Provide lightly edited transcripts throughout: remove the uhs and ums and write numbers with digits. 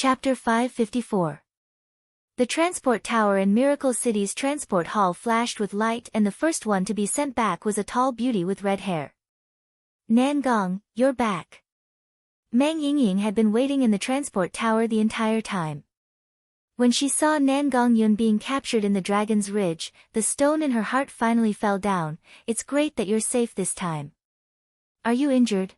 Chapter 554. The transport tower in Miracle City's transport hall flashed with light, and the first one to be sent back was a tall beauty with red hair. Nangong, you're back. Meng Yingying had been waiting in the transport tower the entire time. When she saw Nangong Yun being captured in the Dragon's Ridge, the stone in her heart finally fell down. It's great that you're safe this time. Are you injured?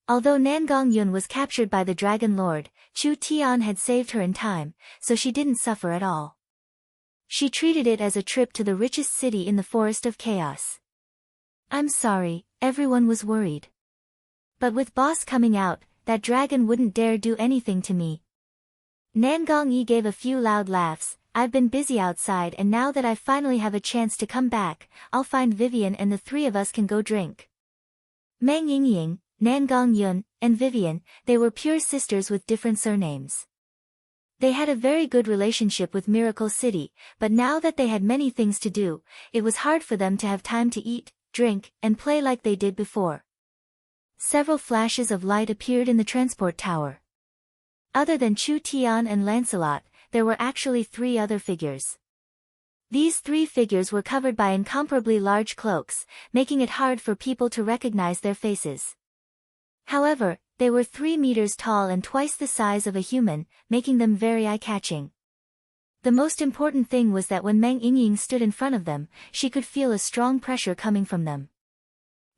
Although Nangong Yun was captured by the Dragon Lord, Chu Tian had saved her in time, so she didn't suffer at all. She treated it as a trip to the richest city in the Forest of Chaos. I'm sorry, everyone was worried. But with boss coming out, that dragon wouldn't dare do anything to me. Nangong Yi gave a few loud laughs. I've been busy outside, and now that I finally have a chance to come back, I'll find Vivian and the three of us can go drink. Meng Yingying, Nangong Yun, and Vivian, they were pure sisters with different surnames. They had a very good relationship with Miracle City, but now that they had many things to do, it was hard for them to have time to eat, drink, and play like they did before. Several flashes of light appeared in the transport tower. Other than Chu Tian and Lancelot, there were actually 3 other figures. These 3 figures were covered by incomparably large cloaks, making it hard for people to recognize their faces. However, they were 3 meters tall and twice the size of a human, making them very eye-catching. The most important thing was that when Meng Yingying stood in front of them, she could feel a strong pressure coming from them.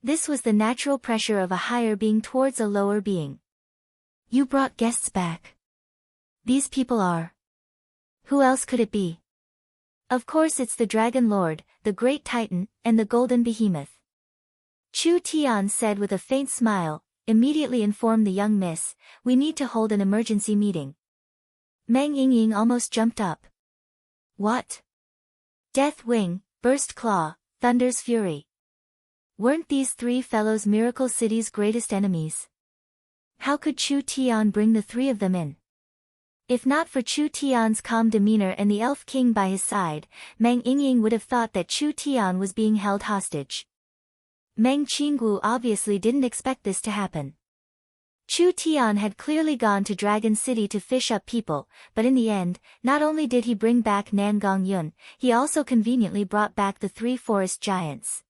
This was the natural pressure of a higher being towards a lower being. You brought guests back. These people are. Who else could it be? Of course it's the Dragon Lord, the Great Titan, and the Golden Behemoth. Chu Tian said with a faint smile. Immediately inform the young miss, we need to hold an emergency meeting. Meng Yingying almost jumped up. What? Death Wing, Burst Claw, Thunder's Fury. Weren't these 3 fellows Miracle City's greatest enemies? How could Chu Tian bring the 3 of them in? If not for Chu Tian's calm demeanor and the Elf King by his side, Meng Yingying would have thought that Chu Tian was being held hostage. Meng Qinggu obviously didn't expect this to happen. Chu Tian had clearly gone to Dragon City to fish up people, but in the end, not only did he bring back Nangong Yun, he also conveniently brought back the 3 forest giants.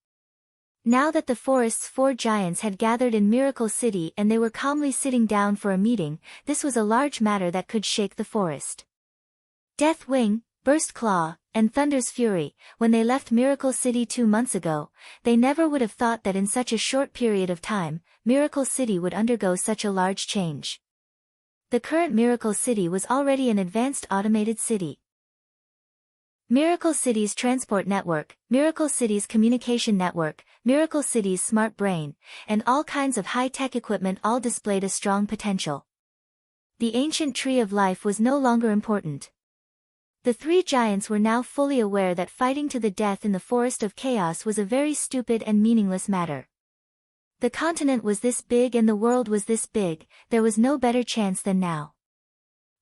Now that the forest's 4 giants had gathered in Miracle City and they were calmly sitting down for a meeting, this was a large matter that could shake the forest. Death Wing, Burst Claw, and Thunder's Fury, when they left Miracle City 2 months ago, they never would have thought that in such a short period of time, Miracle City would undergo such a large change. The current Miracle City was already an advanced automated city. Miracle City's transport network, Miracle City's communication network, Miracle City's smart brain, and all kinds of high-tech equipment all displayed a strong potential. The ancient tree of life was no longer important. The 3 giants were now fully aware that fighting to the death in the Forest of Chaos was a very stupid and meaningless matter. The continent was this big and the world was this big, there was no better chance than now.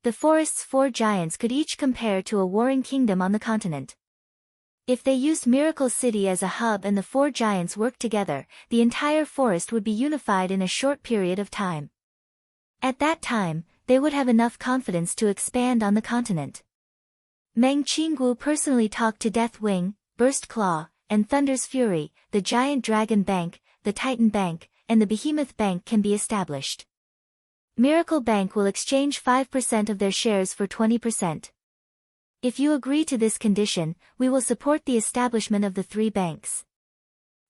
The forest's 4 giants could each compare to a warring kingdom on the continent. If they used Miracle City as a hub and the 4 giants worked together, the entire forest would be unified in a short period of time. At that time, they would have enough confidence to expand on the continent. Meng Qinggu personally talked to Death Wing, Burst Claw, and Thunder's Fury. The Giant Dragon Bank, the Titan Bank, and the Behemoth Bank can be established. Miracle Bank will exchange 5% of their shares for 20%. If you agree to this condition, we will support the establishment of the 3 banks.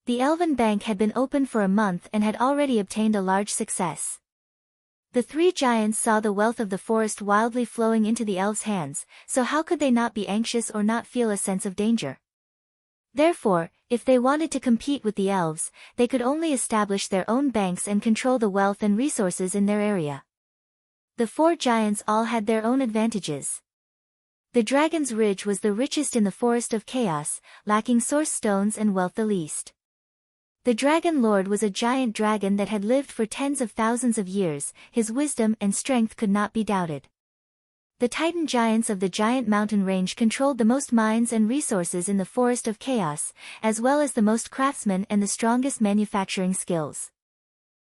The Elven Bank had been open for a month and had already obtained a large success. The 3 giants saw the wealth of the forest wildly flowing into the elves' hands, so how could they not be anxious or not feel a sense of danger? Therefore, if they wanted to compete with the elves, they could only establish their own banks and control the wealth and resources in their area. The 4 giants all had their own advantages. The Dragon's Ridge was the richest in the Forest of Chaos, lacking source stones and wealth the least. The Dragon Lord was a giant dragon that had lived for tens of thousands of years, his wisdom and strength could not be doubted. The Titan giants of the giant mountain range controlled the most mines and resources in the Forest of Chaos, as well as the most craftsmen and the strongest manufacturing skills.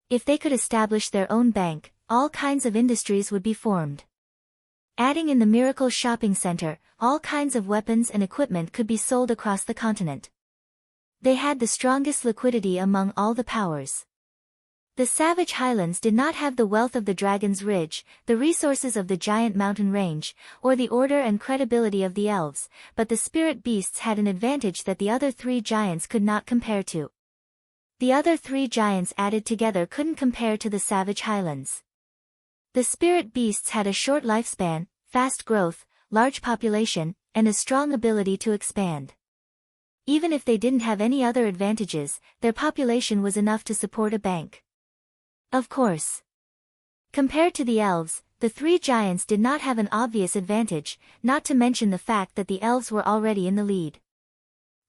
If they could establish their own bank, all kinds of industries would be formed. Adding in the Miracle shopping center, all kinds of weapons and equipment could be sold across the continent. They had the strongest liquidity among all the powers. The Savage Highlands did not have the wealth of the Dragon's Ridge, the resources of the giant mountain range, or the order and credibility of the elves, but the spirit beasts had an advantage that the other three giants could not compare to. The other three giants added together couldn't compare to the Savage Highlands. The spirit beasts had a short lifespan, fast growth, large population, and a strong ability to expand. Even if they didn't have any other advantages, their population was enough to support a bank. Of course. Compared to the elves, the three giants did not have an obvious advantage, not to mention the fact that the elves were already in the lead.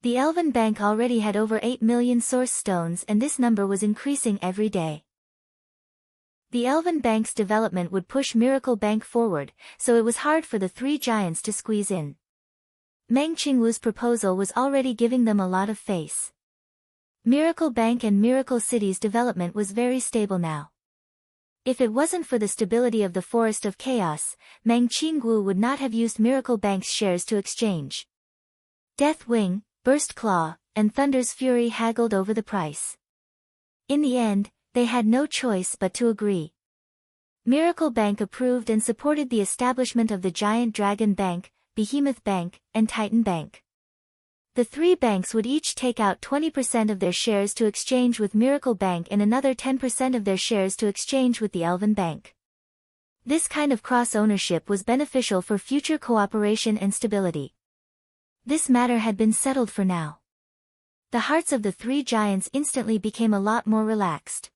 The Elven Bank already had over 8 million source stones, and this number was increasing every day. The Elven Bank's development would push Miracle Bank forward, so it was hard for the three giants to squeeze in. Meng Qingwu's proposal was already giving them a lot of face. Miracle Bank and Miracle City's development was very stable now. If it wasn't for the stability of the Forest of Chaos, Meng Qingwu would not have used Miracle Bank's shares to exchange. Death Wing, Burst Claw, and Thunder's Fury haggled over the price. In the end, they had no choice but to agree. Miracle Bank approved and supported the establishment of the Giant Dragon Bank, Behemoth Bank, and Titan Bank. The three banks would each take out 20% of their shares to exchange with Miracle Bank and another 10% of their shares to exchange with the Elven Bank. This kind of cross-ownership was beneficial for future cooperation and stability. This matter had been settled for now. The hearts of the three giants instantly became a lot more relaxed.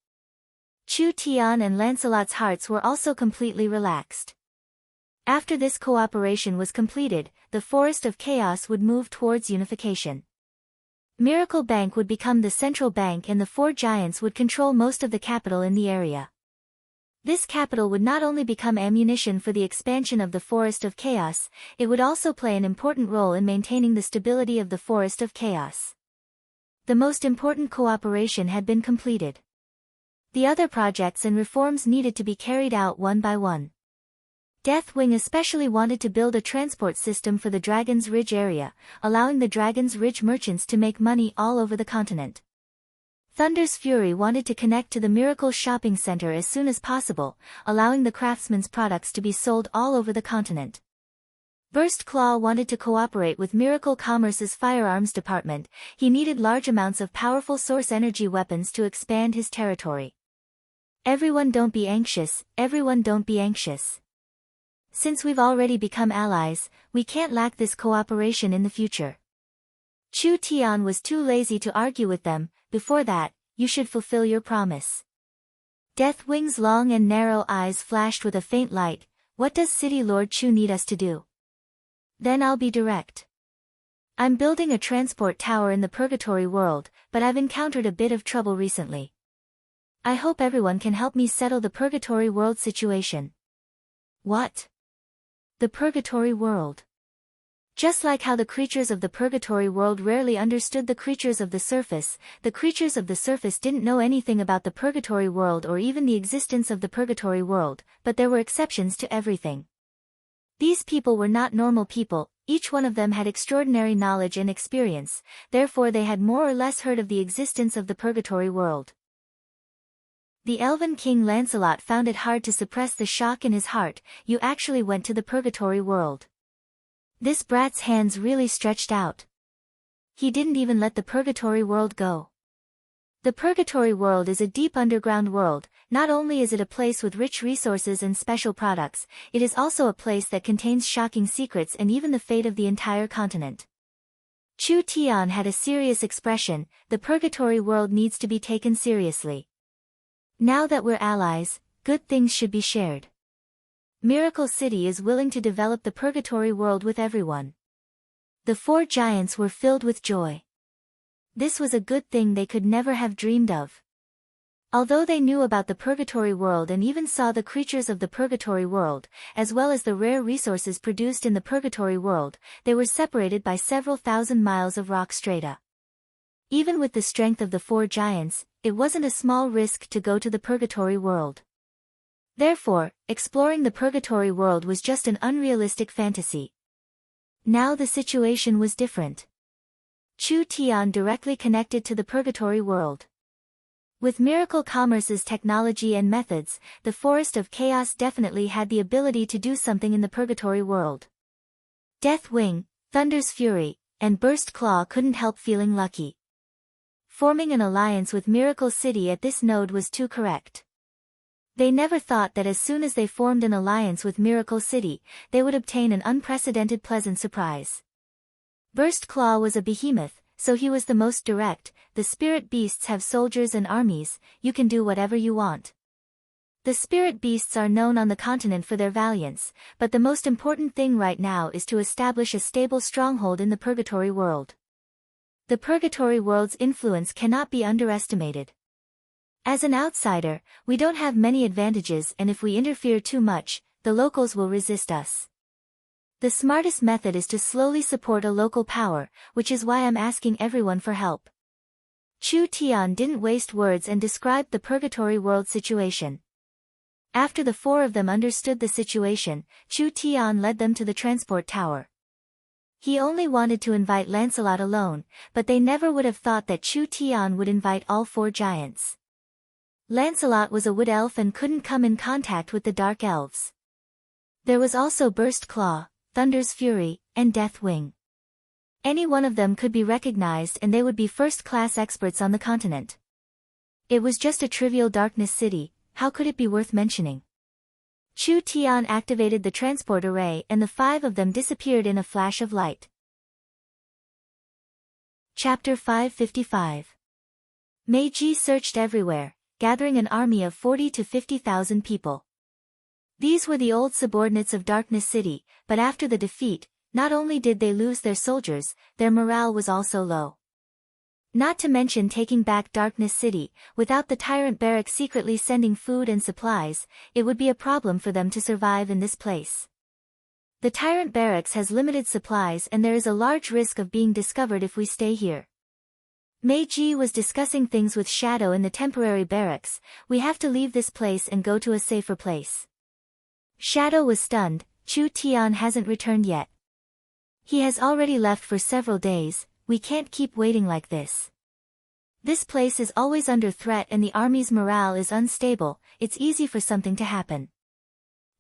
Chu Tian and Lancelot's hearts were also completely relaxed. After this cooperation was completed, the Forest of Chaos would move towards unification. Miracle Bank would become the central bank and the four giants would control most of the capital in the area. This capital would not only become ammunition for the expansion of the Forest of Chaos, it would also play an important role in maintaining the stability of the Forest of Chaos. The most important cooperation had been completed. The other projects and reforms needed to be carried out one by one. Death Wing especially wanted to build a transport system for the Dragon's Ridge area, allowing the Dragon's Ridge merchants to make money all over the continent. Thunder's Fury wanted to connect to the Miracle shopping center as soon as possible, allowing the craftsman's products to be sold all over the continent. Burst Claw wanted to cooperate with Miracle Commerce's firearms department. He needed large amounts of powerful source energy weapons to expand his territory. Everyone don't be anxious, everyone don't be anxious. Since we've already become allies, we can't lack this cooperation in the future. Chu Tian was too lazy to argue with them. Before that, you should fulfill your promise. Death Wing's long and narrow eyes flashed with a faint light. What does City Lord Chu need us to do? Then I'll be direct. I'm building a transport tower in the Purgatory world, but I've encountered a bit of trouble recently. I hope everyone can help me settle the Purgatory world situation. What? The Purgatory world. Just like how the creatures of the Purgatory world rarely understood the creatures of the surface didn't know anything about the Purgatory world or even the existence of the Purgatory world, but there were exceptions to everything. These people were not normal people, each one of them had extraordinary knowledge and experience, therefore they had more or less heard of the existence of the Purgatory world. The Elven King Lancelot found it hard to suppress the shock in his heart. You actually went to the Purgatory world. This brat's hands really stretched out. He didn't even let the Purgatory world go. The Purgatory world is a deep underground world. Not only is it a place with rich resources and special products, it is also a place that contains shocking secrets and even the fate of the entire continent. Chu Tian had a serious expression. The Purgatory world needs to be taken seriously. Now that we're allies, good things should be shared. Miracle City is willing to develop the Purgatory world with everyone. The four giants were filled with joy. This was a good thing they could never have dreamed of. Although they knew about the Purgatory world and even saw the creatures of the Purgatory world, as well as the rare resources produced in the Purgatory world, they were separated by several thousand miles of rock strata. Even with the strength of the four giants, it wasn't a small risk to go to the Purgatory world. Therefore, exploring the purgatory world was just an unrealistic fantasy. Now the situation was different. Chu Tian directly connected to the purgatory world. With Miracle Commerce's technology and methods, the Forest of Chaos definitely had the ability to do something in the purgatory world. Death Wing, Thunder's Fury, and Burst Claw couldn't help feeling lucky. Forming an alliance with Miracle City at this node was too correct. They never thought that as soon as they formed an alliance with Miracle City, they would obtain an unprecedented pleasant surprise. Burst Claw was a behemoth, so he was the most direct. The spirit beasts have soldiers and armies, you can do whatever you want. The spirit beasts are known on the continent for their valiance, but the most important thing right now is to establish a stable stronghold in the purgatory world. The purgatory world's influence cannot be underestimated. As an outsider, we don't have many advantages, and if we interfere too much, the locals will resist us. The smartest method is to slowly support a local power, which is why I'm asking everyone for help. Chu Tian didn't waste words and described the purgatory world situation. After the four of them understood the situation, Chu Tian led them to the transport tower. He only wanted to invite Lancelot alone, but they never would have thought that Chu Tian would invite all four giants. Lancelot was a wood elf and couldn't come in contact with the dark elves. There was also Burst Claw, Thunder's Fury, and Death Wing. Any one of them could be recognized and they would be first-class experts on the continent. It was just a trivial darkness city, how could it be worth mentioning? Chu Tian activated the transport array and the five of them disappeared in a flash of light. Chapter 555. Meiji searched everywhere, gathering an army of 40 to 50,000 people. These were the old subordinates of Darkness City, but after the defeat, not only did they lose their soldiers, their morale was also low. Not to mention taking back Darkness City, without the tyrant barrack secretly sending food and supplies, it would be a problem for them to survive in this place. The tyrant barracks has limited supplies and there is a large risk of being discovered if we stay here. Meiji was discussing things with Shadow in the temporary barracks. We have to leave this place and go to a safer place. Shadow was stunned. Chu Tian hasn't returned yet. He has already left for several days, we can't keep waiting like this. This place is always under threat and the army's morale is unstable, it's easy for something to happen.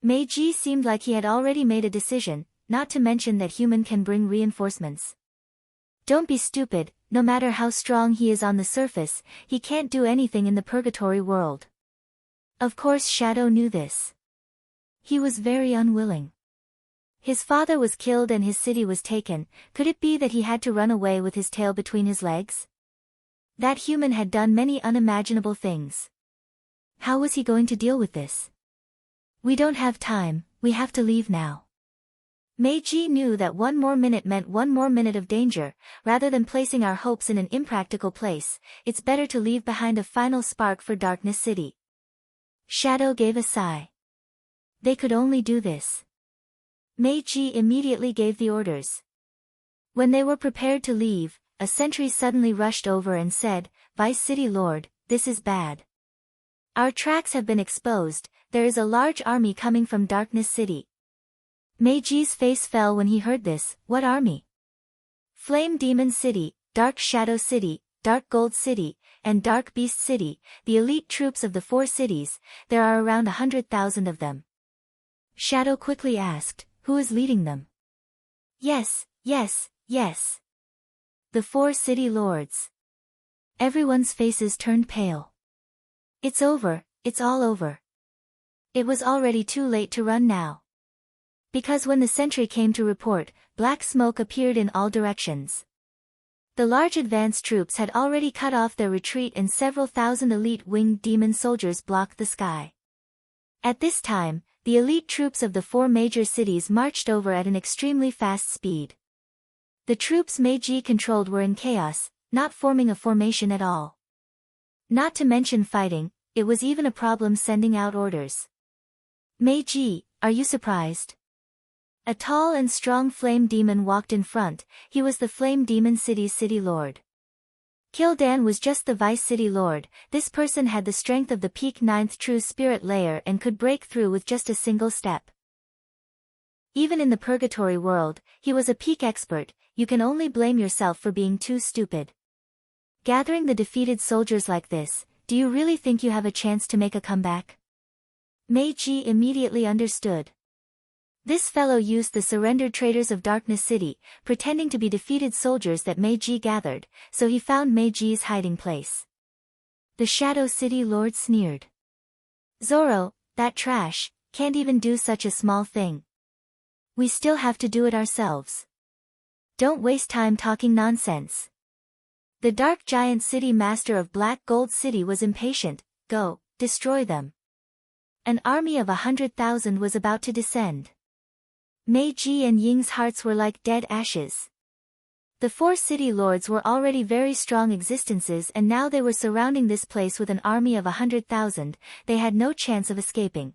Meiji seemed like he had already made a decision, not to mention that human can bring reinforcements. Don't be stupid, no matter how strong he is on the surface, he can't do anything in the purgatory world. Of course Shadow knew this. He was very unwilling. His father was killed and his city was taken, could it be that he had to run away with his tail between his legs? That human had done many unimaginable things. How was he going to deal with this? We don't have time, we have to leave now. Meiji knew that one more minute meant one more minute of danger. Rather than placing our hopes in an impractical place, it's better to leave behind a final spark for Darkness City. Shadow gave a sigh. They could only do this. Meiji immediately gave the orders. When they were prepared to leave, a sentry suddenly rushed over and said, "Vice City Lord, this is bad. Our tracks have been exposed, there is a large army coming from Darkness City." Meiji's face fell when he heard this. What army? Flame Demon City, Dark Shadow City, Dark Gold City, and Dark Beast City, the elite troops of the four cities, there are around 100,000 of them. Shadow quickly asked, who is leading them? Yes. The four city lords. Everyone's faces turned pale. It's over, it's all over. It was already too late to run now. Because when the sentry came to report, black smoke appeared in all directions. The large advance troops had already cut off their retreat and several thousand elite winged demon soldiers blocked the sky. At this time, the elite troops of the four major cities marched over at an extremely fast speed. The troops Meiji controlled were in chaos, not forming a formation at all. Not to mention fighting, it was even a problem sending out orders. Meiji, are you surprised? A tall and strong flame demon walked in front, he was the Flame Demon City's city lord. Kildan was just the Vice City Lord. This person had the strength of the peak 9th True Spirit layer and could break through with just a single step. Even in the Purgatory world, he was a peak expert. You can only blame yourself for being too stupid. Gathering the defeated soldiers like this, do you really think you have a chance to make a comeback? Meiji immediately understood. This fellow used the surrendered traders of Darkness City, pretending to be defeated soldiers that Meiji gathered, so he found Meiji's hiding place. The Shadow City Lord sneered. Zoro, that trash, can't even do such a small thing. We still have to do it ourselves. Don't waste time talking nonsense. The Dark Giant City Master of Black Gold City was impatient. Go, destroy them. An army of 100,000 was about to descend. Meiji and Ying's hearts were like dead ashes. The 4 city lords were already very strong existences and now they were surrounding this place with an army of 100,000, they had no chance of escaping.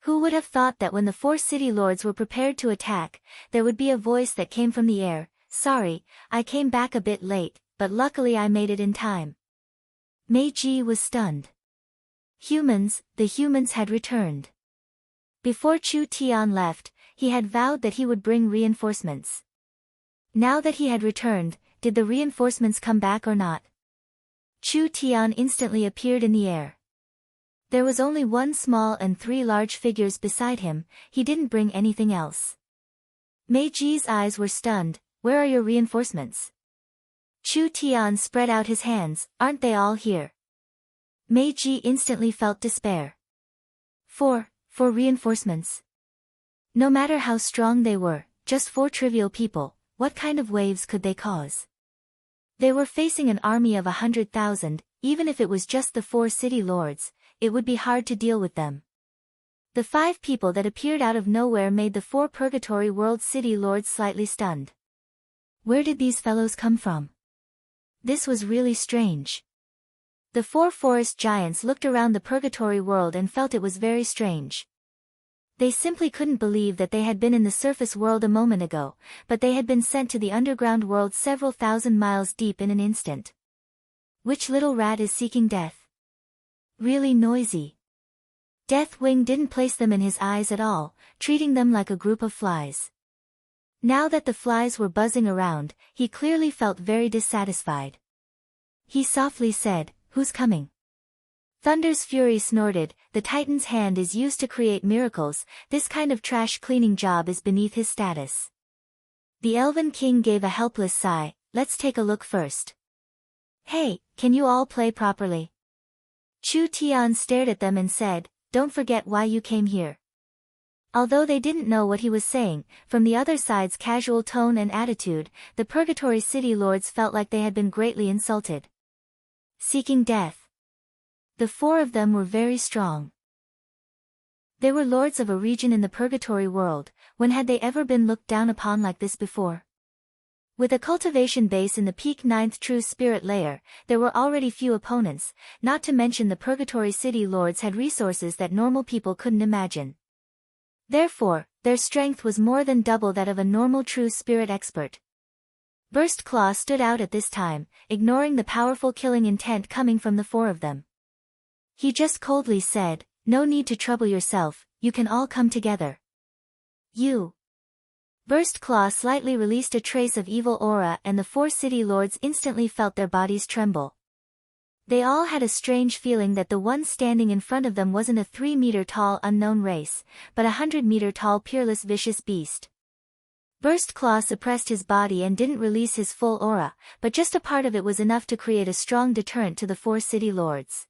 Who would have thought that when the 4 city lords were prepared to attack, there would be a voice that came from the air, "Sorry, I came back a bit late, but luckily I made it in time." Meiji was stunned. The humans had returned. Before Chu Tian left, he had vowed that he would bring reinforcements. Now that he had returned, did the reinforcements come back or not? Chu Tian instantly appeared in the air. There was only 1 small and 3 large figures beside him, he didn't bring anything else. Meiji's eyes were stunned. Where are your reinforcements? Chu Tian spread out his hands. Aren't they all here? Meiji instantly felt despair. Four reinforcements. No matter how strong they were, just 4 trivial people, what kind of waves could they cause? They were facing an army of 100,000, even if it was just the 4 city lords, it would be hard to deal with them. The 5 people that appeared out of nowhere made the 4 Purgatory World city lords slightly stunned. Where did these fellows come from? This was really strange. The 4 forest giants looked around the Purgatory world and felt it was very strange. They simply couldn't believe that they had been in the surface world a moment ago, but they had been sent to the underground world several thousand miles deep in an instant. Which little rat is seeking death? Really noisy. Deathwing didn't place them in his eyes at all, treating them like a group of flies. Now that the flies were buzzing around, he clearly felt very dissatisfied. He softly said, "Who's coming?" Thunder's Fury snorted, "The Titan's hand is used to create miracles, this kind of trash cleaning job is beneath his status." The Elven King gave a helpless sigh, "Let's take a look first." "Hey, can you all play properly?" Chu Tian stared at them and said, "Don't forget why you came here." Although they didn't know what he was saying, from the other side's casual tone and attitude, the Purgatory City Lords felt like they had been greatly insulted. Seeking death. The 4 of them were very strong. They were lords of a region in the Purgatory world. When had they ever been looked down upon like this before? With a cultivation base in the peak 9th True Spirit layer, there were already few opponents, not to mention the Purgatory City Lords had resources that normal people couldn't imagine. Therefore, their strength was more than double that of a normal True Spirit expert. Burst Claw stood out at this time, ignoring the powerful killing intent coming from the 4 of them. He just coldly said, "No need to trouble yourself, you can all come together." You. Burst Claw slightly released a trace of evil aura and the 4 city lords instantly felt their bodies tremble. They all had a strange feeling that the one standing in front of them wasn't a 3-meter-tall unknown race, but a 100-meter-tall peerless vicious beast. Burst Claw suppressed his body and didn't release his full aura, but just a part of it was enough to create a strong deterrent to the 4 city lords.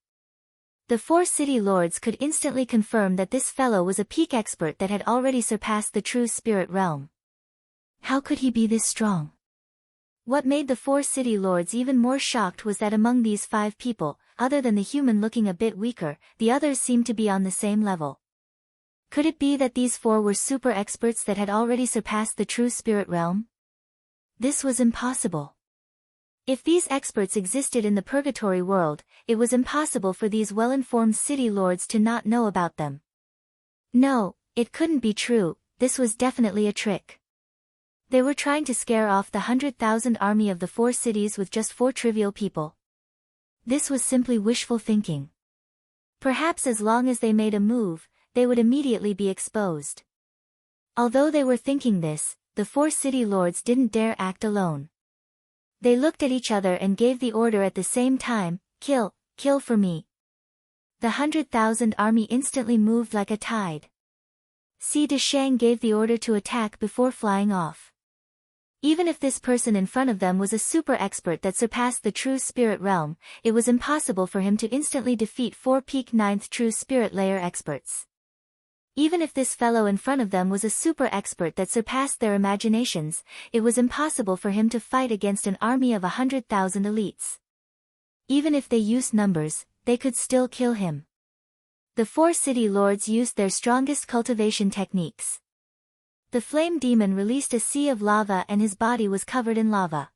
The 4 city lords could instantly confirm that this fellow was a peak expert that had already surpassed the true spirit realm. How could he be this strong? What made the 4 city lords even more shocked was that among these 5 people, other than the human looking a bit weaker, the others seemed to be on the same level. Could it be that these 4 were super experts that had already surpassed the true spirit realm? This was impossible. If these experts existed in the Purgatory world, it was impossible for these well-informed city lords to not know about them. No, it couldn't be true, this was definitely a trick. They were trying to scare off the 100,000 army of the 4 cities with just 4 trivial people. This was simply wishful thinking. Perhaps as long as they made a move, they would immediately be exposed. Although they were thinking this, the 4 city lords didn't dare act alone. They looked at each other and gave the order at the same time, "Kill, kill for me." The 100,000 army instantly moved like a tide. Si de Shang gave the order to attack before flying off. Even if this person in front of them was a super expert that surpassed the true spirit realm, it was impossible for him to instantly defeat 4 peak 9th true spirit layer experts. Even if this fellow in front of them was a super expert that surpassed their imaginations, it was impossible for him to fight against an army of 100,000 elites. Even if they used numbers, they could still kill him. The 4 city lords used their strongest cultivation techniques. The flame demon released a sea of lava and his body was covered in lava.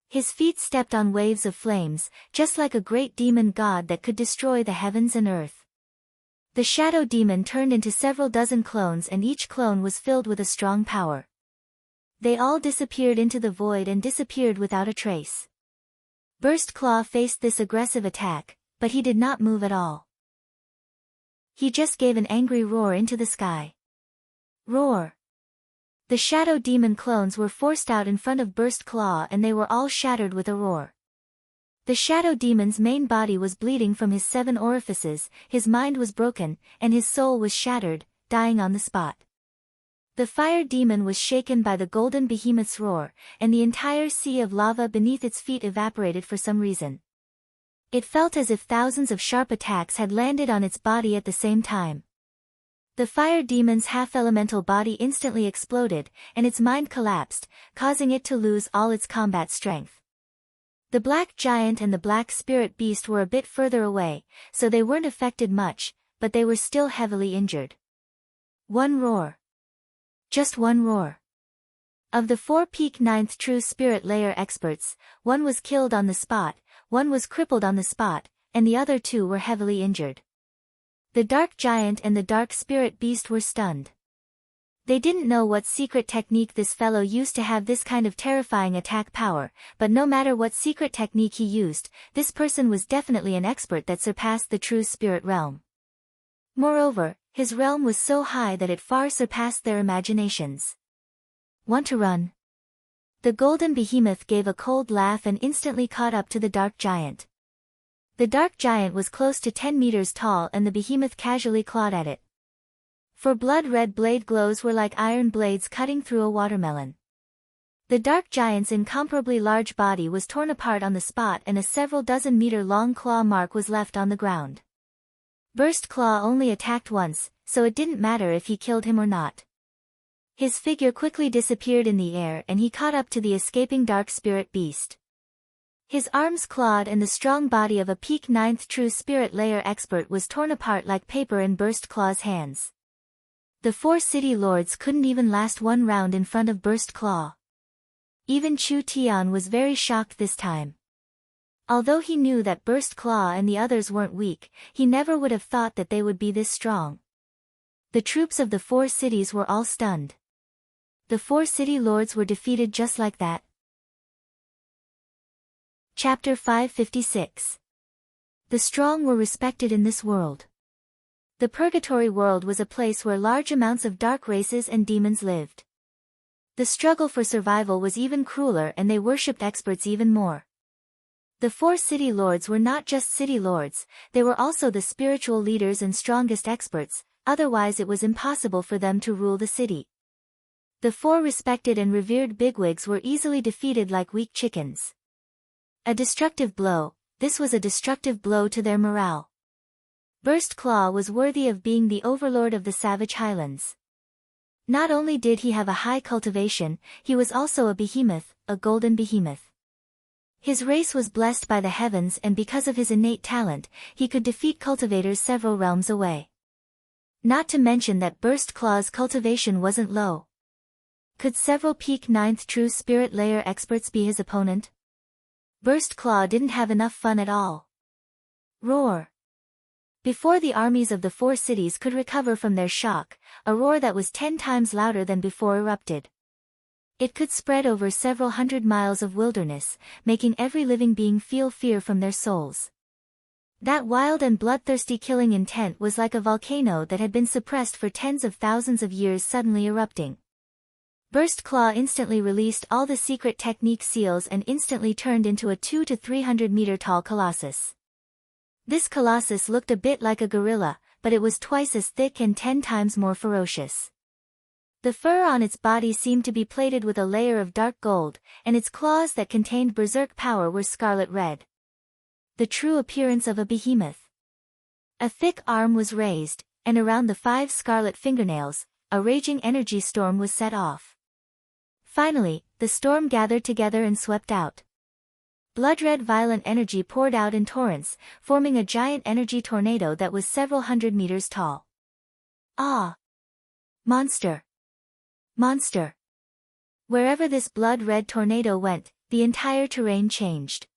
His feet stepped on waves of flames, just like a great demon god that could destroy the heavens and earth. The shadow demon turned into several dozen clones and each clone was filled with a strong power. They all disappeared into the void and disappeared without a trace. Burst Claw faced this aggressive attack, but he did not move at all. He just gave an angry roar into the sky. Roar! The shadow demon clones were forced out in front of Burst Claw and they were all shattered with a roar. The shadow demon's main body was bleeding from his 7 orifices, his mind was broken, and his soul was shattered, dying on the spot. The fire demon was shaken by the golden behemoth's roar, and the entire sea of lava beneath its feet evaporated for some reason. It felt as if thousands of sharp attacks had landed on its body at the same time. The fire demon's half-elemental body instantly exploded, and its mind collapsed, causing it to lose all its combat strength. The black giant and the black spirit beast were a bit further away, so they weren't affected much, but they were still heavily injured. One roar. Just one roar. Of the 4 peak 9th true spirit layer experts, 1 was killed on the spot, 1 was crippled on the spot, and the other 2 were heavily injured. The dark giant and the dark spirit beast were stunned. They didn't know what secret technique this fellow used to have this kind of terrifying attack power, but no matter what secret technique he used, this person was definitely an expert that surpassed the true spirit realm. Moreover, his realm was so high that it far surpassed their imaginations. Want to run? The golden behemoth gave a cold laugh and instantly caught up to the dark giant. The dark giant was close to 10 meters tall and the behemoth casually clawed at it. For blood-red blade glows were like iron blades cutting through a watermelon. The dark giant's incomparably large body was torn apart on the spot and a several dozen meter long claw mark was left on the ground. Burst Claw only attacked once, so it didn't matter if he killed him or not. His figure quickly disappeared in the air and he caught up to the escaping dark spirit beast. His arms clawed and the strong body of a peak 9th true spirit layer expert was torn apart like paper in Burst Claw's hands. The 4 city lords couldn't even last one round in front of Burst Claw. Even Chu Tian was very shocked this time. Although he knew that Burst Claw and the others weren't weak, he never would have thought that they would be this strong. The troops of the 4 cities were all stunned. The 4 city lords were defeated just like that. Chapter 556. The strong were respected in this world. The purgatory world was a place where large amounts of dark races and demons lived. The struggle for survival was even crueler and they worshipped experts even more. The 4 city lords were not just city lords, they were also the spiritual leaders and strongest experts, otherwise it was impossible for them to rule the city. The 4 respected and revered bigwigs were easily defeated like weak chickens. A destructive blow, this was a destructive blow to their morale. Burst Claw was worthy of being the overlord of the Savage Highlands. Not only did he have a high cultivation, he was also a behemoth, a golden behemoth. His race was blessed by the heavens and because of his innate talent, he could defeat cultivators several realms away. Not to mention that Burst Claw's cultivation wasn't low. Could several peak 9th true spirit layer experts be his opponent? Burst Claw didn't have enough fun at all. Roar! Before the armies of the 4 cities could recover from their shock, a roar that was 10 times louder than before erupted. It could spread over several hundred miles of wilderness, making every living being feel fear from their souls. That wild and bloodthirsty killing intent was like a volcano that had been suppressed for tens of thousands of years suddenly erupting. Burst Claw instantly released all the secret technique seals and instantly turned into a 200 to 300 meter tall colossus. This colossus looked a bit like a gorilla, but it was twice as thick and 10 times more ferocious. The fur on its body seemed to be plated with a layer of dark gold, and its claws that contained berserk power were scarlet red. The true appearance of a behemoth. A thick arm was raised, and around the 5 scarlet fingernails, a raging energy storm was set off. Finally, the storm gathered together and swept out. Blood-red violent energy poured out in torrents, forming a giant energy tornado that was several hundred meters tall. Ah! Monster! Monster! Wherever this blood-red tornado went, the entire terrain changed.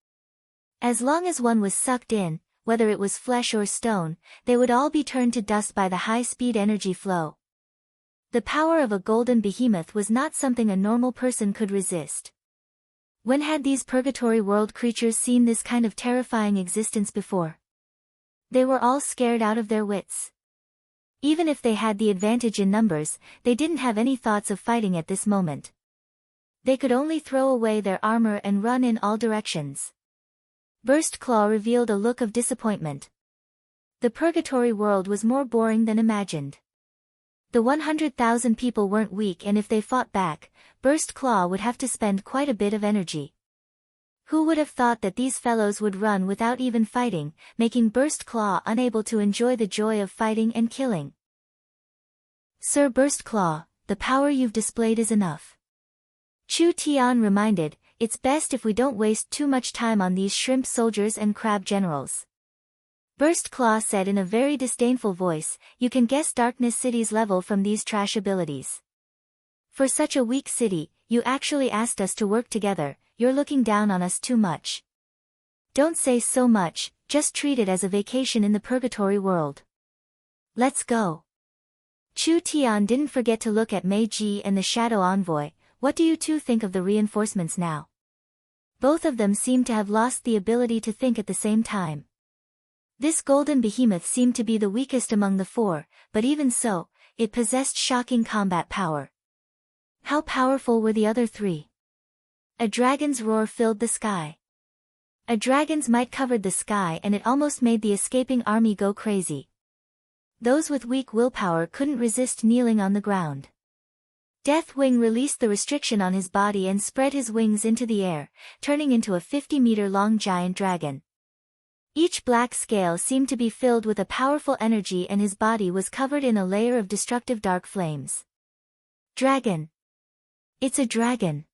As long as one was sucked in, whether it was flesh or stone, they would all be turned to dust by the high-speed energy flow. The power of a golden behemoth was not something a normal person could resist. When had these purgatory world creatures seen this kind of terrifying existence before? They were all scared out of their wits. Even if they had the advantage in numbers, they didn't have any thoughts of fighting at this moment. They could only throw away their armor and run in all directions. Burst Claw revealed a look of disappointment. The purgatory world was more boring than imagined. The 100,000 people weren't weak, and if they fought back, Burst Claw would have to spend quite a bit of energy. Who would have thought that these fellows would run without even fighting, making Burst Claw unable to enjoy the joy of fighting and killing? Sir Burst Claw, the power you've displayed is enough. Chu Tian reminded, it's best if we don't waste too much time on these shrimp soldiers and crab generals. Burst Claw said in a very disdainful voice, you can guess Darkness City's level from these trash abilities. For such a weak city, you actually asked us to work together, you're looking down on us too much. Don't say so much, just treat it as a vacation in the purgatory world. Let's go. Chu Tian didn't forget to look at Mei Ji and the Shadow Envoy. What do you two think of the reinforcements now? Both of them seemed to have lost the ability to think at the same time. This golden behemoth seemed to be the weakest among the 4, but even so, it possessed shocking combat power. How powerful were the other 3? A dragon's roar filled the sky. A dragon's might covered the sky, and it almost made the escaping army go crazy. Those with weak willpower couldn't resist kneeling on the ground. Deathwing released the restriction on his body and spread his wings into the air, turning into a 50-meter-long giant dragon. Each black scale seemed to be filled with a powerful energy, and his body was covered in a layer of destructive dark flames. Dragon. It's a dragon.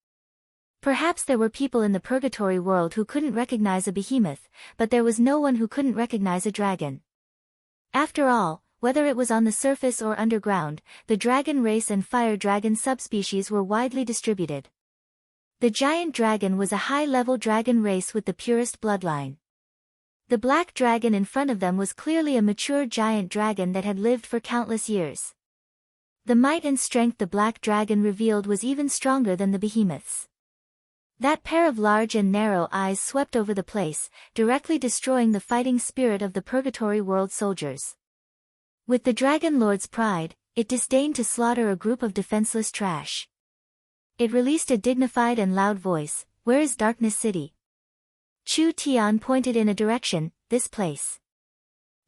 Perhaps there were people in the purgatory world who couldn't recognize a behemoth, but there was no one who couldn't recognize a dragon. After all, whether it was on the surface or underground, the dragon race and fire dragon subspecies were widely distributed. The giant dragon was a high-level dragon race with the purest bloodline. The black dragon in front of them was clearly a mature giant dragon that had lived for countless years. The might and strength the black dragon revealed was even stronger than the behemoth's. That pair of large and narrow eyes swept over the place, directly destroying the fighting spirit of the purgatory world soldiers. With the Dragon Lord's pride, it disdained to slaughter a group of defenseless trash. It released a dignified and loud voice, "Where is Darkness City?" Chu Tian pointed in a direction, "This place."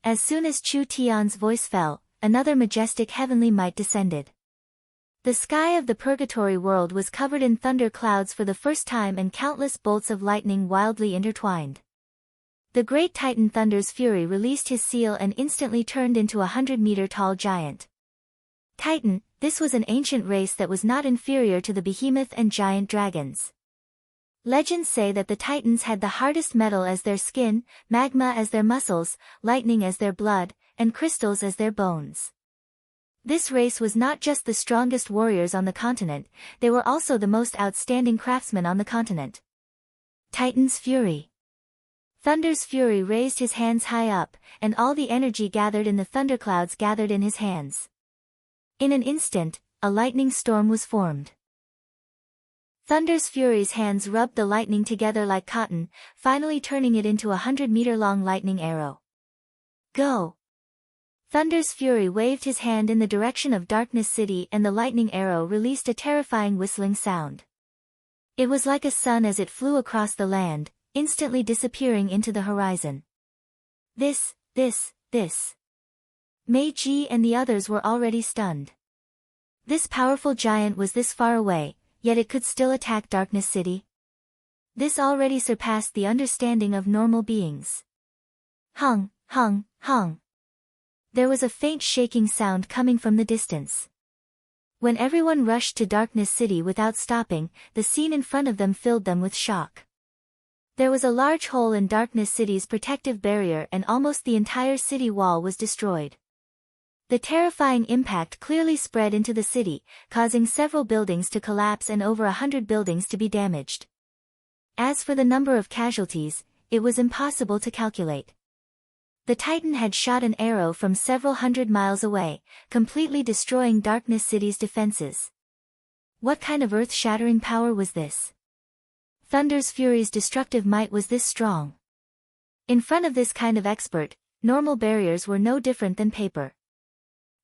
As soon as Chu Tian's voice fell, another majestic heavenly might descended. The sky of the purgatory world was covered in thunder clouds for the first time, and countless bolts of lightning wildly intertwined. The great Titan Thunder's Fury released his seal and instantly turned into a 100-meter-tall giant. Titan, this was an ancient race that was not inferior to the behemoth and giant dragons. Legends say that the Titans had the hardest metal as their skin, magma as their muscles, lightning as their blood, and crystals as their bones. This race was not just the strongest warriors on the continent, they were also the most outstanding craftsmen on the continent. Titan's Fury. Thunder's Fury raised his hands high up, and all the energy gathered in the thunderclouds gathered in his hands. In an instant, a lightning storm was formed. Thunder's Fury's hands rubbed the lightning together like cotton, finally turning it into a 100-meter-long lightning arrow. Go! Thunder's Fury waved his hand in the direction of Darkness City and the lightning arrow released a terrifying whistling sound. It was like a sun as it flew across the land, instantly disappearing into the horizon. This. Meiji and the others were already stunned. This powerful giant was this far away, yet it could still attack Darkness City? This already surpassed the understanding of normal beings. Hung. There was a faint shaking sound coming from the distance. When everyone rushed to Darkness City without stopping, the scene in front of them filled them with shock. There was a large hole in Darkness City's protective barrier and almost the entire city wall was destroyed. The terrifying impact clearly spread into the city, causing several buildings to collapse and over 100 buildings to be damaged. As for the number of casualties, it was impossible to calculate. The Titan had shot an arrow from several hundred miles away, completely destroying Darkness City's defenses. What kind of earth-shattering power was this? Thunder's Fury's destructive might was this strong. In front of this kind of expert, normal barriers were no different than paper.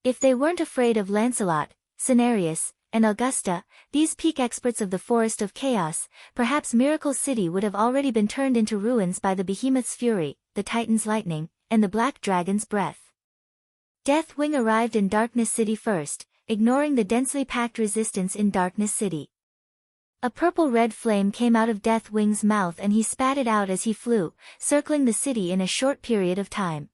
If they weren't afraid of Lancelot, Cenarius, and Augusta, these peak experts of the Forest of Chaos, perhaps Miracle City would have already been turned into ruins by the Behemoth's fury, the Titan's lightning, and the Black Dragon's breath. Deathwing arrived in Darkness City first, ignoring the densely packed resistance in Darkness City. A purple-red flame came out of Deathwing's mouth and he spat it out as he flew, circling the city in a short period of time.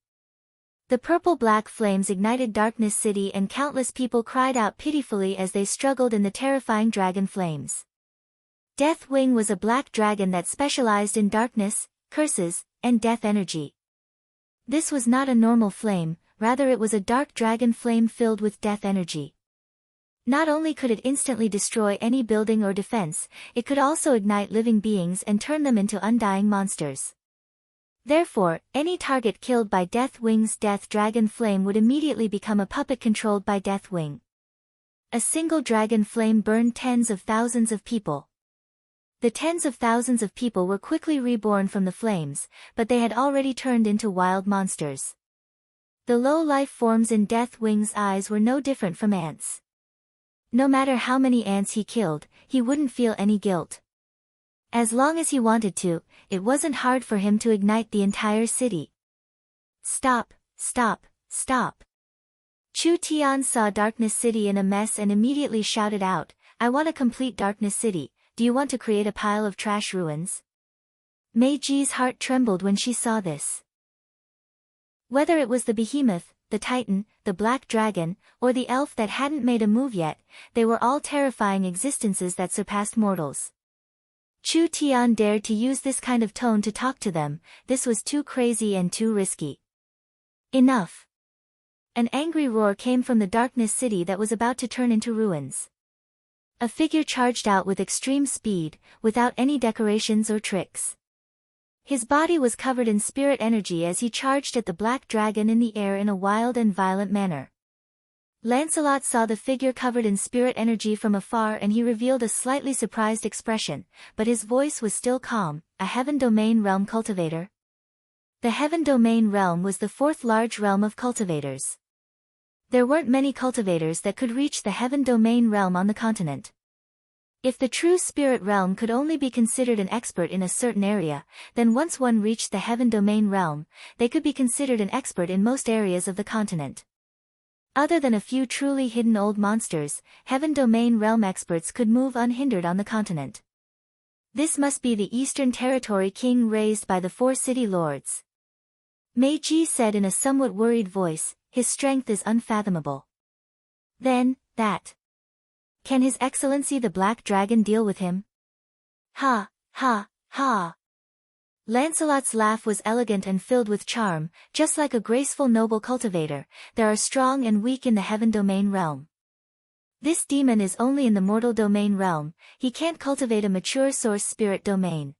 The purple-black flames ignited Darkness City and countless people cried out pitifully as they struggled in the terrifying dragon flames. Deathwing was a black dragon that specialized in darkness, curses, and death energy. This was not a normal flame, rather it was a dark dragon flame filled with death energy. Not only could it instantly destroy any building or defense, it could also ignite living beings and turn them into undying monsters. Therefore, any target killed by Deathwing's death dragon flame would immediately become a puppet controlled by Deathwing. A single dragon flame burned tens of thousands of people. The tens of thousands of people were quickly reborn from the flames, but they had already turned into wild monsters. The low life forms in Deathwing's eyes were no different from ants. No matter how many ants he killed, he wouldn't feel any guilt. As long as he wanted to, it wasn't hard for him to ignite the entire city. Stop. Chu Tian saw Darkness City in a mess and immediately shouted out, I want to complete Darkness City, do you want to create a pile of trash ruins? Meiji's heart trembled when she saw this. Whether it was the behemoth, the Titan, the Black Dragon, or the elf that hadn't made a move yet, they were all terrifying existences that surpassed mortals. Chu Tian dared to use this kind of tone to talk to them, this was too crazy and too risky. Enough! An angry roar came from the Darkness City that was about to turn into ruins. A figure charged out with extreme speed, without any decorations or tricks. His body was covered in spirit energy as he charged at the Black Dragon in the air in a wild and violent manner. Lancelot saw the figure covered in spirit energy from afar and he revealed a slightly surprised expression, but his voice was still calm, a Heaven Domain Realm cultivator. The Heaven Domain Realm was the fourth large realm of cultivators. There weren't many cultivators that could reach the Heaven Domain Realm on the continent. If the true spirit realm could only be considered an expert in a certain area, then once one reached the Heaven Domain Realm, they could be considered an expert in most areas of the continent. Other than a few truly hidden old monsters, Heaven Domain Realm experts could move unhindered on the continent. This must be the Eastern Territory king raised by the four city lords. Meiji said in a somewhat worried voice, his strength is unfathomable. Then, that. Can His Excellency the Black Dragon deal with him? Ha. Lancelot's laugh was elegant and filled with charm, just like a graceful noble cultivator, there are strong and weak in the Heaven Domain Realm. This demon is only in the mortal domain realm, he can't cultivate a mature source spirit domain.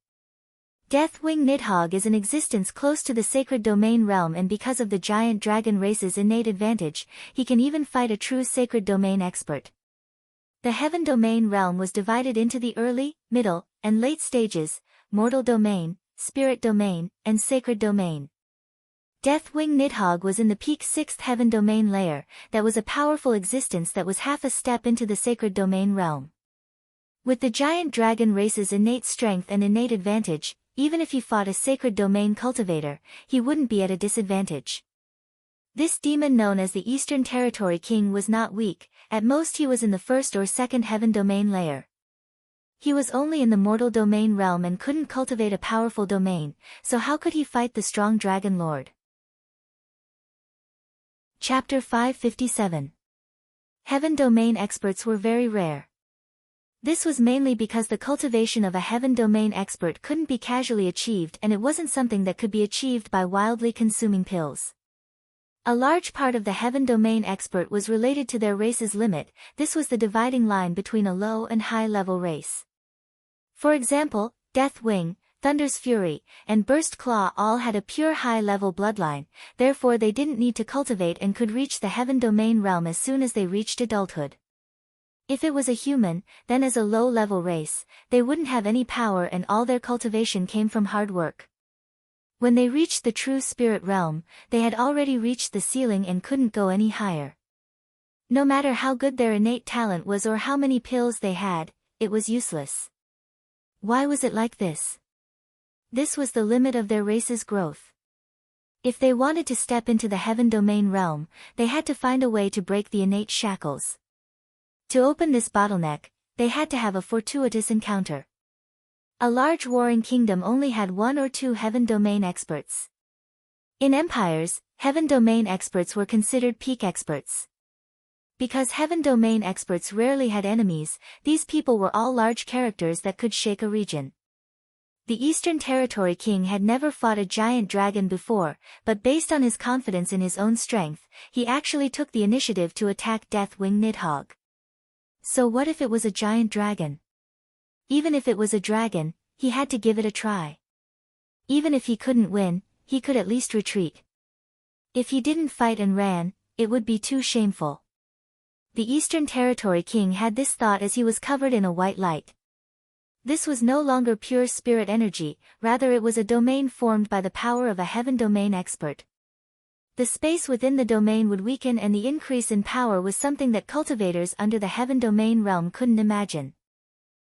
Deathwing Nidhogg is in existence close to the sacred domain realm and because of the giant dragon race's innate advantage, he can even fight a true sacred domain expert. The Heaven Domain realm was divided into the early, middle, and late stages: Mortal Domain, Spirit Domain, and Sacred Domain. Deathwing Nidhogg was in the peak 6th Heaven Domain layer, that was a powerful existence that was half a step into the Sacred Domain realm. With the giant dragon race's innate strength and innate advantage, even if he fought a Sacred Domain cultivator, he wouldn't be at a disadvantage. This demon known as the Eastern Territory King was not weak, at most he was in the 1st or 2nd Heaven Domain layer. He was only in the Mortal Domain realm and couldn't cultivate a powerful domain, so how could he fight the strong Dragon Lord? Chapter 557. Heaven Domain experts were very rare. This was mainly because the cultivation of a Heaven Domain expert couldn't be casually achieved, and it wasn't something that could be achieved by wildly consuming pills. A large part of the Heaven Domain expert was related to their race's limit. This was the dividing line between a low and high-level race. For example, Deathwing, Thunder's Fury, and Burst Claw all had a pure high-level bloodline, therefore they didn't need to cultivate and could reach the Heaven Domain realm as soon as they reached adulthood. If it was a human, then as a low-level race, they wouldn't have any power and all their cultivation came from hard work. When they reached the true spirit realm, they had already reached the ceiling and couldn't go any higher. No matter how good their innate talent was or how many pills they had, it was useless. Why was it like this? This was the limit of their race's growth. If they wanted to step into the Heaven Domain realm, they had to find a way to break the innate shackles. To open this bottleneck, they had to have a fortuitous encounter. A large warring kingdom only had 1 or 2 Heaven Domain experts. In empires, Heaven Domain experts were considered peak experts. Because Heaven Domain experts rarely had enemies, these people were all large characters that could shake a region. The Eastern Territory King had never fought a giant dragon before, but based on his confidence in his own strength, he actually took the initiative to attack Deathwing Nidhogg. So what if it was a giant dragon? Even if it was a dragon, he had to give it a try. Even if he couldn't win, he could at least retreat. If he didn't fight and ran, it would be too shameful. The Eastern Territory King had this thought as he was covered in a white light. This was no longer pure spirit energy, rather it was a domain formed by the power of a Heaven Domain expert. The space within the domain would weaken and the increase in power was something that cultivators under the Heaven Domain realm couldn't imagine.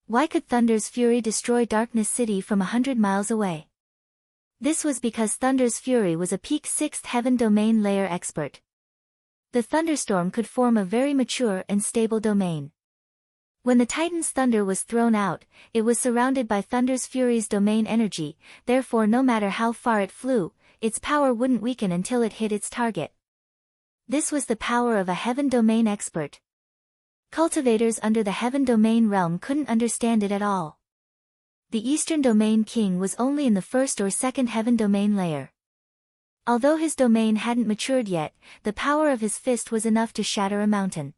Why could Thunder's Fury destroy Darkness City from 100 miles away? This was because Thunder's Fury was a peak 6th Heaven Domain layer expert. The thunderstorm could form a very mature and stable domain. When the Titan's thunder was thrown out, it was surrounded by Thunder's Fury's domain energy, therefore no matter how far it flew, its power wouldn't weaken until it hit its target. This was the power of a Heaven Domain expert. Cultivators under the Heaven Domain realm couldn't understand it at all. The Eastern Domain King was only in the 1st or 2nd Heaven Domain layer. Although his domain hadn't matured yet, the power of his fist was enough to shatter a mountain.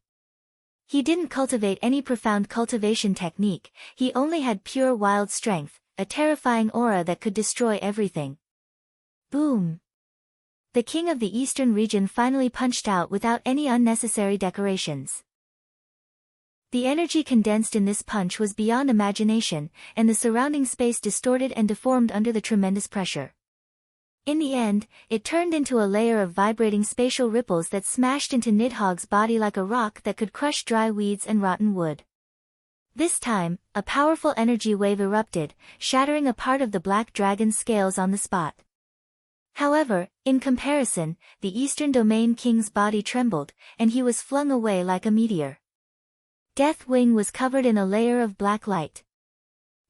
He didn't cultivate any profound cultivation technique, he only had pure wild strength, a terrifying aura that could destroy everything. Boom! The king of the Eastern region finally punched out without any unnecessary decorations. The energy condensed in this punch was beyond imagination, and the surrounding space distorted and deformed under the tremendous pressure. In the end, it turned into a layer of vibrating spatial ripples that smashed into Nidhogg's body like a rock that could crush dry weeds and rotten wood. This time, a powerful energy wave erupted, shattering a part of the black dragon's scales on the spot. However, in comparison, the Eastern Domain King's body trembled, and he was flung away like a meteor. Deathwing was covered in a layer of black light.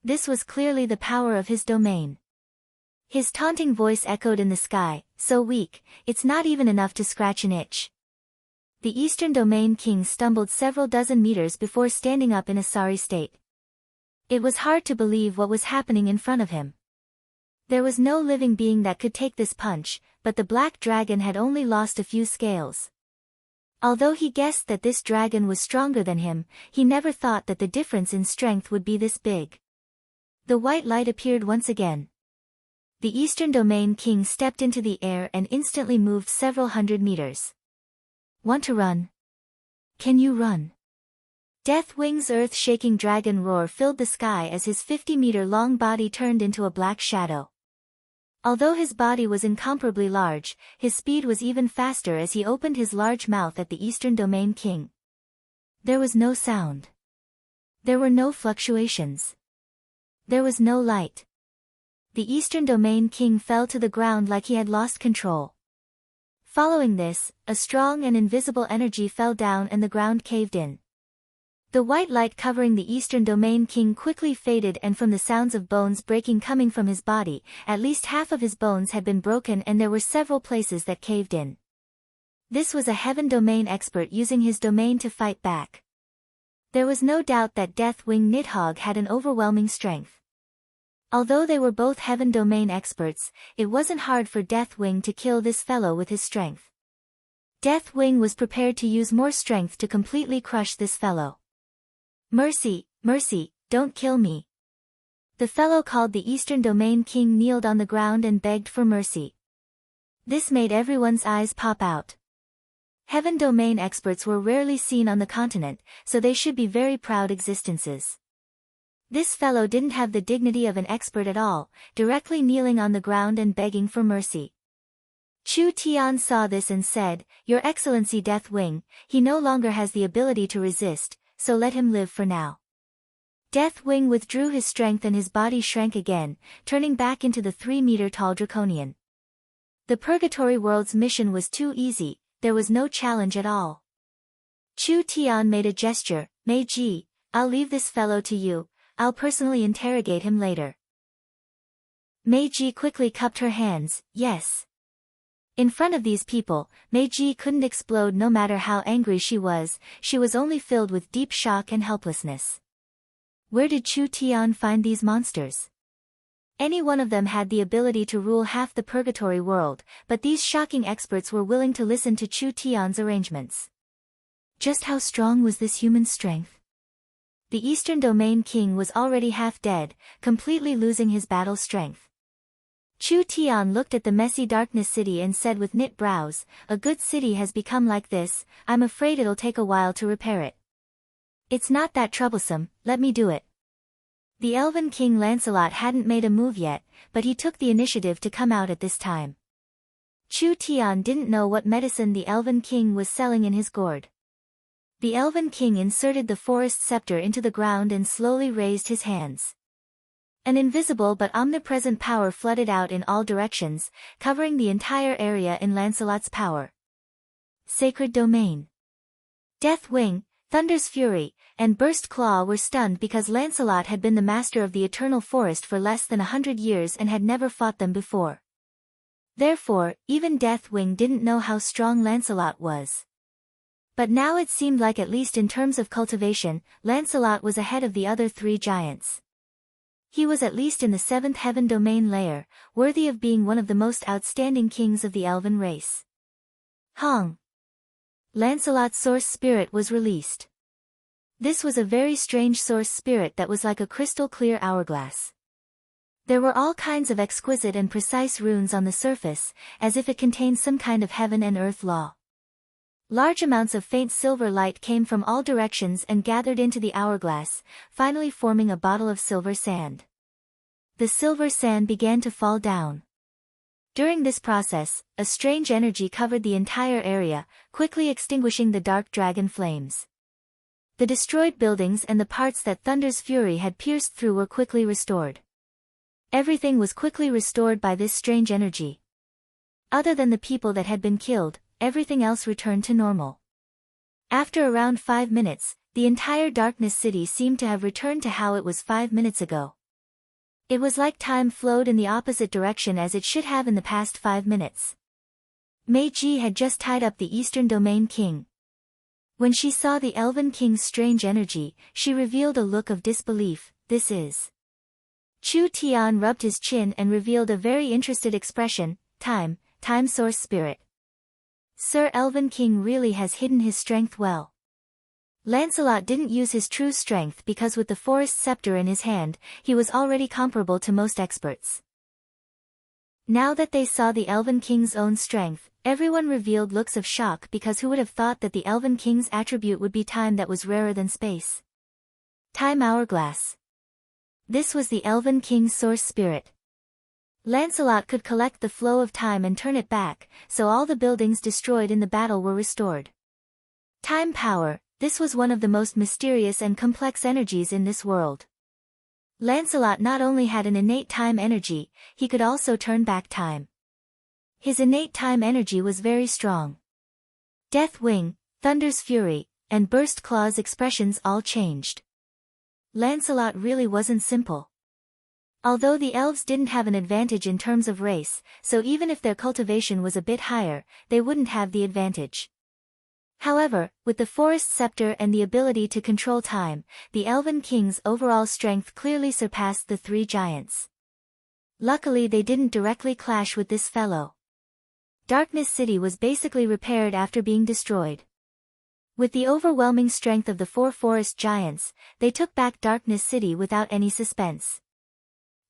This was clearly the power of his domain. His taunting voice echoed in the sky, so weak, it's not even enough to scratch an itch. The Eastern Domain King stumbled several dozen meters before standing up in a sorry state. It was hard to believe what was happening in front of him. There was no living being that could take this punch, but the black dragon had only lost a few scales. Although he guessed that this dragon was stronger than him, he never thought that the difference in strength would be this big. The white light appeared once again. The Eastern Domain King stepped into the air and instantly moved several hundred meters. Want to run? Can you run? Deathwing's earth-shaking dragon roar filled the sky as his 50-meter-long body turned into a black shadow. Although his body was incomparably large, his speed was even faster as he opened his large mouth at the Eastern Domain King. There was no sound. There were no fluctuations. There was no light. The Eastern Domain King fell to the ground like he had lost control. Following this, a strong and invisible energy fell down and the ground caved in. The white light covering the Eastern Domain King quickly faded, and from the sounds of bones breaking coming from his body, at least half of his bones had been broken and there were several places that caved in. This was a Heaven Domain expert using his domain to fight back. There was no doubt that Deathwing Nidhogg had an overwhelming strength. Although they were both Heaven Domain experts, it wasn't hard for Deathwing to kill this fellow with his strength. Deathwing was prepared to use more strength to completely crush this fellow. "Mercy, mercy, don't kill me." The fellow called the Eastern Domain King kneeled on the ground and begged for mercy. This made everyone's eyes pop out. Heaven Domain experts were rarely seen on the continent, so they should be very proud existences. This fellow didn't have the dignity of an expert at all, directly kneeling on the ground and begging for mercy. Chu Tian saw this and said, "Your Excellency Deathwing, he no longer has the ability to resist, so let him live for now." Deathwing withdrew his strength and his body shrank again, turning back into the 3-meter-tall draconian. The Purgatory World's mission was too easy, there was no challenge at all. Chu Tian made a gesture, "Meiji, I'll leave this fellow to you, I'll personally interrogate him later." Meiji quickly cupped her hands, "Yes." In front of these people, Meiji couldn't explode no matter how angry she was only filled with deep shock and helplessness. Where did Chu Tian find these monsters? Any one of them had the ability to rule half the Purgatory World, but these shocking experts were willing to listen to Chu Tian's arrangements. Just how strong was this human strength? The Eastern Domain King was already half dead, completely losing his battle strength. Chu Tian looked at the messy darkness city and said with knit brows, "A good city has become like this, I'm afraid it'll take a while to repair it." "It's not that troublesome, let me do it." The Elven King Lancelot hadn't made a move yet, but he took the initiative to come out at this time. Chu Tian didn't know what medicine the Elven King was selling in his gourd. The Elven King inserted the forest scepter into the ground and slowly raised his hands. An invisible but omnipresent power flooded out in all directions, covering the entire area in Lancelot's power. Sacred Domain. Deathwing, Thunder's Fury, and Burst Claw were stunned because Lancelot had been the master of the Eternal Forest for less than 100 years and had never fought them before. Therefore, even Deathwing didn't know how strong Lancelot was. But now it seemed like, at least in terms of cultivation, Lancelot was ahead of the other 3 giants. He was at least in the 7th Heaven Domain layer, worthy of being one of the most outstanding kings of the elven race. Hong. Lancelot's source spirit was released. This was a very strange source spirit that was like a crystal-clear hourglass. There were all kinds of exquisite and precise runes on the surface, as if it contained some kind of heaven and earth law. Large amounts of faint silver light came from all directions and gathered into the hourglass, finally forming a bottle of silver sand. The silver sand began to fall down. During this process, a strange energy covered the entire area, quickly extinguishing the dark dragon flames. The destroyed buildings and the parts that Thunder's Fury had pierced through were quickly restored. Everything was quickly restored by this strange energy. Other than the people that had been killed, everything else returned to normal. After around 5 minutes, the entire Darkness City seemed to have returned to how it was 5 minutes ago. It was like time flowed in the opposite direction as it should have in the past 5 minutes. Meiji had just tied up the Eastern Domain King. When she saw the Elven King's strange energy, she revealed a look of disbelief. "This is..." Chu Tian rubbed his chin and revealed a very interested expression. Time source spirit. Sir Elven King really has hidden his strength well. Lancelot didn't use his true strength because with the forest scepter in his hand, he was already comparable to most experts. Now that they saw the Elven King's own strength, everyone revealed looks of shock because who would have thought that the Elven King's attribute would be time that was rarer than space? Time hourglass. This was the Elven King's source spirit. Lancelot could collect the flow of time and turn it back, so all the buildings destroyed in the battle were restored. Time power, this was one of the most mysterious and complex energies in this world. Lancelot not only had an innate time energy, he could also turn back time. His innate time energy was very strong. Death Wing, Thunder's Fury, and Burst Claw's expressions all changed. Lancelot really wasn't simple. Although the elves didn't have an advantage in terms of race, so even if their cultivation was a bit higher, they wouldn't have the advantage. However, with the Forest Scepter and the ability to control time, the Elven King's overall strength clearly surpassed the three giants. Luckily they didn't directly clash with this fellow. Darkness City was basically repaired after being destroyed. With the overwhelming strength of the four forest giants, they took back Darkness City without any suspense.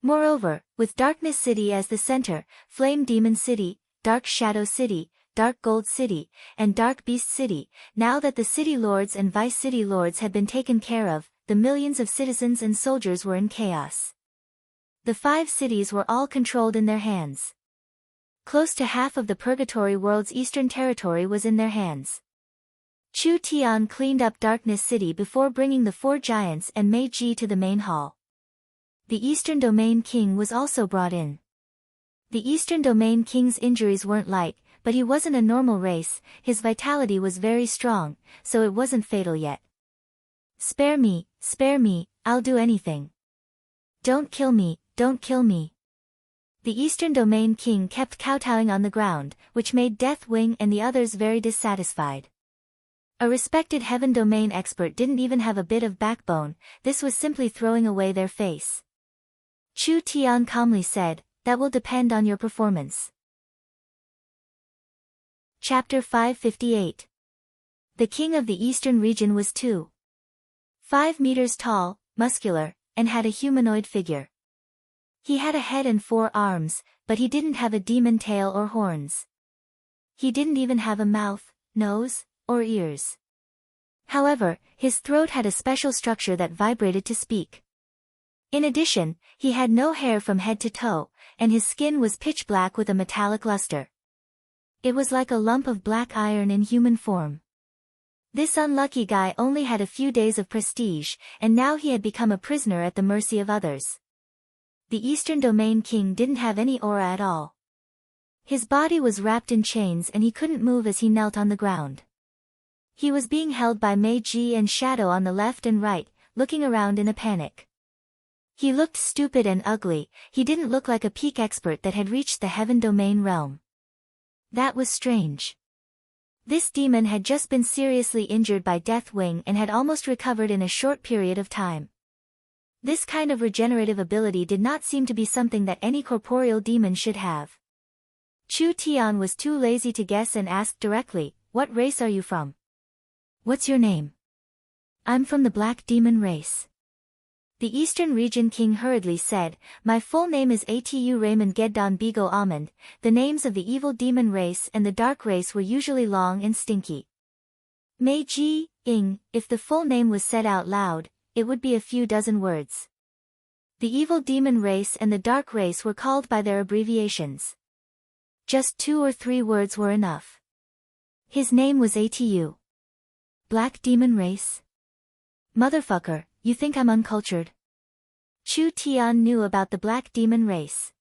Moreover, with Darkness City as the center, Flame Demon City, Dark Shadow City, Dark Gold City, and Dark Beast City, now that the City Lords and Vice City Lords had been taken care of, the millions of citizens and soldiers were in chaos. The 5 cities were all controlled in their hands. Close to half of the Purgatory World's eastern territory was in their hands. Chu Tian cleaned up Darkness City before bringing the 4 giants and Mei Ji to the main hall. The Eastern Domain King was also brought in. The Eastern Domain King's injuries weren't light, but he wasn't a normal race, his vitality was very strong, so it wasn't fatal yet. Spare me, I'll do anything. Don't kill me, don't kill me. The Eastern Domain King kept kowtowing on the ground, which made Death Wing and the others very dissatisfied. A respected Heaven Domain expert didn't even have a bit of backbone, this was simply throwing away their face. Chu Tian calmly said, "That will depend on your performance." Chapter 558. The king of the eastern region was 2.5 meters tall, muscular, and had a humanoid figure. He had a head and 4 arms, but he didn't have a demon tail or horns. He didn't even have a mouth, nose, or ears. However, his throat had a special structure that vibrated to speak. In addition, he had no hair from head to toe, and his skin was pitch black with a metallic luster. It was like a lump of black iron in human form. This unlucky guy only had a few days of prestige, and now he had become a prisoner at the mercy of others. The Eastern Domain King didn't have any aura at all. His body was wrapped in chains and he couldn't move as he knelt on the ground. He was being held by Mei Ji and Shadow on the left and right, looking around in a panic. He looked stupid and ugly, he didn't look like a peak expert that had reached the Heaven Domain realm. That was strange. This demon had just been seriously injured by Death Wing and had almost recovered in a short period of time. This kind of regenerative ability did not seem to be something that any corporeal demon should have. Chu Tian was too lazy to guess and asked directly, "What race are you from? What's your name?" "I'm from the Black Demon race." The Eastern Region King hurriedly said, "My full name is Atu Raymond Geddon Bigo Almond." The names of the evil demon race and the dark race were usually long and stinky. Mei Ji, Ing, if the full name was said out loud, it would be a few dozen words. The evil demon race and the dark race were called by their abbreviations. Just 2 or 3 words were enough. His name was Atu. Black demon race? Motherfucker, you think I'm uncultured? Chu Tian knew about the Black Demon race.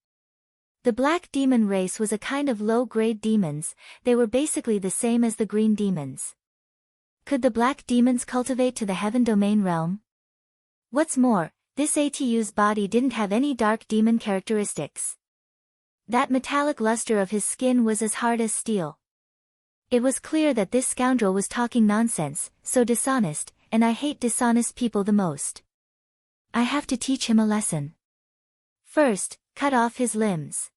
The Black Demon race was a kind of low-grade demons, they were basically the same as the Green Demons. Could the Black Demons cultivate to the Heaven Domain realm? What's more, this Atu's body didn't have any dark demon characteristics. That metallic luster of his skin was as hard as steel. It was clear that this scoundrel was talking nonsense, so dishonest, and I hate dishonest people the most. I have to teach him a lesson. First, cut off his limbs.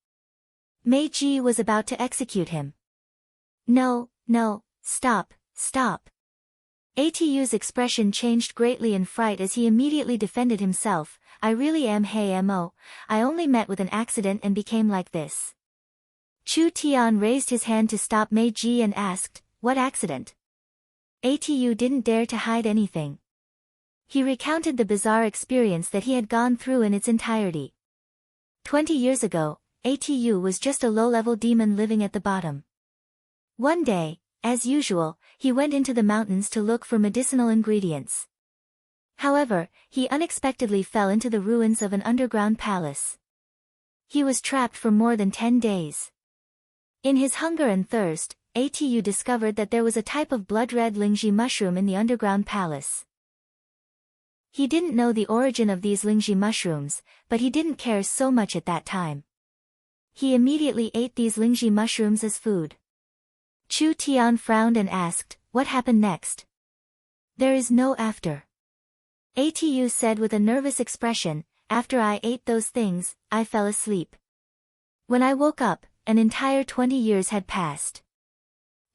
Mei Ji was about to execute him. No, stop. Atu's expression changed greatly in fright as he immediately defended himself. I really am. Hey Mo, I only met with an accident and became like this. Chu Tian raised his hand to stop Mei Ji and asked, "What accident?" Atu didn't dare to hide anything. He recounted the bizarre experience that he had gone through in its entirety. 20 years ago, Atu was just a low-level demon living at the bottom. One day, as usual, he went into the mountains to look for medicinal ingredients. However, he unexpectedly fell into the ruins of an underground palace. He was trapped for more than 10 days. In his hunger and thirst, Atu discovered that there was a type of blood-red Lingji mushroom in the underground palace. He didn't know the origin of these Lingji mushrooms, but he didn't care so much at that time. He immediately ate these Lingji mushrooms as food. Chu Tian frowned and asked, "What happened next?" "There is no after." Atu said with a nervous expression, "After I ate those things, I fell asleep. When I woke up, an entire 20 years had passed.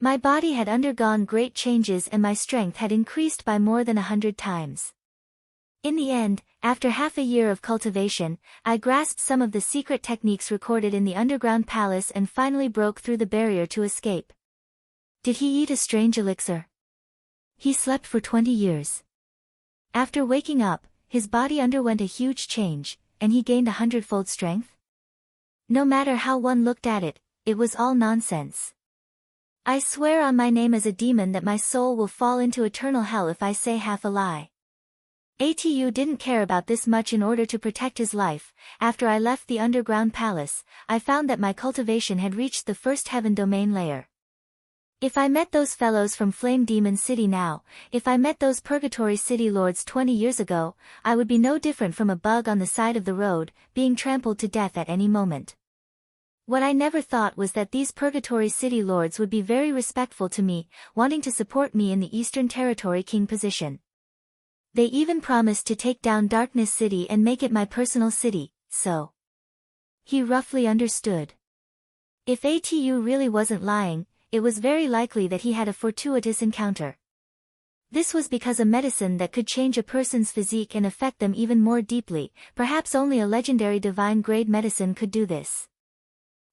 My body had undergone great changes and my strength had increased by more than 100 times. In the end, after half a year of cultivation, I grasped some of the secret techniques recorded in the underground palace and finally broke through the barrier to escape." Did he eat a strange elixir? He slept for 20 years. After waking up, his body underwent a huge change, and he gained 100-fold strength? No matter how one looked at it, it was all nonsense. I swear on my name as a demon that my soul will fall into eternal hell if I say half a lie. Atu didn't care about this much. In order to protect his life, after I left the underground palace, I found that my cultivation had reached the first heaven domain layer. If I met those fellows from Flame Demon City now, if I met those Purgatory City lords 20 years ago, I would be no different from a bug on the side of the road, being trampled to death at any moment. What I never thought was that these Purgatory City lords would be very respectful to me, wanting to support me in the Eastern Territory King position. They even promised to take down Darkness City and make it my personal city, so. He roughly understood. If Atu really wasn't lying, it was very likely that he had a fortuitous encounter. This was because a medicine that could change a person's physique and affect them even more deeply, perhaps only a legendary divine-grade medicine could do this.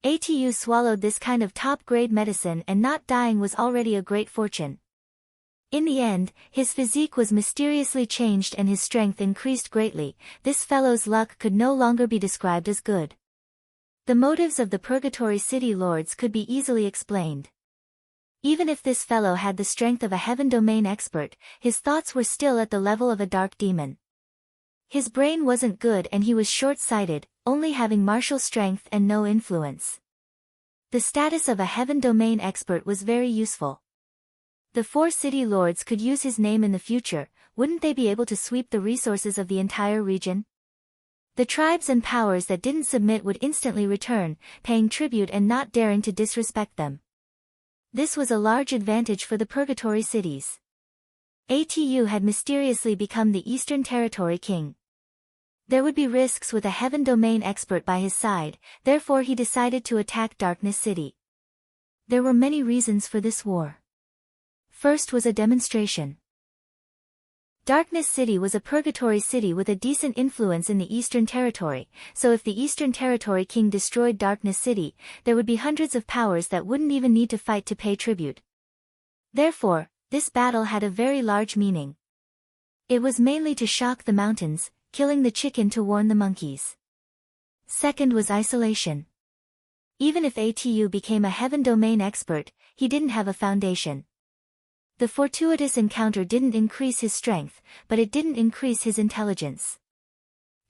Atu swallowed this kind of top-grade medicine and not dying was already a great fortune. In the end, his physique was mysteriously changed and his strength increased greatly. This fellow's luck could no longer be described as good. The motives of the Purgatory City lords could be easily explained. Even if this fellow had the strength of a heaven domain expert, his thoughts were still at the level of a dark demon. His brain wasn't good and he was short-sighted, only having martial strength and no influence. The status of a heaven domain expert was very useful. The 4 city lords could use his name in the future. Wouldn't they be able to sweep the resources of the entire region? The tribes and powers that didn't submit would instantly return, paying tribute and not daring to disrespect them. This was a large advantage for the Purgatory cities. Atu had mysteriously become the Eastern Territory King. There would be risks with a heaven domain expert by his side, therefore he decided to attack Darkness City. There were many reasons for this war. First was a demonstration. Darkness City was a purgatory city with a decent influence in the Eastern Territory, so if the Eastern Territory King destroyed Darkness City, there would be hundreds of powers that wouldn't even need to fight to pay tribute. Therefore, this battle had a very large meaning. It was mainly to shock the mountains, killing the chicken to warn the monkeys. Second was isolation. Even if Atu became a heaven domain expert, he didn't have a foundation. The fortuitous encounter didn't increase his strength, but it didn't increase his intelligence.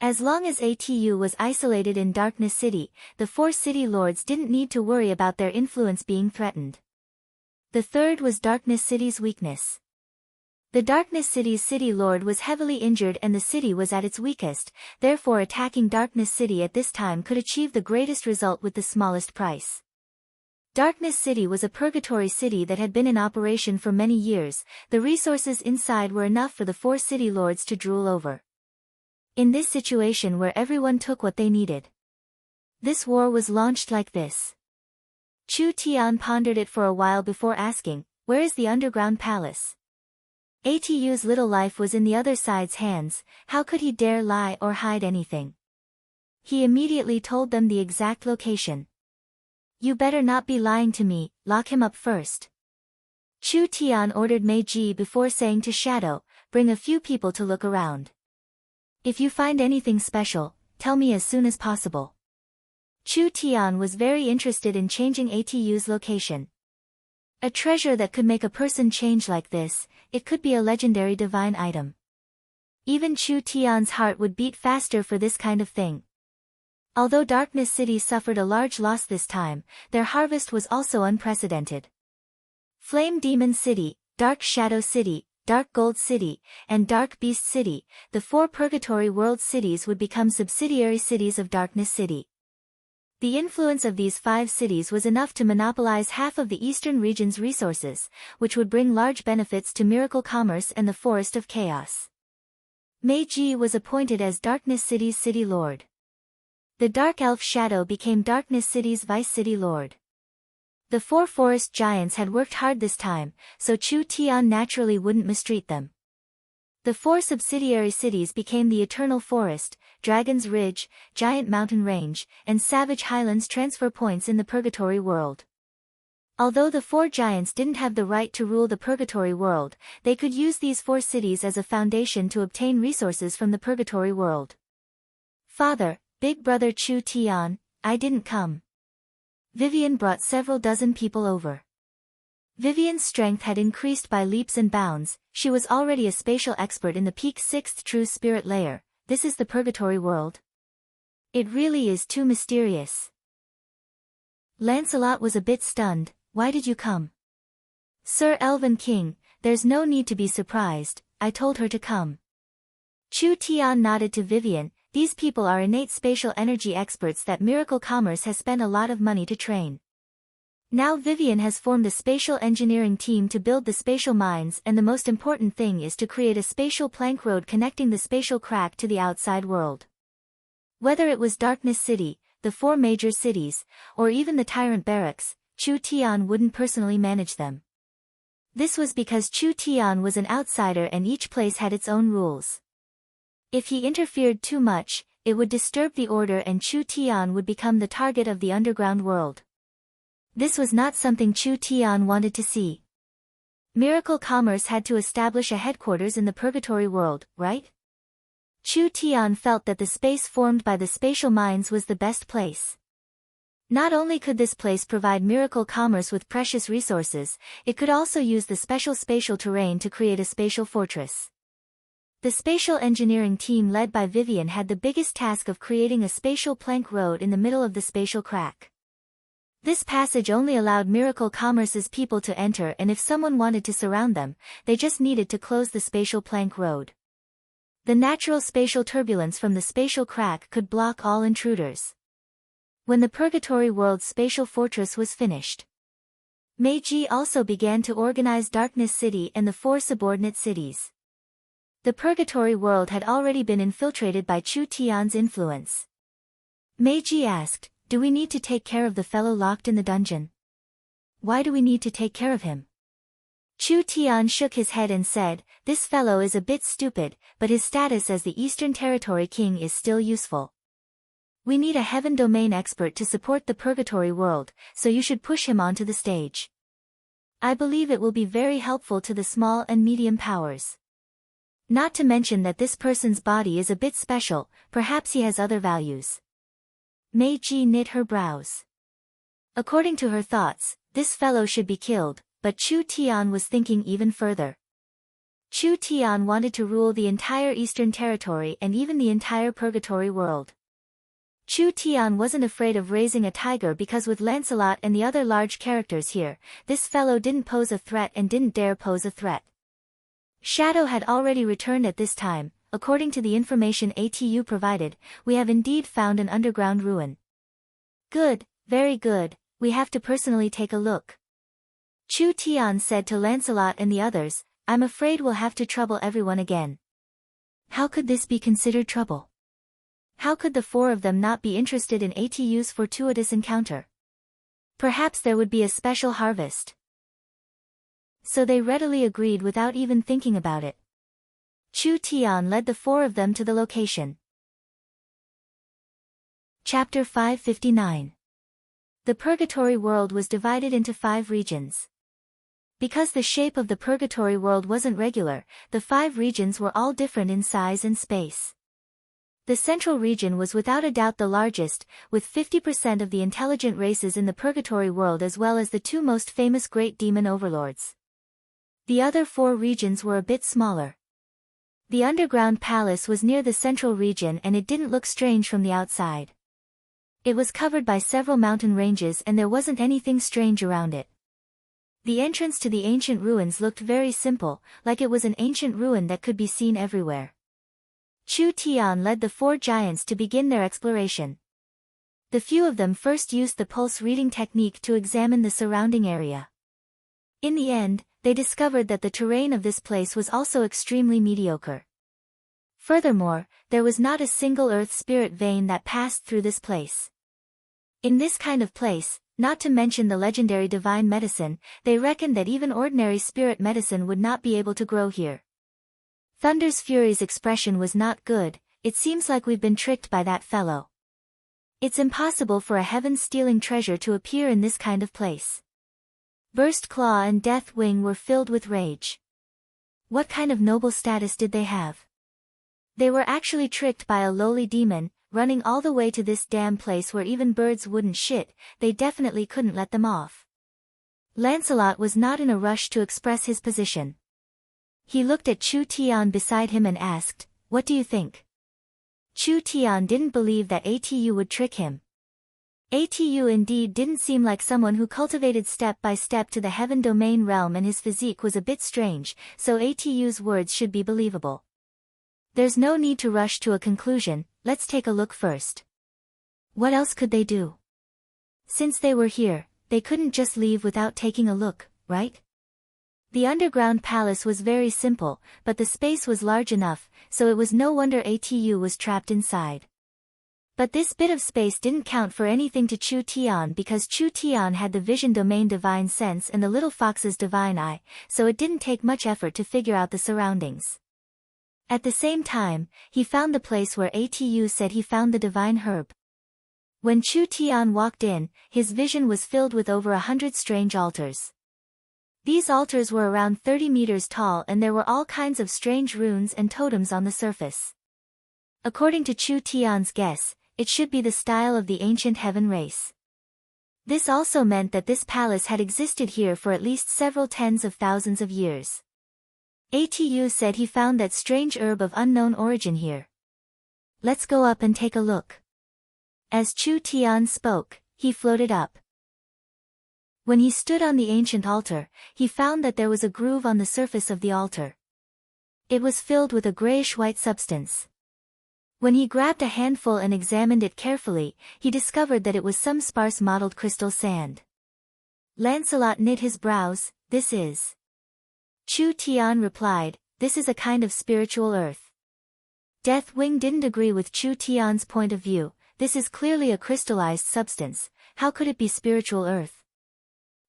As long as Atu was isolated in Darkness City, the 4 city lords didn't need to worry about their influence being threatened. The third was Darkness City's weakness. The Darkness City's city lord was heavily injured and the city was at its weakest, therefore attacking Darkness City at this time could achieve the greatest result with the smallest price. Darkness City was a purgatory city that had been in operation for many years. The resources inside were enough for the 4 city lords to drool over. In this situation where everyone took what they needed. This war was launched like this. Chu Tian pondered it for a while before asking, "Where is the underground palace?" Atu's little life was in the other side's hands, how could he dare lie or hide anything? He immediately told them the exact location. You better not be lying to me, lock him up first. Chu Tian ordered Meiji before saying to Shadow, bring a few people to look around. If you find anything special, tell me as soon as possible. Chu Tian was very interested in changing Atu's location. A treasure that could make a person change like this, it could be a legendary divine item. Even Chu Tian's heart would beat faster for this kind of thing. Although Darkness City suffered a large loss this time, their harvest was also unprecedented. Flame Demon City, Dark Shadow City, Dark Gold City, and Dark Beast City, the 4 Purgatory World cities would become subsidiary cities of Darkness City. The influence of these 5 cities was enough to monopolize half of the eastern region's resources, which would bring large benefits to Miracle Commerce and the Forest of Chaos. Meiji was appointed as Darkness City's city lord. The Dark Elf Shadow became Darkness City's vice-city lord. The 4 forest giants had worked hard this time, so Chu Tian naturally wouldn't mistreat them. The 4 subsidiary cities became the Eternal Forest, Dragon's Ridge, Giant Mountain Range, and Savage Highlands transfer points in the Purgatory World. Although the 4 giants didn't have the right to rule the Purgatory World, they could use these 4 cities as a foundation to obtain resources from the Purgatory World. Father, Big Brother Chu Tian, I didn't come. Vivian brought several dozen people over. Vivian's strength had increased by leaps and bounds, she was already a spatial expert in the peak 6th true spirit layer. This is the Purgatory World. It really is too mysterious. Lancelot was a bit stunned. Why did you come? Sir Elven King, there's no need to be surprised, I told her to come. Chu Tian nodded to Vivian. These people are innate spatial energy experts that Miracle Commerce has spent a lot of money to train. Now Vivian has formed a spatial engineering team to build the spatial mines, and the most important thing is to create a spatial plank road connecting the spatial crack to the outside world. Whether it was Darkness City, the 4 major cities, or even the Tyrant Barracks, Chu Tian wouldn't personally manage them. This was because Chu Tian was an outsider and each place had its own rules. If he interfered too much, it would disturb the order and Chu Tian would become the target of the underground world. This was not something Chu Tian wanted to see. Miracle Commerce had to establish a headquarters in the Purgatory World, right? Chu Tian felt that the space formed by the spatial mines was the best place. Not only could this place provide Miracle Commerce with precious resources, it could also use the special spatial terrain to create a spatial fortress. The spatial engineering team led by Vivian had the biggest task of creating a spatial plank road in the middle of the spatial crack. This passage only allowed Miracle Commerce's people to enter, and if someone wanted to surround them, they just needed to close the spatial plank road. The natural spatial turbulence from the spatial crack could block all intruders. When the Purgatory World's spatial fortress was finished, Meiji also began to organize Darkness City and the 4 subordinate cities. The Purgatory World had already been infiltrated by Chu Tian's influence. Meiji asked, do we need to take care of the fellow locked in the dungeon? Why do we need to take care of him? Chu Tian shook his head and said, this fellow is a bit stupid, but his status as the Eastern Territory King is still useful. We need a Heaven Domain expert to support the Purgatory World, so you should push him onto the stage. I believe it will be very helpful to the small and medium powers. Not to mention that this person's body is a bit special, perhaps he has other values. Meiji knit her brows. According to her thoughts, this fellow should be killed, but Chu Tian was thinking even further. Chu Tian wanted to rule the entire Eastern Territory and even the entire Purgatory World. Chu Tian wasn't afraid of raising a tiger because with Lancelot and the other large characters here, this fellow didn't pose a threat and didn't dare pose a threat. Shadow had already returned at this time. According to the information Atu provided, we have indeed found an underground ruin. Good, very good, we have to personally take a look. Chu Tian said to Lancelot and the others, I'm afraid we'll have to trouble everyone again. How could this be considered trouble? How could the 4 of them not be interested in Atu's fortuitous encounter? Perhaps there would be a special harvest. So they readily agreed without even thinking about it. Chu Tian led the 4 of them to the location. Chapter 559. The purgatory world was divided into 5 regions. Because the shape of the purgatory world wasn't regular, the 5 regions were all different in size and space. The central region was without a doubt the largest, with 50% of the intelligent races in the purgatory world as well as the 2 most famous great demon overlords. The other 4 regions were a bit smaller. The underground palace was near the central region and it didn't look strange from the outside. It was covered by several mountain ranges and there wasn't anything strange around it. The entrance to the ancient ruins looked very simple, like it was an ancient ruin that could be seen everywhere. Chu Tian led the 4 giants to begin their exploration. The few of them first used the pulse reading technique to examine the surrounding area. In the end, they discovered that the terrain of this place was also extremely mediocre. Furthermore, there was not a single earth spirit vein that passed through this place. In this kind of place, not to mention the legendary divine medicine, they reckoned that even ordinary spirit medicine would not be able to grow here. Thunder's Fury's expression was not good. It seems like we've been tricked by that fellow. It's impossible for a heaven-stealing treasure to appear in this kind of place. Burst Claw and Death Wing were filled with rage. What kind of noble status did they have? They were actually tricked by a lowly demon, running all the way to this damn place where even birds wouldn't shit. They definitely couldn't let them off. Lancelot was not in a rush to express his position. He looked at Chu Tian beside him and asked, "What do you think?" Chu Tian didn't believe that Atu would trick him. Atu indeed didn't seem like someone who cultivated step by step to the heaven domain realm, and his physique was a bit strange, so Atu's words should be believable. There's no need to rush to a conclusion, let's take a look first. What else could they do? Since they were here, they couldn't just leave without taking a look, right? The underground palace was very simple, but the space was large enough, so it was no wonder Atu was trapped inside. But this bit of space didn't count for anything to Chu Tian because Chu Tian had the vision domain divine sense and the little fox's divine eye, so it didn't take much effort to figure out the surroundings. At the same time, he found the place where Atu said he found the divine herb. When Chu Tian walked in, his vision was filled with over 100 strange altars. These altars were around 30 meters tall and there were all kinds of strange runes and totems on the surface. According to Chu Tian's guess, it should be the style of the ancient heaven race. This also meant that this palace had existed here for at least several tens of thousands of years. Atu said he found that strange herb of unknown origin here. Let's go up and take a look. As Chu Tian spoke, he floated up. When he stood on the ancient altar, he found that there was a groove on the surface of the altar. It was filled with a grayish-white substance. When he grabbed a handful and examined it carefully, he discovered that it was some sparse mottled crystal sand. Lancelot knit his brows. "This is..." Chu Tian replied, "This is a kind of spiritual earth." Death Wing didn't agree with Chu Tian's point of view. "This is clearly a crystallized substance. How could it be spiritual earth?"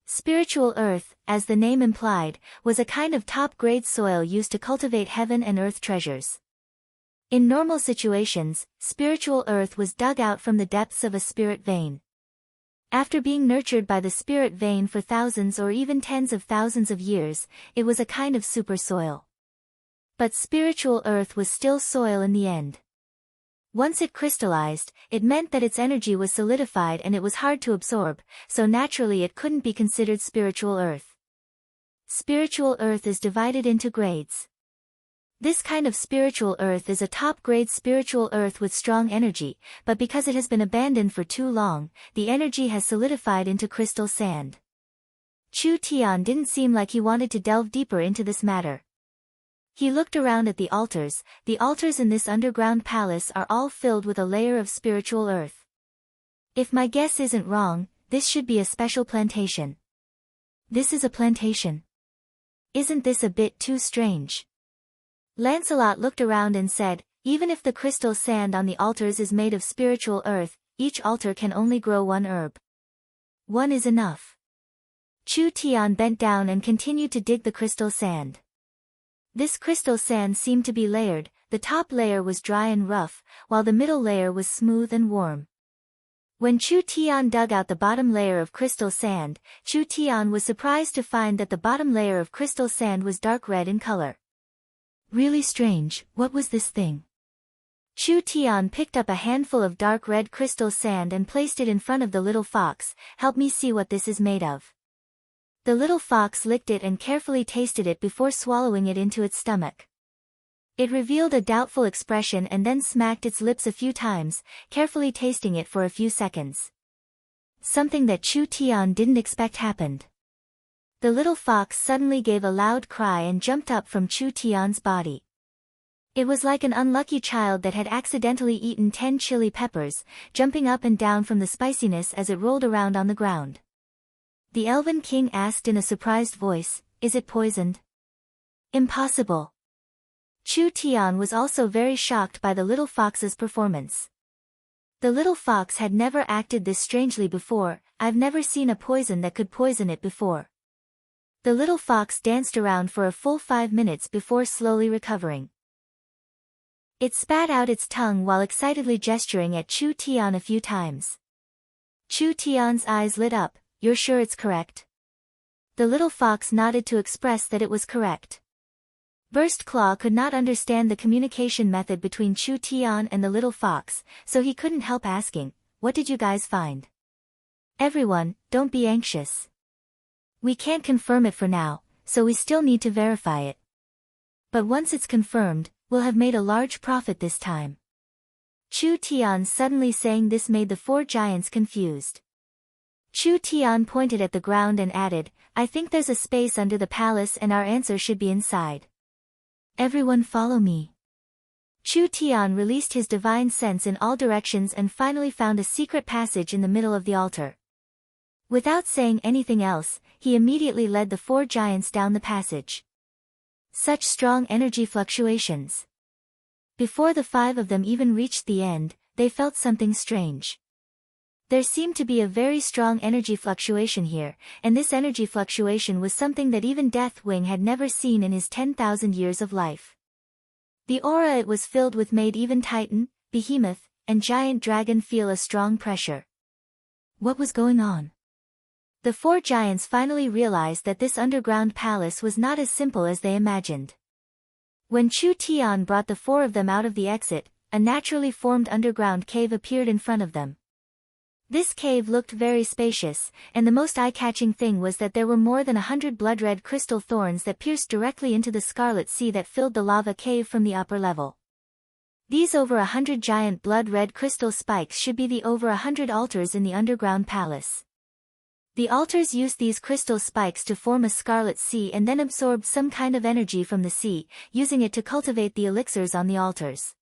Spiritual earth, as the name implied, was a kind of top-grade soil used to cultivate heaven and earth treasures. In normal situations, spiritual earth was dug out from the depths of a spirit vein. After being nurtured by the spirit vein for thousands or even tens of thousands of years, it was a kind of super soil. But spiritual earth was still soil in the end. Once it crystallized, it meant that its energy was solidified and it was hard to absorb, so naturally it couldn't be considered spiritual earth. Spiritual earth is divided into grades. This kind of spiritual earth is a top-grade spiritual earth with strong energy, but because it has been abandoned for too long, the energy has solidified into crystal sand. Chu Tian didn't seem like he wanted to delve deeper into this matter. He looked around at the altars. The altars in this underground palace are all filled with a layer of spiritual earth. If my guess isn't wrong, this should be a special plantation. This is a plantation. Isn't this a bit too strange? Lancelot looked around and said, "Even if the crystal sand on the altars is made of spiritual earth, each altar can only grow 1 herb. 1 is enough." Chu Tian bent down and continued to dig the crystal sand. This crystal sand seemed to be layered. The top layer was dry and rough, while the middle layer was smooth and warm. When Chu Tian dug out the bottom layer of crystal sand, Chu Tian was surprised to find that the bottom layer of crystal sand was dark red in color. Really strange, what was this thing? Chu Tian picked up a handful of dark red crystal sand and placed it in front of the little fox. Help me see what this is made of. The little fox licked it and carefully tasted it before swallowing it into its stomach. It revealed a doubtful expression and then smacked its lips a few times, carefully tasting it for a few seconds. Something that Chu Tian didn't expect happened. The little fox suddenly gave a loud cry and jumped up from Chu Tian's body. It was like an unlucky child that had accidentally eaten 10 chili peppers, jumping up and down from the spiciness as it rolled around on the ground. The Elven King asked in a surprised voice, "Is it poisoned?" "Impossible." Chu Tian was also very shocked by the little fox's performance. The little fox had never acted this strangely before. "I've never seen a poison that could poison it before." The little fox danced around for a full 5 minutes before slowly recovering. It spat out its tongue while excitedly gesturing at Chu Tian a few times. Chu Tian's eyes lit up. "You're sure it's correct?" The little fox nodded to express that it was correct. Burst Claw could not understand the communication method between Chu Tian and the little fox, so he couldn't help asking, "What did you guys find?" "Everyone, don't be anxious. We can't confirm it for now, so we still need to verify it. But once it's confirmed, we'll have made a large profit this time." Chu Tian suddenly saying this made the 4 giants confused. Chu Tian pointed at the ground and added, "I think there's a space under the palace and our answer should be inside. Everyone follow me." Chu Tian released his divine sense in all directions and finally found a secret passage in the middle of the altar. Without saying anything else, he immediately led the 4 giants down the passage. Such strong energy fluctuations. Before the 5 of them even reached the end, they felt something strange. There seemed to be a very strong energy fluctuation here, and this energy fluctuation was something that even Deathwing had never seen in his 10,000 years of life. The aura it was filled with made even Titan, Behemoth, and Giant Dragon feel a strong pressure. What was going on? The 4 giants finally realized that this underground palace was not as simple as they imagined. When Chu Tian brought the 4 of them out of the exit, a naturally formed underground cave appeared in front of them. This cave looked very spacious, and the most eye-catching thing was that there were more than 100 blood-red crystal thorns that pierced directly into the scarlet sea that filled the lava cave from the upper level. These over 100 giant blood-red crystal spikes should be the over 100 altars in the underground palace. The altars used these crystal spikes to form a scarlet sea and then absorbed some kind of energy from the sea, using it to cultivate the elixirs on the altars.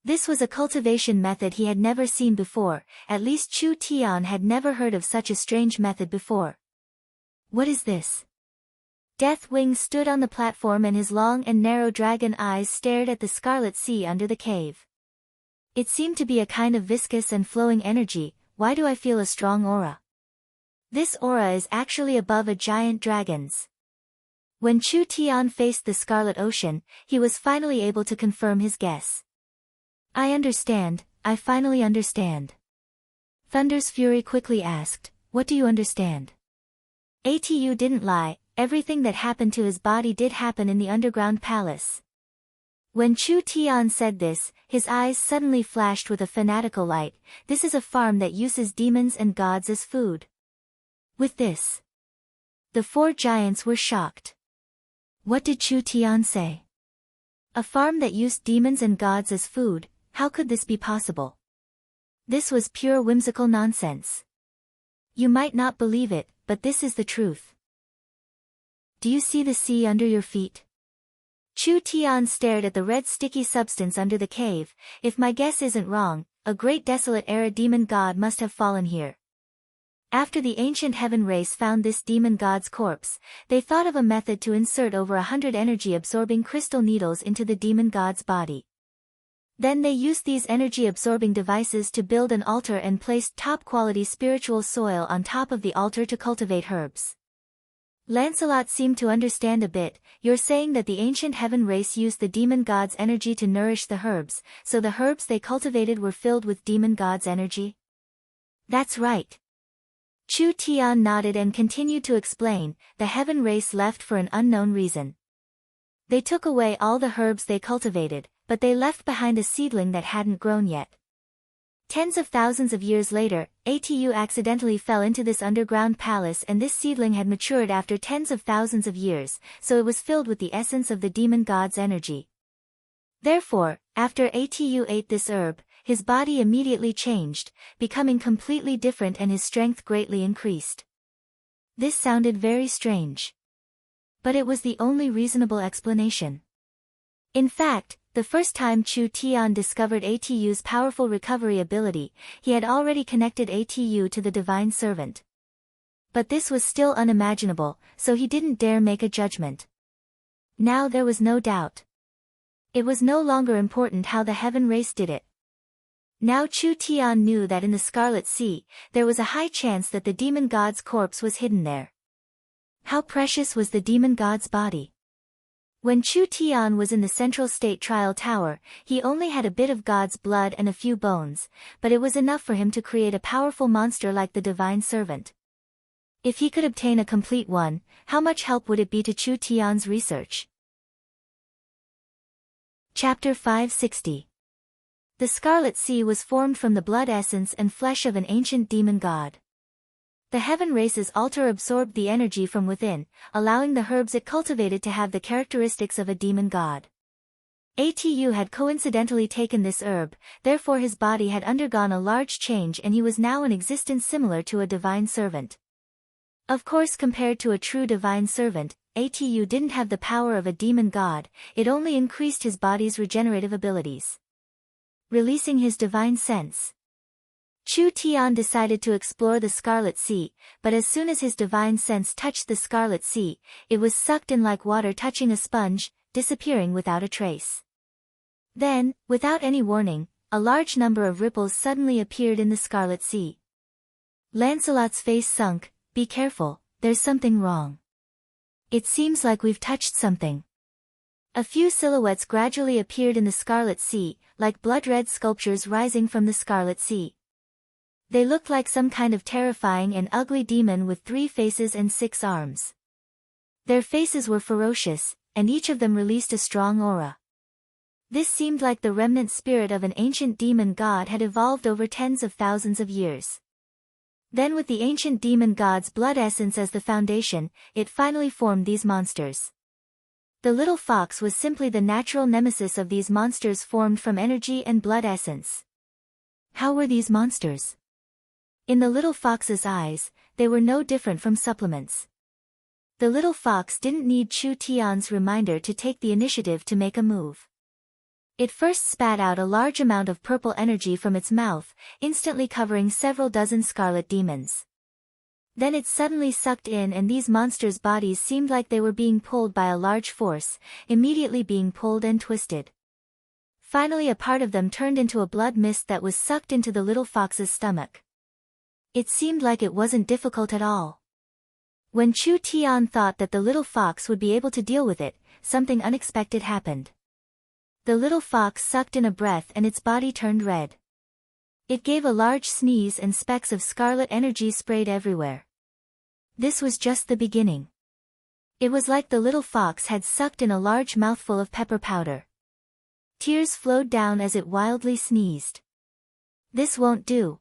This was a cultivation method he had never seen before, at least Chu Tian had never heard of such a strange method before. "What is this?" Deathwing stood on the platform and his long and narrow dragon eyes stared at the scarlet sea under the cave. It seemed to be a kind of viscous and flowing energy. "Why do I feel a strong aura?" This aura is actually above a giant dragon's. When Chu Tian faced the Scarlet Ocean, he was finally able to confirm his guess. "I understand, I finally understand." Thunder's Fury quickly asked, "What do you understand?" Atu didn't lie, everything that happened to his body did happen in the underground palace. When Chu Tian said this, his eyes suddenly flashed with a fanatical light. "This is a farm that uses demons and gods as food." With this, the 4 giants were shocked. What did Chu Tian say? A farm that used demons and gods as food? How could this be possible? This was pure whimsical nonsense. You might not believe it, but this is the truth. Do you see the sea under your feet? Chu Tian stared at the red sticky substance under the cave. If my guess isn't wrong, a great desolate era demon god must have fallen here. After the ancient heaven race found this demon god's corpse, they thought of a method to insert over 100 energy-absorbing crystal needles into the demon god's body. Then they used these energy-absorbing devices to build an altar and placed top-quality spiritual soil on top of the altar to cultivate herbs. Lancelot seemed to understand a bit. "You're saying that the ancient heaven race used the demon god's energy to nourish the herbs, so the herbs they cultivated were filled with demon god's energy?" That's right. Chu Tian nodded and continued to explain, the heaven race left for an unknown reason. They took away all the herbs they cultivated, but they left behind a seedling that hadn't grown yet. Tens of thousands of years later, Atu accidentally fell into this underground palace, and this seedling had matured after tens of thousands of years, so it was filled with the essence of the demon god's energy. Therefore, after Atu ate this herb, his body immediately changed, becoming completely different, and his strength greatly increased. This sounded very strange. But it was the only reasonable explanation. In fact, the first time Chu Tian discovered Atu's powerful recovery ability, he had already connected Atu to the divine servant. But this was still unimaginable, so he didn't dare make a judgment. Now there was no doubt. It was no longer important how the heaven race did it. Now Chu Tian knew that in the Scarlet Sea, there was a high chance that the demon god's corpse was hidden there. How precious was the demon god's body! When Chu Tian was in the Central State Trial Tower, he only had a bit of God's blood and a few bones, but it was enough for him to create a powerful monster like the Divine Servant. If he could obtain a complete one, how much help would it be to Chu Tian's research? Chapter 560. The Scarlet Sea was formed from the blood essence and flesh of an ancient demon god. The heaven race's altar absorbed the energy from within, allowing the herbs it cultivated to have the characteristics of a demon god. Atu had coincidentally taken this herb, therefore his body had undergone a large change, and he was now in existence similar to a divine servant. Of course, compared to a true divine servant, Atu didn't have the power of a demon god, it only increased his body's regenerative abilities. Releasing his divine sense, Chu Tian decided to explore the Scarlet Sea, but as soon as his divine sense touched the Scarlet Sea, it was sucked in like water touching a sponge, disappearing without a trace. Then, without any warning, a large number of ripples suddenly appeared in the Scarlet Sea. Lancelot's face sunk. Be careful, there's something wrong. It seems like we've touched something. A few silhouettes gradually appeared in the Scarlet Sea, like blood-red sculptures rising from the Scarlet Sea. They looked like some kind of terrifying and ugly demon with 3 faces and 6 arms. Their faces were ferocious, and each of them released a strong aura. This seemed like the remnant spirit of an ancient demon god had evolved over tens of thousands of years. Then, with the ancient demon god's blood essence as the foundation, it finally formed these monsters. The little fox was simply the natural nemesis of these monsters, formed from energy and blood essence. How were these monsters? In the little fox's eyes, they were no different from supplements. The little fox didn't need Chu Tian's reminder to take the initiative to make a move. It first spat out a large amount of purple energy from its mouth, instantly covering several dozen scarlet demons. Then it suddenly sucked in, and these monsters' bodies seemed like they were being pulled by a large force, immediately being pulled and twisted. Finally, a part of them turned into a blood mist that was sucked into the little fox's stomach. It seemed like it wasn't difficult at all. When Chu Tian thought that the little fox would be able to deal with it, something unexpected happened. The little fox sucked in a breath and its body turned red. It gave a large sneeze and specks of scarlet energy sprayed everywhere. This was just the beginning. It was like the little fox had sucked in a large mouthful of pepper powder. Tears flowed down as it wildly sneezed. This won't do.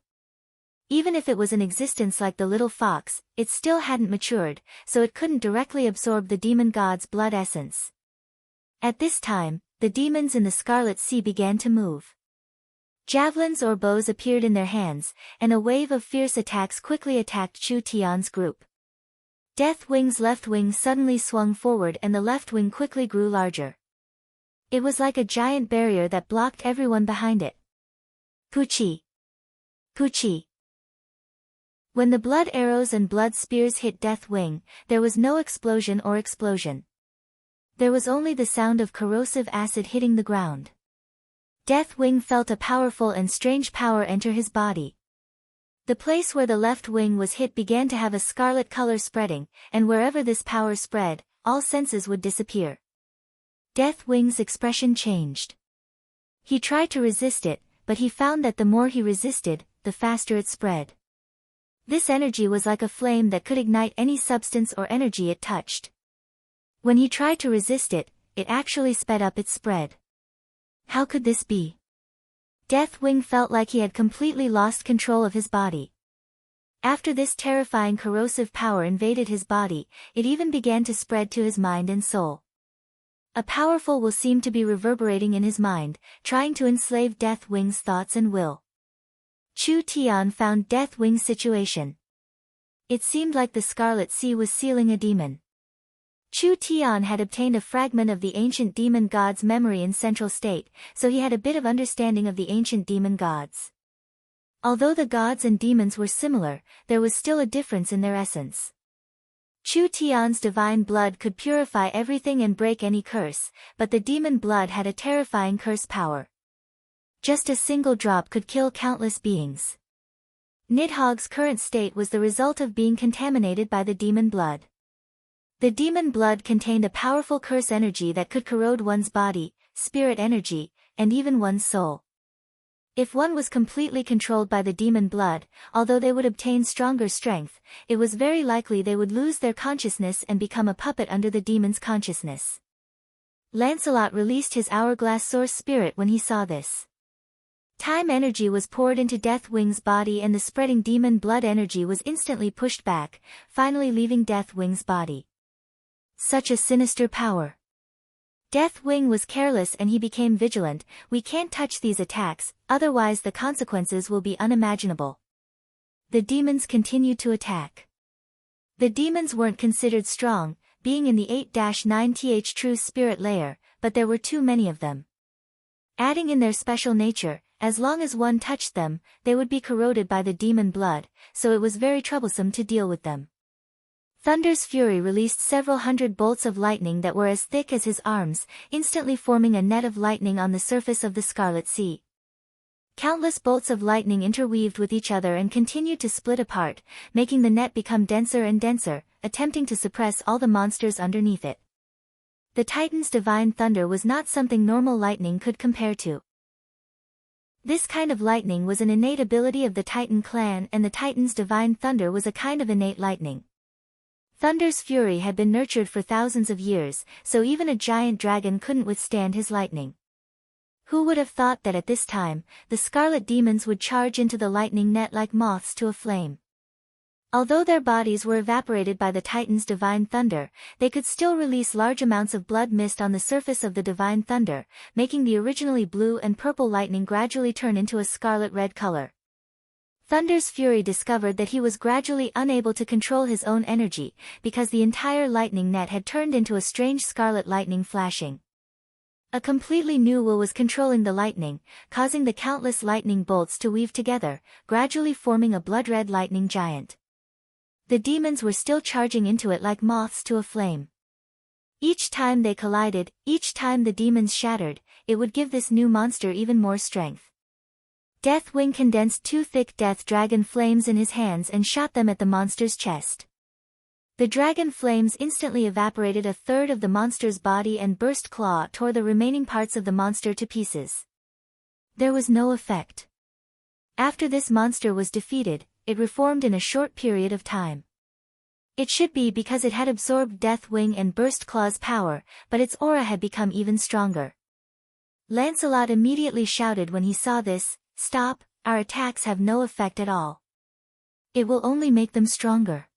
Even if it was in existence like the little fox, it still hadn't matured, so it couldn't directly absorb the demon god's blood essence. At this time, the demons in the Scarlet Sea began to move. Javelins or bows appeared in their hands, and a wave of fierce attacks quickly attacked Chu Tian's group. Death Wing's left wing suddenly swung forward, and the left wing quickly grew larger. It was like a giant barrier that blocked everyone behind it. Puchi! Puchi! When the blood arrows and blood spears hit Death Wing, there was no explosion or explosion. There was only the sound of corrosive acid hitting the ground. Death Wing felt a powerful and strange power enter his body. The place where the left wing was hit began to have a scarlet color spreading, and wherever this power spread, all senses would disappear. Death Wing's expression changed. He tried to resist it, but he found that the more he resisted, the faster it spread. This energy was like a flame that could ignite any substance or energy it touched. When he tried to resist it, it actually sped up its spread. How could this be? Deathwing felt like he had completely lost control of his body. After this terrifying corrosive power invaded his body, it even began to spread to his mind and soul. A powerful will seemed to be reverberating in his mind, trying to enslave Deathwing's thoughts and will. Chu Tian found Deathwing's situation. It seemed like the Scarlet Sea was sealing a demon. Chu Tian had obtained a fragment of the ancient demon god's memory in Central State, so he had a bit of understanding of the ancient demon gods. Although the gods and demons were similar, there was still a difference in their essence. Chu Tian's divine blood could purify everything and break any curse, but the demon blood had a terrifying curse power. Just a single drop could kill countless beings. Nidhogg's current state was the result of being contaminated by the demon blood. The demon blood contained a powerful curse energy that could corrode one's body, spirit energy, and even one's soul. If one was completely controlled by the demon blood, although they would obtain stronger strength, it was very likely they would lose their consciousness and become a puppet under the demon's consciousness. Lancelot released his hourglass source spirit when he saw this. Time energy was poured into Deathwing's body and the spreading demon blood energy was instantly pushed back, finally leaving Deathwing's body. Such a sinister power. Deathwing was careless and he became vigilant. We can't touch these attacks, otherwise the consequences will be unimaginable. The demons continued to attack. The demons weren't considered strong, being in the 8-9th true spirit layer, but there were too many of them. Adding in their special nature, as long as one touched them, they would be corroded by the demon blood, so it was very troublesome to deal with them. Thunder's fury released several hundred bolts of lightning that were as thick as his arms, instantly forming a net of lightning on the surface of the Scarlet Sea. Countless bolts of lightning interweaved with each other and continued to split apart, making the net become denser and denser, attempting to suppress all the monsters underneath it. The Titan's divine thunder was not something normal lightning could compare to. This kind of lightning was an innate ability of the Titan clan, and the Titan's divine thunder was a kind of innate lightning. Thunder's fury had been nurtured for thousands of years, so even a giant dragon couldn't withstand his lightning. Who would have thought that at this time, the scarlet demons would charge into the lightning net like moths to a flame? Although their bodies were evaporated by the Titan's divine thunder, they could still release large amounts of blood mist on the surface of the divine thunder, making the originally blue and purple lightning gradually turn into a scarlet-red color. Thunder's fury discovered that he was gradually unable to control his own energy, because the entire lightning net had turned into a strange scarlet lightning flashing. A completely new will was controlling the lightning, causing the countless lightning bolts to weave together, gradually forming a blood-red lightning giant. The demons were still charging into it like moths to a flame. Each time they collided, each time the demons shattered, it would give this new monster even more strength. Deathwing condensed two thick death dragon flames in his hands and shot them at the monster's chest. The dragon flames instantly evaporated a third of the monster's body and burst claw tore the remaining parts of the monster to pieces. There was no effect. After this monster was defeated, it reformed in a short period of time. It should be because it had absorbed Deathwing and Burst Claw's power, but its aura had become even stronger. Lancelot immediately shouted when he saw this, "Stop, our attacks have no effect at all. It will only make them stronger."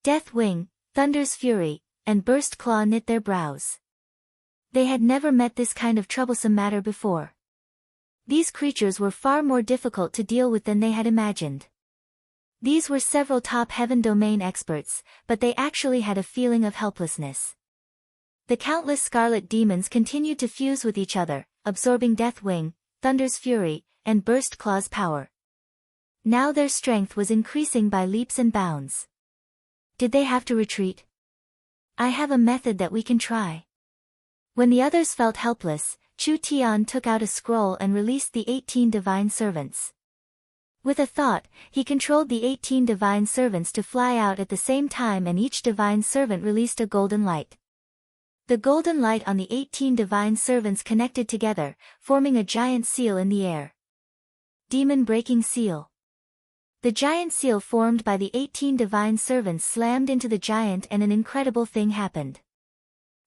Deathwing, Thunder's Fury, and Burst Claw knit their brows. They had never met this kind of troublesome matter before. These creatures were far more difficult to deal with than they had imagined. These were several top heaven domain experts, but they actually had a feeling of helplessness. The countless scarlet demons continued to fuse with each other, absorbing Deathwing, Thunder's Fury, and Burst Claw's power. Now their strength was increasing by leaps and bounds. Did they have to retreat? I have a method that we can try. When the others felt helpless, Chu Tian took out a scroll and released the 18 divine servants. With a thought, he controlled the 18 divine servants to fly out at the same time, and each divine servant released a golden light. The golden light on the 18 divine servants connected together, forming a giant seal in the air. Demon-breaking seal. The giant seal formed by the 18 divine servants slammed into the giant and an incredible thing happened.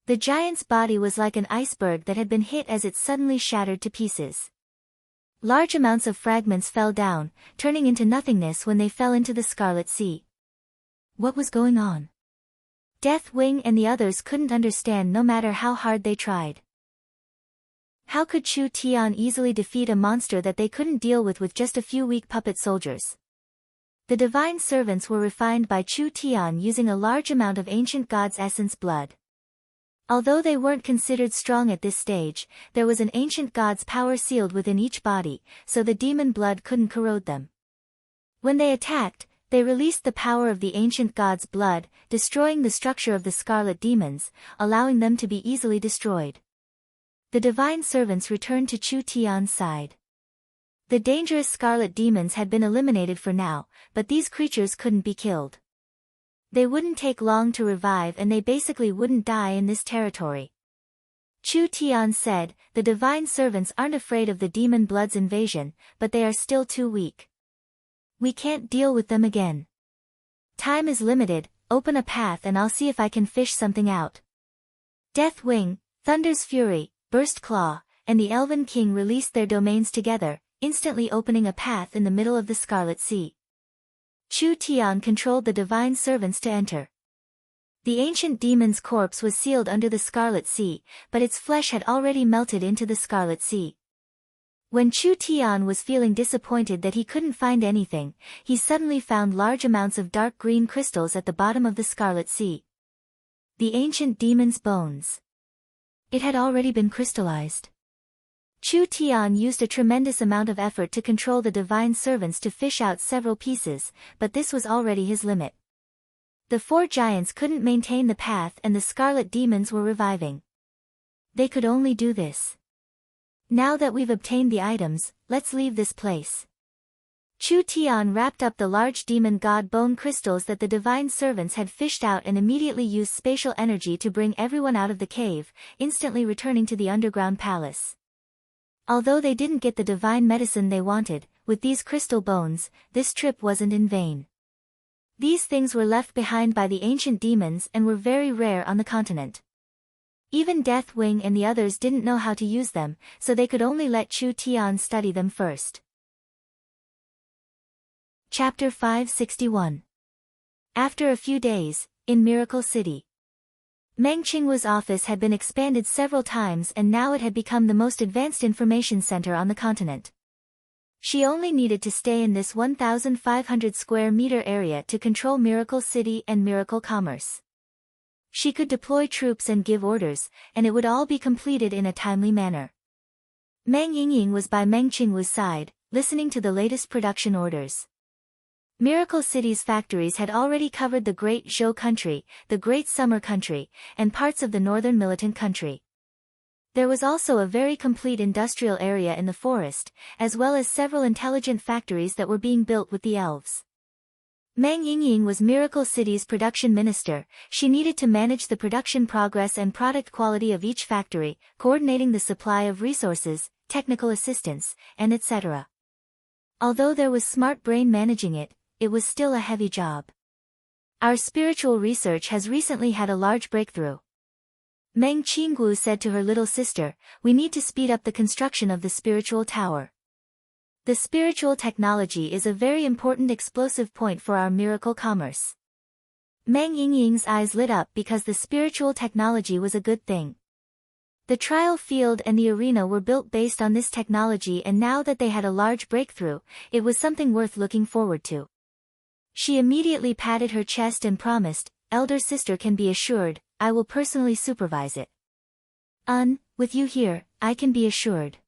The giant's body was like an iceberg that had been hit as it suddenly shattered to pieces. Large amounts of fragments fell down, turning into nothingness when they fell into the Scarlet Sea. What was going on? Deathwing and the others couldn't understand no matter how hard they tried. How could Chu Tian easily defeat a monster that they couldn't deal with just a few weak puppet soldiers? The divine servants were refined by Chu Tian using a large amount of ancient god's essence blood. Although they weren't considered strong at this stage, there was an ancient god's power sealed within each body, so the demon blood couldn't corrode them. When they attacked, they released the power of the ancient god's blood, destroying the structure of the scarlet demons, allowing them to be easily destroyed. The divine servants returned to Chu Tian's side. The dangerous scarlet demons had been eliminated for now, but these creatures couldn't be killed. They wouldn't take long to revive and they basically wouldn't die in this territory. Chu Tian said, the divine servants aren't afraid of the demon blood's invasion, but they are still too weak. We can't deal with them again. Time is limited, open a path and I'll see if I can fish something out. Deathwing, Thunder's Fury, Burst Claw, and the Elven King released their domains together, instantly opening a path in the middle of the Scarlet Sea. Chu Tian controlled the divine servants to enter. The ancient demon's corpse was sealed under the Scarlet Sea, but its flesh had already melted into the Scarlet Sea. When Chu Tian was feeling disappointed that he couldn't find anything, he suddenly found large amounts of dark green crystals at the bottom of the Scarlet Sea. The ancient demon's bones. It had already been crystallized. Chu Tian used a tremendous amount of effort to control the divine servants to fish out several pieces, but this was already his limit. The four giants couldn't maintain the path and the scarlet demons were reviving. They could only do this. Now that we've obtained the items, let's leave this place. Chu Tian wrapped up the large demon god bone crystals that the divine servants had fished out and immediately used spatial energy to bring everyone out of the cave, instantly returning to the underground palace. Although they didn't get the divine medicine they wanted, with these crystal bones, this trip wasn't in vain. These things were left behind by the ancient demons and were very rare on the continent. Even Deathwing and the others didn't know how to use them, so they could only let Chu Tian study them first. Chapter 561. After a few days, in Miracle City. Meng Qingwu's office had been expanded several times and now it had become the most advanced information center on the continent. She only needed to stay in this 1,500 square meter area to control Miracle City and Miracle Commerce. She could deploy troops and give orders, and it would all be completed in a timely manner. Meng Yingying was by Meng Qingwu's side, listening to the latest production orders. Miracle City's factories had already covered the Great Zhou Country, the Great Summer Country, and parts of the Northern Militant Country. There was also a very complete industrial area in the forest, as well as several intelligent factories that were being built with the elves. Meng Yingying was Miracle City's production minister. She needed to manage the production progress and product quality of each factory, coordinating the supply of resources, technical assistance, and etc. Although there was smart brain managing it, it was still a heavy job. Our spiritual research has recently had a large breakthrough. Meng Qingwu said to her little sister, we need to speed up the construction of the spiritual tower. The spiritual technology is a very important explosive point for our miracle commerce. Meng Yingying's eyes lit up because the spiritual technology was a good thing. The trial field and the arena were built based on this technology and now that they had a large breakthrough, it was something worth looking forward to. She immediately patted her chest and promised, elder sister can be assured, I will personally supervise it. With you here, I can be assured.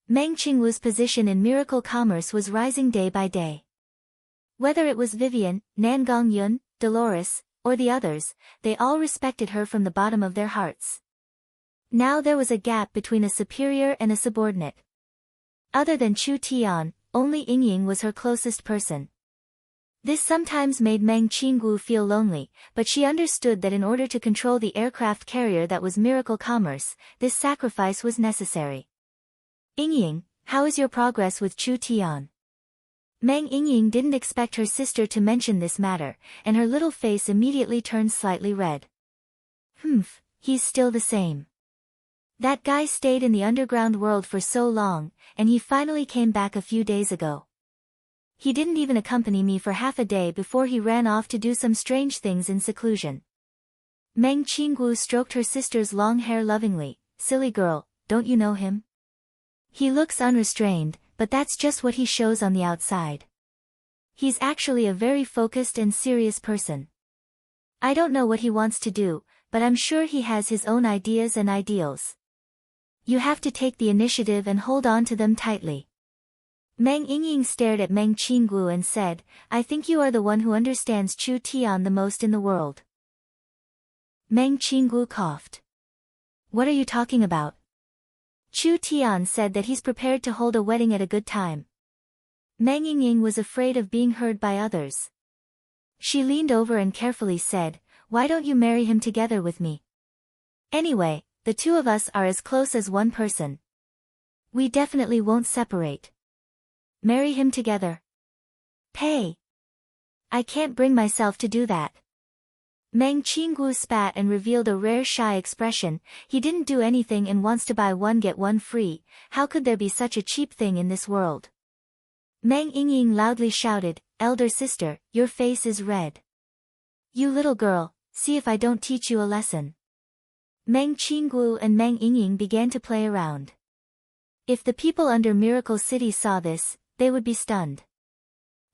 Meng Qingwu's position in miracle commerce was rising day by day. Whether it was Vivian, Nangong Yun, Dolores, or the others, they all respected her from the bottom of their hearts. Now there was a gap between a superior and a subordinate. Other than Chu Tian, only Yingying was her closest person. This sometimes made Meng Qingwu feel lonely, but she understood that in order to control the aircraft carrier that was miracle commerce, this sacrifice was necessary. Yingying, how is your progress with Chu Tian? Meng Yingying didn't expect her sister to mention this matter, and her little face immediately turned slightly red. Humph, he's still the same. That guy stayed in the underground world for so long, and he finally came back a few days ago. He didn't even accompany me for half a day before he ran off to do some strange things in seclusion. Meng Qinggu stroked her sister's long hair lovingly. Silly girl, don't you know him? He looks unrestrained, but that's just what he shows on the outside. He's actually a very focused and serious person. I don't know what he wants to do, but I'm sure he has his own ideas and ideals. You have to take the initiative and hold on to them tightly. Meng Yingying stared at Meng Qinggu and said, I think you are the one who understands Chu Tian the most in the world. Meng Qinggu coughed. What are you talking about? Chu Tian said that he's prepared to hold a wedding at a good time. Meng Yingying was afraid of being heard by others. She leaned over and carefully said, why don't you marry him together with me? Anyway, the two of us are as close as one person. We definitely won't separate. Marry him together. Pay. I can't bring myself to do that. Meng Qinggu spat and revealed a rare shy expression. He didn't do anything and wants to buy one get one free. How could there be such a cheap thing in this world? Meng Yingying loudly shouted, elder sister, your face is red. You little girl, see if I don't teach you a lesson. Meng Qinggu and Meng Yingying began to play around. If the people under Miracle City saw this, they would be stunned.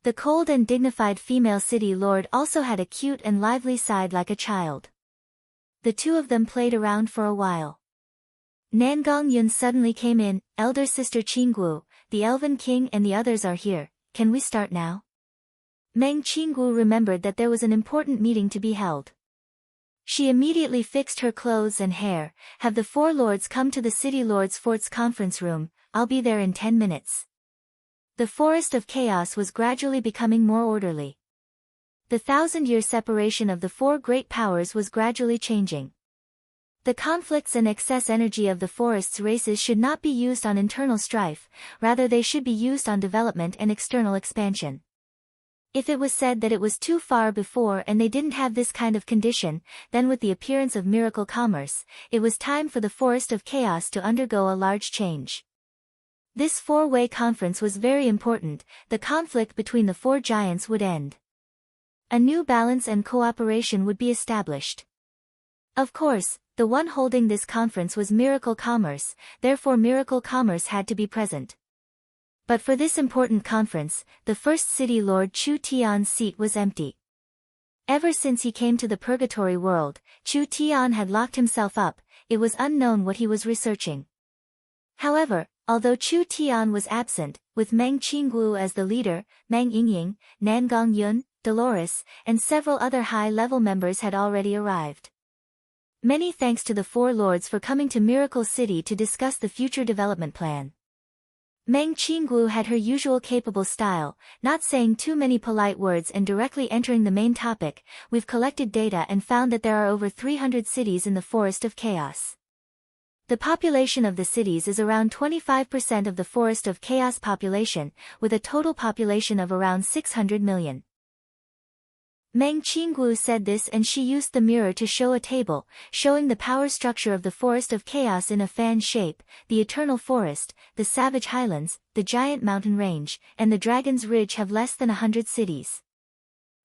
The cold and dignified female city lord also had a cute and lively side like a child. The two of them played around for a while. Nangong Yun suddenly came in, elder sister Qinggu, the Elven King and the others are here, can we start now? Meng Qinggu remembered that there was an important meeting to be held. She immediately fixed her clothes and hair. Have the four lords come to the city lords' fort's conference room, I'll be there in 10 minutes. The forest of chaos was gradually becoming more orderly. The 1,000-year separation of the four great powers was gradually changing. The conflicts and excess energy of the forest's races should not be used on internal strife, rather they should be used on development and external expansion. If it was said that it was too far before and they didn't have this kind of condition, then with the appearance of miracle commerce, it was time for the forest of chaos to undergo a large change. This four-way conference was very important. The conflict between the four giants would end. A new balance and cooperation would be established. Of course, the one holding this conference was Miracle Commerce, therefore Miracle Commerce had to be present. But for this important conference, the first city lord Chu Tian's seat was empty. Ever since he came to the purgatory world, Chu Tian had locked himself up. It was unknown what he was researching. However, although Chu Tian was absent, with Meng Qinggu as the leader, Meng Yingying, Nangong Yun, Dolores, and several other high-level members had already arrived. Many thanks to the four lords for coming to Miracle City to discuss the future development plan. Meng Qinggu had her usual capable style, not saying too many polite words and directly entering the main topic. We've collected data and found that there are over 300 cities in the Forest of Chaos. The population of the cities is around 25% of the Forest of Chaos population, with a total population of around 600 million. Meng Qinggu said this and she used the mirror to show a table, showing the power structure of the Forest of Chaos in a fan shape, the Eternal Forest, the Savage Highlands, the Giant Mountain Range, and the Dragon's Ridge have less than 100 cities.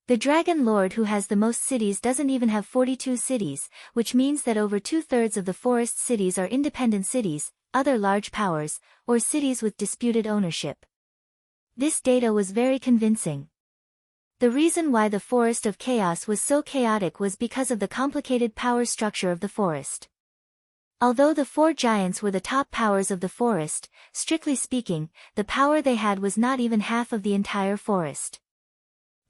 The Dragon Lord who has the most cities doesn't even have 42 cities, which means that over 2/3 of the forest cities are independent cities, other large powers, or cities with disputed ownership. This data was very convincing. The reason why the Forest of Chaos was so chaotic was because of the complicated power structure of the forest. Although the four giants were the top powers of the forest, strictly speaking, the power they had was not even half of the entire forest.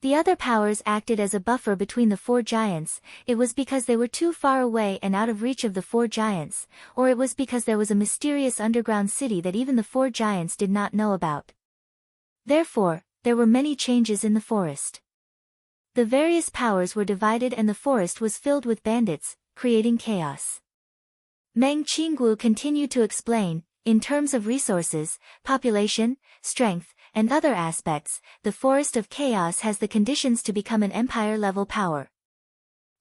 The other powers acted as a buffer between the four giants. It was because they were too far away and out of reach of the four giants, or it was because there was a mysterious underground city that even the four giants did not know about. Therefore, there were many changes in the forest. The various powers were divided and the forest was filled with bandits, creating chaos. Meng Qinggu continued to explain, in terms of resources, population, strength, and other aspects, the Forest of Chaos has the conditions to become an empire-level power.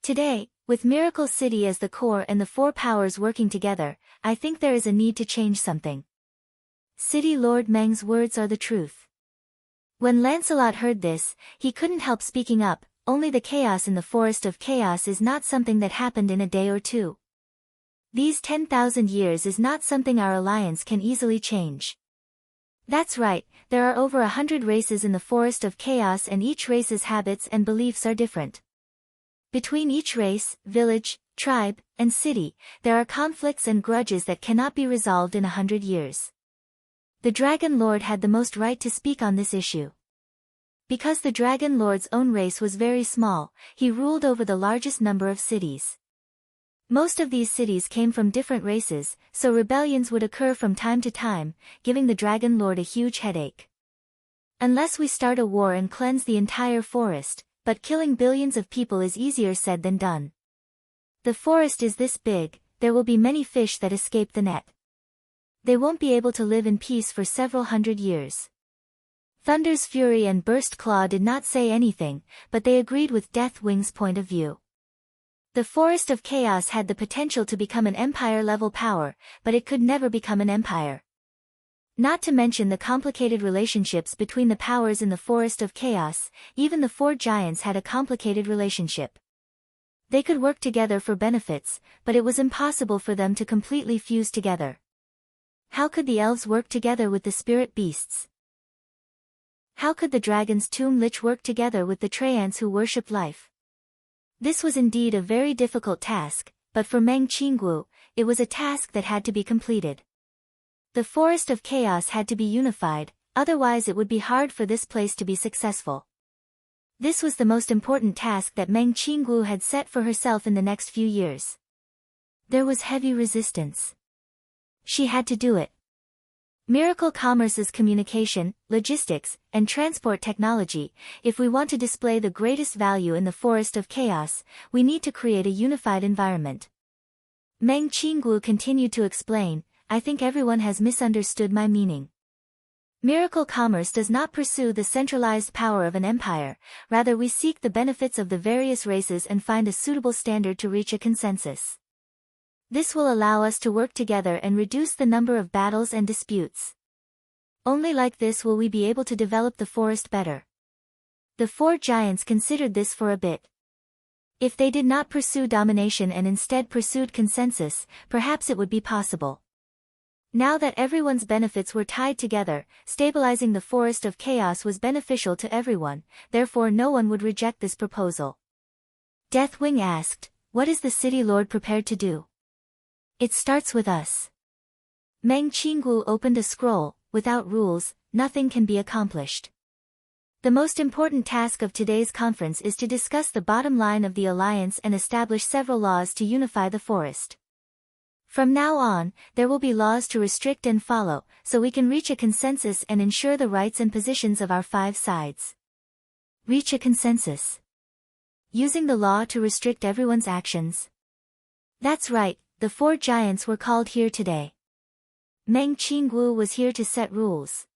Today, with Miracle City as the core and the four powers working together, I think there is a need to change something. City Lord Meng's words are the truth. When Lancelot heard this, he couldn't help speaking up. Only the chaos in the Forest of Chaos is not something that happened in a day or two. These 10,000 years is not something our alliance can easily change. That's right, there are over 100 races in the Forest of Chaos and each race's habits and beliefs are different. Between each race, village, tribe, and city, there are conflicts and grudges that cannot be resolved in 100 years. The Dragon Lord had the most right to speak on this issue. Because the Dragon Lord's own race was very small, he ruled over the largest number of cities. Most of these cities came from different races, so rebellions would occur from time to time, giving the Dragon Lord a huge headache. Unless we start a war and cleanse the entire forest, but killing billions of people is easier said than done. The forest is this big, there will be many fish that escape the net. They won't be able to live in peace for several hundred years. Thunder's Fury and Burst Claw did not say anything, but they agreed with Deathwing's point of view. The Forest of Chaos had the potential to become an empire-level power, but it could never become an empire. Not to mention the complicated relationships between the powers in the Forest of Chaos, even the four giants had a complicated relationship. They could work together for benefits, but it was impossible for them to completely fuse together. How could the elves work together with the spirit beasts? How could the dragon's tomb lich work together with the Treants who worshipped life? This was indeed a very difficult task, but for Meng Qinggu, it was a task that had to be completed. The Forest of Chaos had to be unified, otherwise it would be hard for this place to be successful. This was the most important task that Meng Qinggu had set for herself in the next few years. There was heavy resistance. She had to do it. Miracle Commerce's communication, logistics, and transport technology. If we want to display the greatest value in the Forest of Chaos, we need to create a unified environment. Meng Qinggu continued to explain, I think everyone has misunderstood my meaning. Miracle Commerce does not pursue the centralized power of an empire, rather we seek the benefits of the various races and find a suitable standard to reach a consensus. This will allow us to work together and reduce the number of battles and disputes. Only like this will we be able to develop the forest better. The four giants considered this for a bit. If they did not pursue domination and instead pursued consensus, perhaps it would be possible. Now that everyone's benefits were tied together, stabilizing the Forest of Chaos was beneficial to everyone, therefore no one would reject this proposal. Deathwing asked, what is the City Lord prepared to do? It starts with us. Meng Qinggu opened a scroll, without rules, nothing can be accomplished. The most important task of today's conference is to discuss the bottom line of the alliance and establish several laws to unify the forest. From now on, there will be laws to restrict and follow, so we can reach a consensus and ensure the rights and positions of our five sides. Reach a consensus. Using the law to restrict everyone's actions. That's right. The four giants were called here today. Meng Qinggu was here to set rules.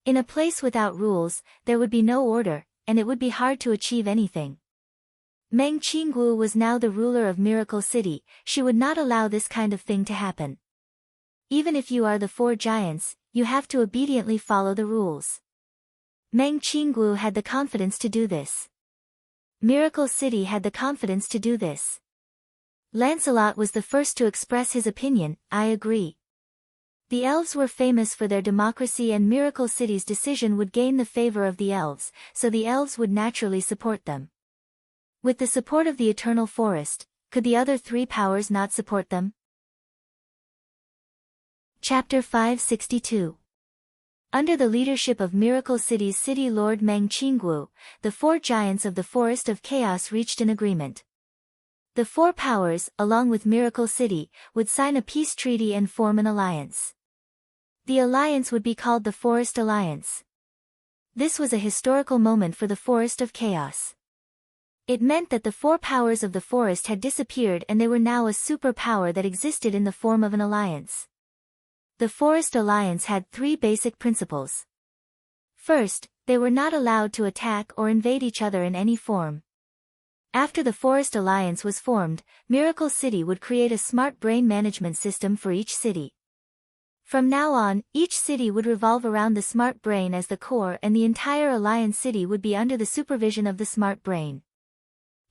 In a place without rules, there would be no order, and it would be hard to achieve anything. Meng Qinggu was now the ruler of Miracle City, she would not allow this kind of thing to happen. Even if you are the four giants, you have to obediently follow the rules. Meng Qinggu had the confidence to do this. Miracle City had the confidence to do this. Lancelot was the first to express his opinion, I agree. The elves were famous for their democracy and Miracle City's decision would gain the favor of the elves, so the elves would naturally support them. With the support of the Eternal Forest, could the other three powers not support them? Chapter 562. Under the leadership of Miracle City's City Lord Meng Qinggu, the four giants of the Forest of Chaos reached an agreement. The four powers, along with Miracle City, would sign a peace treaty and form an alliance. The alliance would be called the Forest Alliance. This was a historical moment for the Forest of Chaos. It meant that the four powers of the forest had disappeared and they were now a superpower that existed in the form of an alliance. The Forest Alliance had three basic principles. First, they were not allowed to attack or invade each other in any form. After the Forest Alliance was formed, Miracle City would create a smart brain management system for each city. From now on, each city would revolve around the smart brain as the core, and the entire Alliance city would be under the supervision of the smart brain.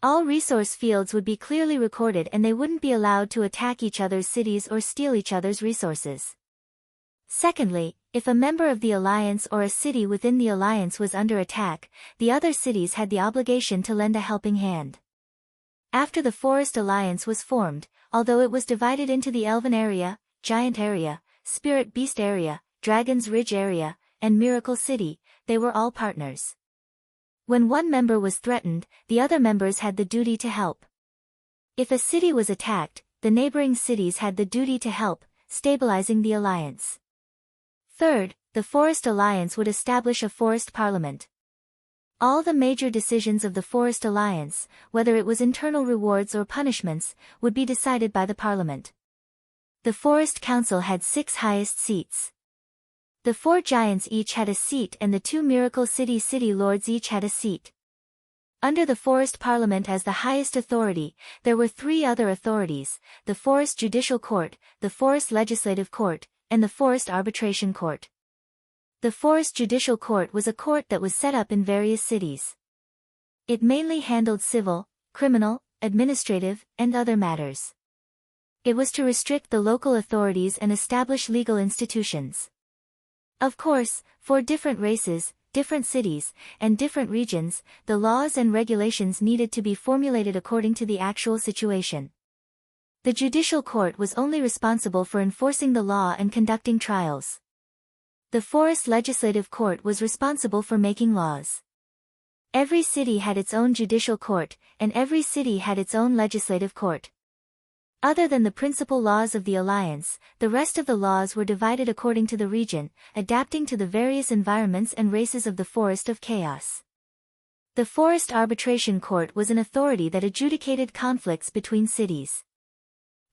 All resource fields would be clearly recorded, and they wouldn't be allowed to attack each other's cities or steal each other's resources. Secondly, if a member of the Alliance or a city within the Alliance was under attack, the other cities had the obligation to lend a helping hand. After the Forest Alliance was formed, although it was divided into the Elven Area, Giant Area, Spirit Beast Area, Dragon's Ridge Area, and Miracle City, they were all partners. When one member was threatened, the other members had the duty to help. If a city was attacked, the neighboring cities had the duty to help, stabilizing the alliance. Third, the Forest Alliance would establish a Forest Parliament. All the major decisions of the Forest Alliance, whether it was internal rewards or punishments, would be decided by the Parliament. The Forest Council had 6 highest seats. The 4 giants each had a seat, and the 2 Miracle City lords each had a seat. Under the Forest Parliament as the highest authority, there were 3 other authorities: the Forest Judicial Court, the Forest Legislative Court, and the Forest Arbitration Court. The Forest Judicial Court was a court that was set up in various cities. It mainly handled civil, criminal, administrative, and other matters. It was to restrict the local authorities and establish legal institutions. Of course, for different races, different cities, and different regions, the laws and regulations needed to be formulated according to the actual situation. The judicial court was only responsible for enforcing the law and conducting trials. The Forest Legislative Court was responsible for making laws. Every city had its own judicial court, and every city had its own legislative court. Other than the principal laws of the Alliance, the rest of the laws were divided according to the region, adapting to the various environments and races of the Forest of Chaos. The Forest Arbitration Court was an authority that adjudicated conflicts between cities.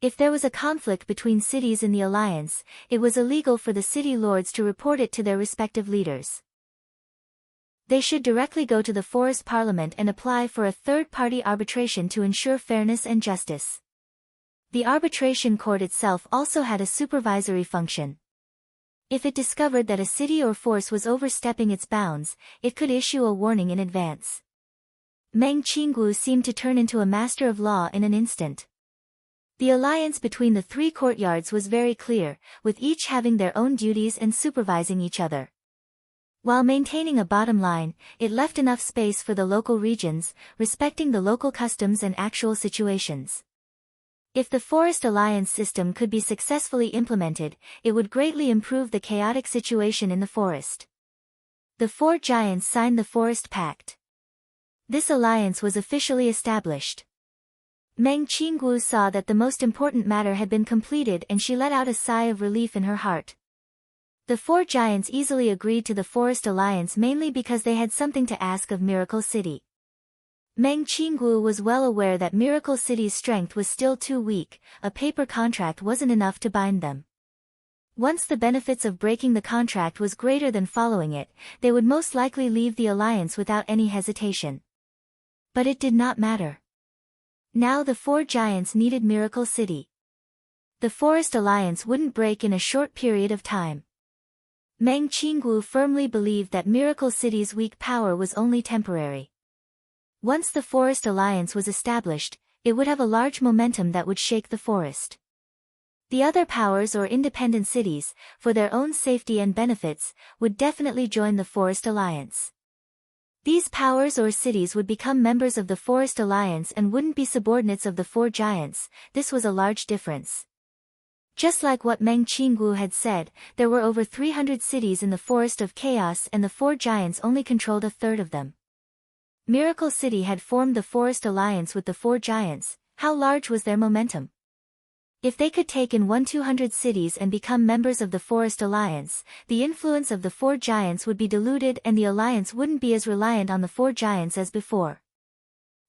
If there was a conflict between cities in the Alliance, it was illegal for the city lords to report it to their respective leaders. They should directly go to the Forest Parliament and apply for a third-party arbitration to ensure fairness and justice. The arbitration court itself also had a supervisory function. If it discovered that a city or force was overstepping its bounds, it could issue a warning in advance. Meng Qinggu seemed to turn into a master of law in an instant. The alliance between the 3 courtyards was very clear, with each having their own duties and supervising each other. While maintaining a bottom line, it left enough space for the local regions, respecting the local customs and actual situations. If the Forest Alliance system could be successfully implemented, it would greatly improve the chaotic situation in the forest. The 4 giants signed the Forest Pact. This alliance was officially established. Meng Qinggu saw that the most important matter had been completed, and she let out a sigh of relief in her heart. The 4 giants easily agreed to the Forest Alliance mainly because they had something to ask of Miracle City. Meng Qinggu was well aware that Miracle City's strength was still too weak, a paper contract wasn't enough to bind them. Once the benefits of breaking the contract was greater than following it, they would most likely leave the alliance without any hesitation. But it did not matter. Now the 4 giants needed Miracle City. The Forest Alliance wouldn't break in a short period of time. Meng Qinggu firmly believed that Miracle City's weak power was only temporary. Once the Forest Alliance was established, it would have a large momentum that would shake the forest. The other powers or independent cities, for their own safety and benefits, would definitely join the Forest Alliance. These powers or cities would become members of the Forest Alliance and wouldn't be subordinates of the 4 giants. This was a large difference. Just like what Meng Qinggu had said, there were over 300 cities in the Forest of Chaos, and the 4 giants only controlled a third of them. Miracle City had formed the Forest Alliance with the 4 giants. How large was their momentum? If they could take in 200 cities and become members of the Forest Alliance, the influence of the 4 giants would be diluted and the alliance wouldn't be as reliant on the 4 giants as before.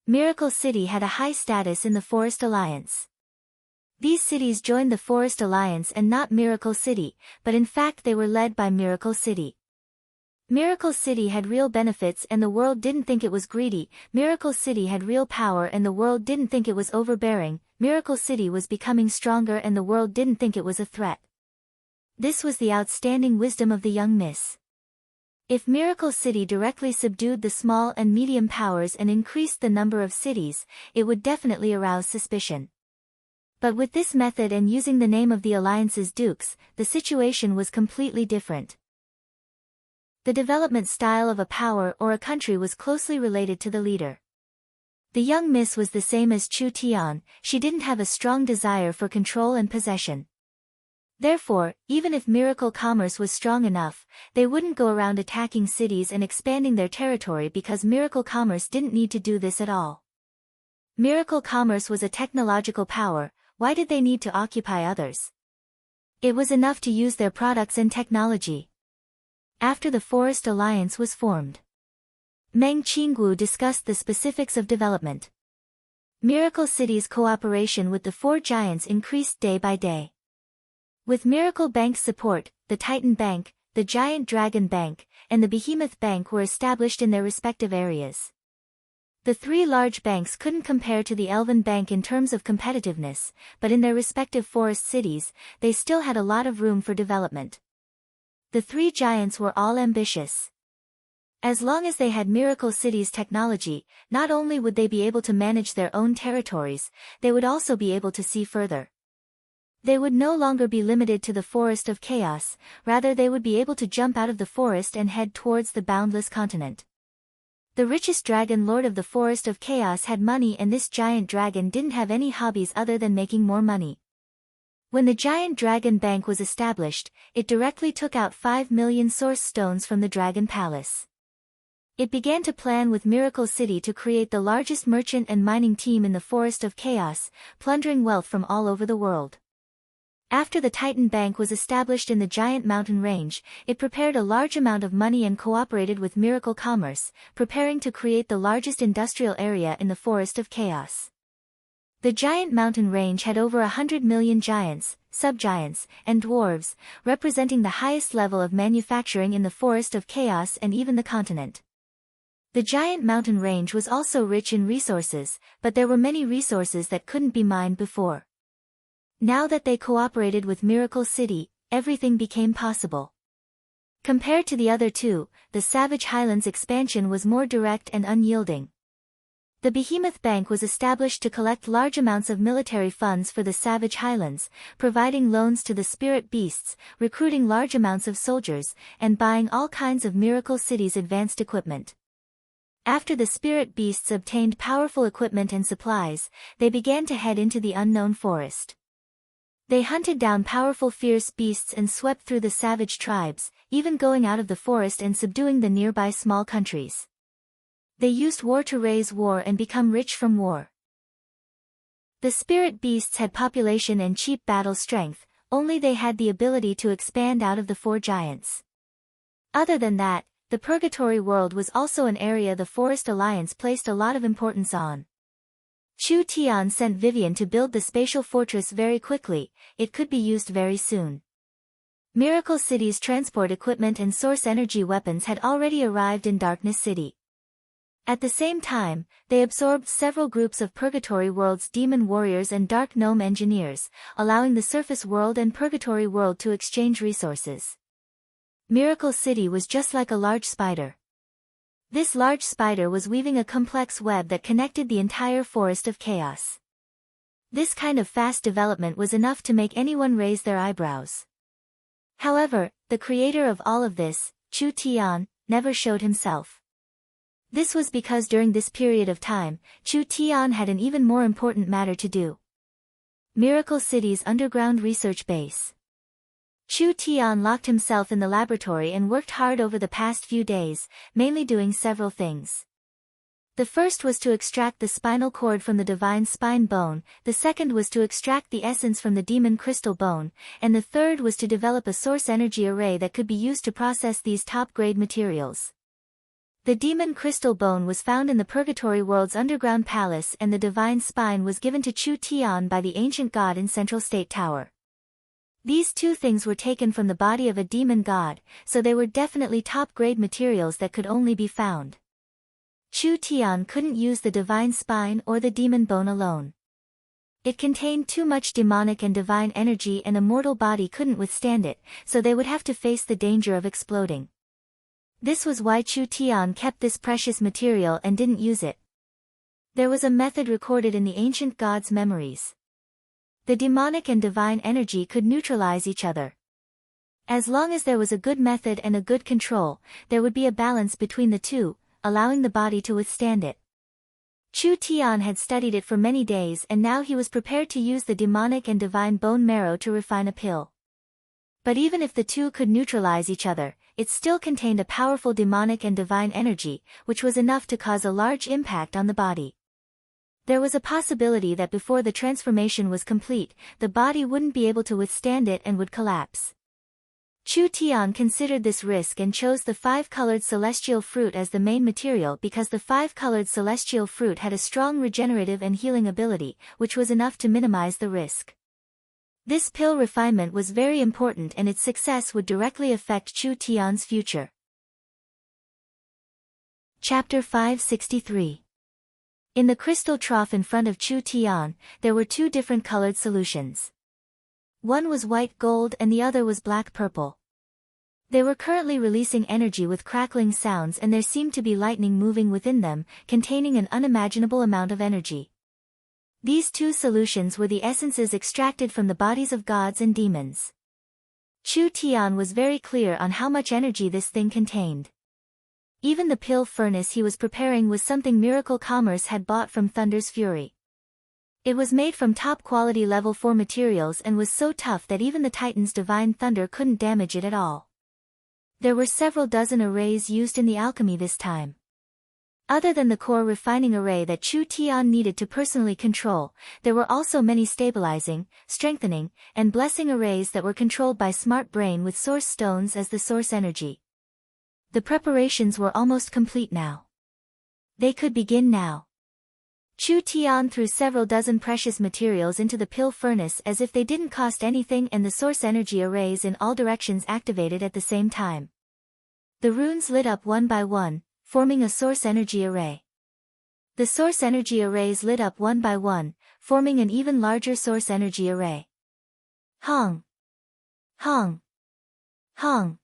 Miracle City had a high status in the Forest Alliance. These cities joined the Forest Alliance and not Miracle City, but in fact they were led by Miracle City. Miracle City had real benefits and the world didn't think it was greedy. Miracle City had real power and the world didn't think it was overbearing. Miracle City was becoming stronger and the world didn't think it was a threat. This was the outstanding wisdom of the young miss. If Miracle City directly subdued the small and medium powers and increased the number of cities, it would definitely arouse suspicion. But with this method and using the name of the alliance's dukes, the situation was completely different. The development style of a power or a country was closely related to the leader. The young miss was the same as Chu Tian, she didn't have a strong desire for control and possession. Therefore, even if miracle commerce was strong enough, they wouldn't go around attacking cities and expanding their territory because miracle commerce didn't need to do this at all. Miracle commerce was a technological power, why did they need to occupy others? It was enough to use their products and technology. After the Forest Alliance was formed, Meng Qinggu discussed the specifics of development. Miracle City's cooperation with the four giants increased day by day. With Miracle Bank's support, the Titan Bank, the Giant Dragon Bank, and the Behemoth Bank were established in their respective areas. The three large banks couldn't compare to the Elven Bank in terms of competitiveness, but in their respective forest cities, they still had a lot of room for development. The three giants were all ambitious. As long as they had Miracle City's technology, not only would they be able to manage their own territories, they would also be able to see further. They would no longer be limited to the Forest of Chaos, rather they would be able to jump out of the forest and head towards the boundless continent. The richest dragon lord of the Forest of Chaos had money and this giant dragon didn't have any hobbies other than making more money. When the Giant Dragon Bank was established, it directly took out 5 million source stones from the Dragon Palace. It began to plan with Miracle City to create the largest merchant and mining team in the Forest of Chaos, plundering wealth from all over the world. After the Titan Bank was established in the Giant Mountain Range, it prepared a large amount of money and cooperated with Miracle Commerce, preparing to create the largest industrial area in the Forest of Chaos. The Giant Mountain Range had over 100 million giants, subgiants, and dwarves, representing the highest level of manufacturing in the Forest of Chaos and even the continent. The Giant Mountain Range was also rich in resources, but there were many resources that couldn't be mined before. Now that they cooperated with Miracle City, everything became possible. Compared to the other two, the Savage Highlands expansion was more direct and unyielding. The Behemoth Bank was established to collect large amounts of military funds for the Savage Highlands, providing loans to the spirit beasts, recruiting large amounts of soldiers, and buying all kinds of Miracle City's advanced equipment. After the spirit beasts obtained powerful equipment and supplies, they began to head into the unknown forest. They hunted down powerful fierce beasts and swept through the savage tribes, even going out of the forest and subduing the nearby small countries. They used war to raise war and become rich from war. The spirit beasts had population and cheap battle strength, only they had the ability to expand out of the four giants. Other than that, the Purgatory World was also an area the Forest Alliance placed a lot of importance on. Chu Tian sent Vivian to build the spatial fortress very quickly, it could be used very soon. Miracle City's transport equipment and source energy weapons had already arrived in Darkness City. At the same time, they absorbed several groups of Purgatory World's demon warriors and Dark Gnome engineers, allowing the Surface World and Purgatory World to exchange resources. Miracle City was just like a large spider. This large spider was weaving a complex web that connected the entire Forest of Chaos. This kind of fast development was enough to make anyone raise their eyebrows. However, the creator of all of this, Chu Tian, never showed himself. This was because during this period of time, Chu Tian had an even more important matter to do. Miracle City's underground research base. Chu Tian locked himself in the laboratory and worked hard over the past few days, mainly doing several things. The first was to extract the spinal cord from the divine spine bone, the second was to extract the essence from the demon crystal bone, and the third was to develop a source energy array that could be used to process these top-grade materials. The demon crystal bone was found in the Purgatory World's underground palace and the divine spine was given to Chu Tian by the ancient god in Central State Tower. These two things were taken from the body of a demon god, so they were definitely top-grade materials that could only be found. Chu Tian couldn't use the divine spine or the demon bone alone. It contained too much demonic and divine energy and a mortal body couldn't withstand it, so they would have to face the danger of exploding. This was why Chu Tian kept this precious material and didn't use it. There was a method recorded in the ancient gods' memories. The demonic and divine energy could neutralize each other. As long as there was a good method and a good control, there would be a balance between the two, allowing the body to withstand it. Chu Tian had studied it for many days and now he was prepared to use the demonic and divine bone marrow to refine a pill. But even if the two could neutralize each other, it still contained a powerful demonic and divine energy, which was enough to cause a large impact on the body. There was a possibility that before the transformation was complete, the body wouldn't be able to withstand it and would collapse. Chu Tian considered this risk and chose the 5-colored celestial fruit as the main material because the 5-colored celestial fruit had a strong regenerative and healing ability, which was enough to minimize the risk. This pill refinement was very important and its success would directly affect Chu Tian's future. Chapter 563. In the crystal trough in front of Chu Tian, there were two different colored solutions. One was white gold and the other was black purple. They were currently releasing energy with crackling sounds and there seemed to be lightning moving within them, containing an unimaginable amount of energy. These two solutions were the essences extracted from the bodies of gods and demons. Chu Tian was very clear on how much energy this thing contained. Even the pill furnace he was preparing was something Miracle Commerce had bought from Thunder's Fury. It was made from top-quality level 4 materials and was so tough that even the Titan's divine thunder couldn't damage it at all. There were several dozen arrays used in the alchemy this time. Other than the core refining array that Chu Tian needed to personally control, there were also many stabilizing, strengthening, and blessing arrays that were controlled by Smart Brain with source stones as the source energy. The preparations were almost complete now. They could begin now. Chu Tian threw several dozen precious materials into the pill furnace as if they didn't cost anything and the source energy arrays in all directions activated at the same time. The runes lit up one by one, forming a source energy array. The source energy arrays lit up one by one, forming an even larger source energy array. Hong! Hong! Hong!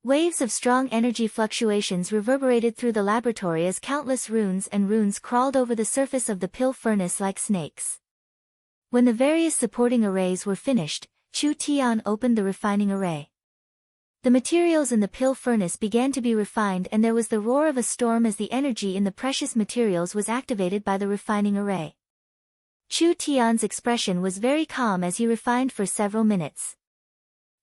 Waves of strong energy fluctuations reverberated through the laboratory as countless runes crawled over the surface of the pill furnace like snakes. When the various supporting arrays were finished, Chu Tian opened the refining array. The materials in the pill furnace began to be refined and there was the roar of a storm as the energy in the precious materials was activated by the refining array. Chu Tian's expression was very calm as he refined for several minutes.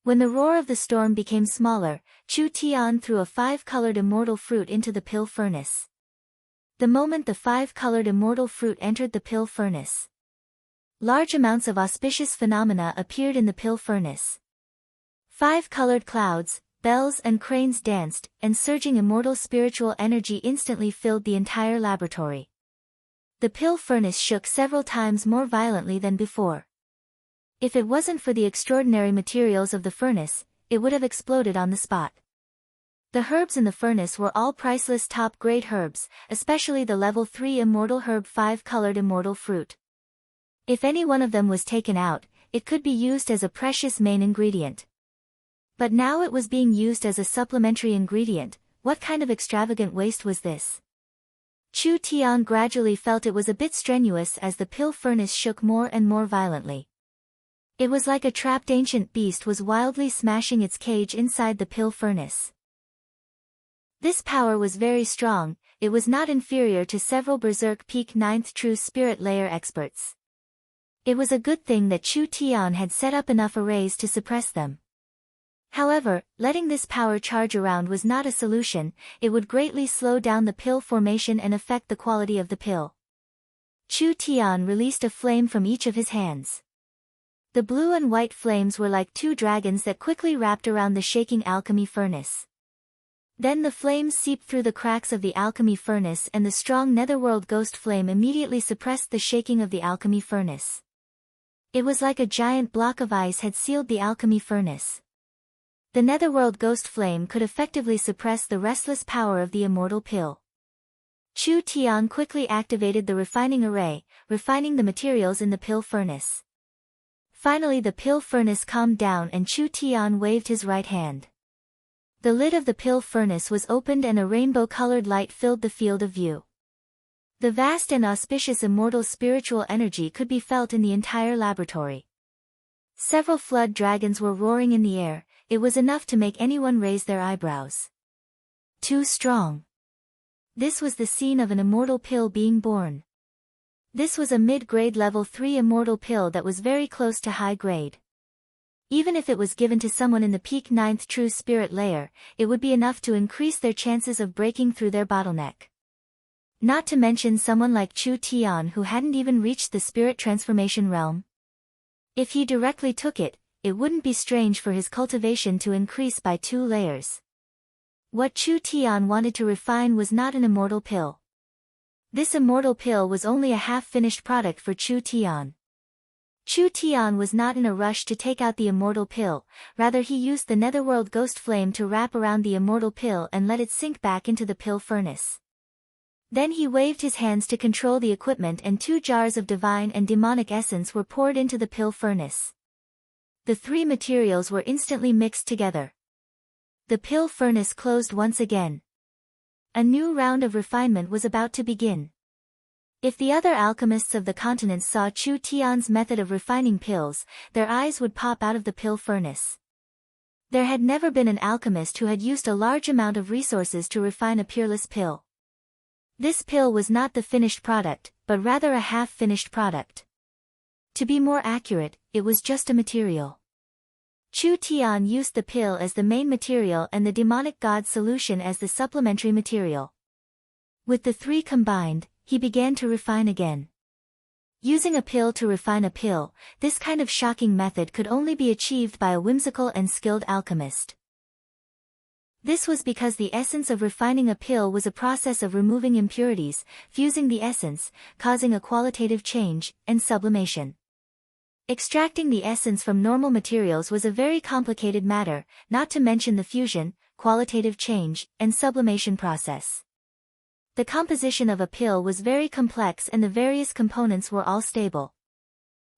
When the roar of the storm became smaller, Chu Tian threw a 5-colored immortal fruit into the pill furnace. The moment the 5-colored immortal fruit entered the pill furnace, large amounts of auspicious phenomena appeared in the pill furnace. 5-colored clouds, bells and cranes danced, and surging immortal spiritual energy instantly filled the entire laboratory. The pill furnace shook several times more violently than before. If it wasn't for the extraordinary materials of the furnace, it would have exploded on the spot. The herbs in the furnace were all priceless top-grade herbs, especially the level 3 immortal herb 5-colored immortal fruit. If any one of them was taken out, it could be used as a precious main ingredient. But now it was being used as a supplementary ingredient. What kind of extravagant waste was this? Chu Tian gradually felt it was a bit strenuous as the pill furnace shook more and more violently. It was like a trapped ancient beast was wildly smashing its cage inside the pill furnace. This power was very strong, it was not inferior to several Berserk Peak 9th True Spirit Layer experts. It was a good thing that Chu Tian had set up enough arrays to suppress them. However, letting this power charge around was not a solution, it would greatly slow down the pill formation and affect the quality of the pill. Chu Tian released a flame from each of his hands. The blue and white flames were like two dragons that quickly wrapped around the shaking alchemy furnace. Then the flames seeped through the cracks of the alchemy furnace and the strong netherworld ghost flame immediately suppressed the shaking of the alchemy furnace. It was like a giant block of ice had sealed the alchemy furnace. The netherworld ghost flame could effectively suppress the restless power of the immortal pill. Chu Tian quickly activated the refining array, refining the materials in the pill furnace. Finally the pill furnace calmed down and Chu Tian waved his right hand. The lid of the pill furnace was opened and a rainbow-colored light filled the field of view. The vast and auspicious immortal spiritual energy could be felt in the entire laboratory. Several flood dragons were roaring in the air. It was enough to make anyone raise their eyebrows. Too strong. This was the scene of an immortal pill being born. This was a mid-grade level 3 immortal pill that was very close to high grade. Even if it was given to someone in the peak 9th true spirit layer, it would be enough to increase their chances of breaking through their bottleneck. Not to mention someone like Chu Tian who hadn't even reached the spirit transformation realm. If he directly took it, it wouldn't be strange for his cultivation to increase by 2 layers. What Chu Tian wanted to refine was not an immortal pill. This immortal pill was only a half-finished product for Chu Tian. Chu Tian was not in a rush to take out the immortal pill, rather he used the netherworld ghost flame to wrap around the immortal pill and let it sink back into the pill furnace. Then he waved his hands to control the equipment and 2 jars of divine and demonic essence were poured into the pill furnace. The 3 materials were instantly mixed together. The pill furnace closed once again. A new round of refinement was about to begin. If the other alchemists of the continent saw Chu Tian's method of refining pills, their eyes would pop out of the pill furnace. There had never been an alchemist who had used a large amount of resources to refine a peerless pill. This pill was not the finished product, but rather a half-finished product. To be more accurate, it was just a material. Chu Tian used the pill as the main material and the demonic god solution as the supplementary material. With the 3 combined, he began to refine again. Using a pill to refine a pill, this kind of shocking method could only be achieved by a whimsical and skilled alchemist. This was because the essence of refining a pill was a process of removing impurities, fusing the essence, causing a qualitative change, and sublimation. Extracting the essence from normal materials was a very complicated matter, not to mention the fusion, qualitative change, and sublimation process. The composition of a pill was very complex and the various components were all stable.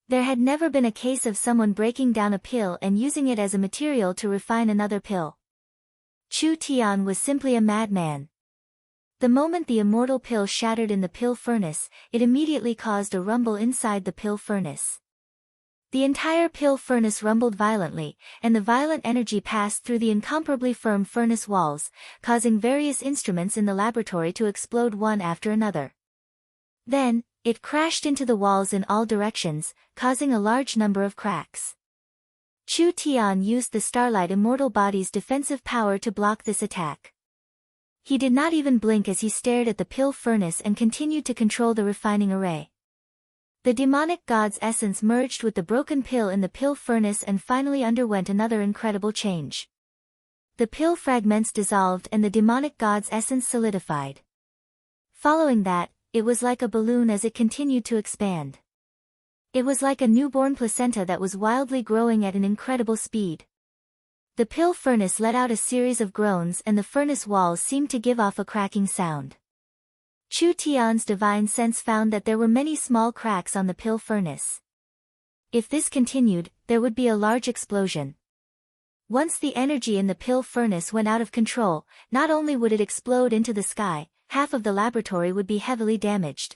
There had never been a case of someone breaking down a pill and using it as a material to refine another pill. Chu Tian was simply a madman. The moment the immortal pill shattered in the pill furnace, it immediately caused a rumble inside the pill furnace. The entire pill furnace rumbled violently, and the violent energy passed through the incomparably firm furnace walls, causing various instruments in the laboratory to explode one after another. Then, it crashed into the walls in all directions, causing a large number of cracks. Chu Tian used the Starlight Immortal Body's defensive power to block this attack. He did not even blink as he stared at the pill furnace and continued to control the refining array. The demonic god's essence merged with the broken pill in the pill furnace and finally underwent another incredible change. The pill fragments dissolved and the demonic god's essence solidified. Following that, it was like a balloon as it continued to expand. It was like a newborn placenta that was wildly growing at an incredible speed. The pill furnace let out a series of groans and the furnace walls seemed to give off a cracking sound. Chu Tian's divine sense found that there were many small cracks on the pill furnace. If this continued, there would be a large explosion. Once the energy in the pill furnace went out of control, not only would it explode into the sky, half of the laboratory would be heavily damaged.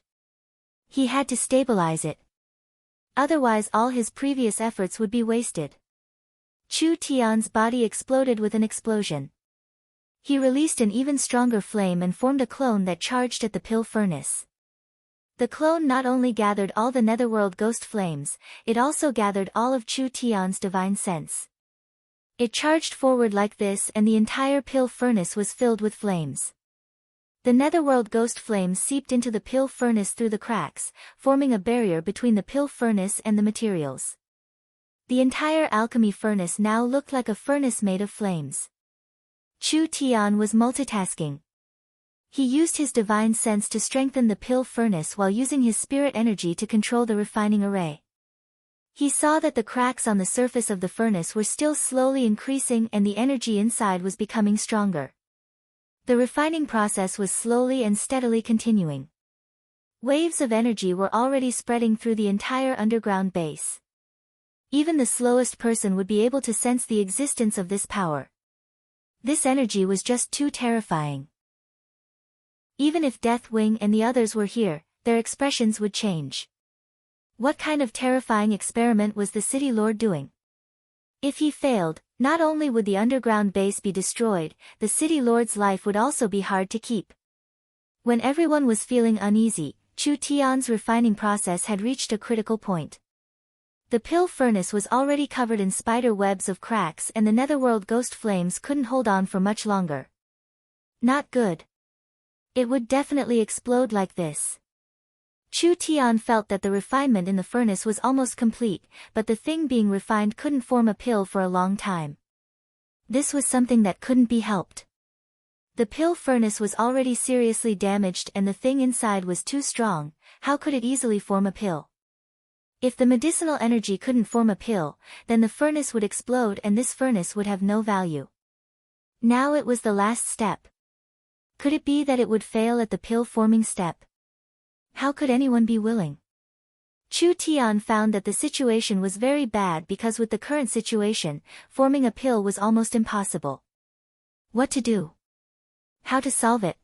He had to stabilize it. Otherwise all his previous efforts would be wasted. Chu Tian's body exploded with an explosion. He released an even stronger flame and formed a clone that charged at the pill furnace. The clone not only gathered all the netherworld ghost flames, it also gathered all of Chu Tian's divine sense. It charged forward like this and the entire pill furnace was filled with flames. The netherworld ghost flames seeped into the pill furnace through the cracks, forming a barrier between the pill furnace and the materials. The entire alchemy furnace now looked like a furnace made of flames. Chu Tian was multitasking. He used his divine sense to strengthen the pill furnace while using his spirit energy to control the refining array. He saw that the cracks on the surface of the furnace were still slowly increasing and the energy inside was becoming stronger. The refining process was slowly and steadily continuing. Waves of energy were already spreading through the entire underground base. Even the slowest person would be able to sense the existence of this power. This energy was just too terrifying. Even if Deathwing and the others were here, their expressions would change. What kind of terrifying experiment was the City Lord doing? If he failed, not only would the underground base be destroyed, the City Lord's life would also be hard to keep. When everyone was feeling uneasy, Chu Tian's refining process had reached a critical point. The pill furnace was already covered in spider webs of cracks and the netherworld ghost flames couldn't hold on for much longer. Not good. It would definitely explode like this. Chu Tian felt that the refinement in the furnace was almost complete, but the thing being refined couldn't form a pill for a long time. This was something that couldn't be helped. The pill furnace was already seriously damaged and the thing inside was too strong. How could it easily form a pill? If the medicinal energy couldn't form a pill, then the furnace would explode and this furnace would have no value. Now it was the last step. Could it be that it would fail at the pill-forming step? How could anyone be willing? Chu Tian found that the situation was very bad because with the current situation, forming a pill was almost impossible. What to do? How to solve it?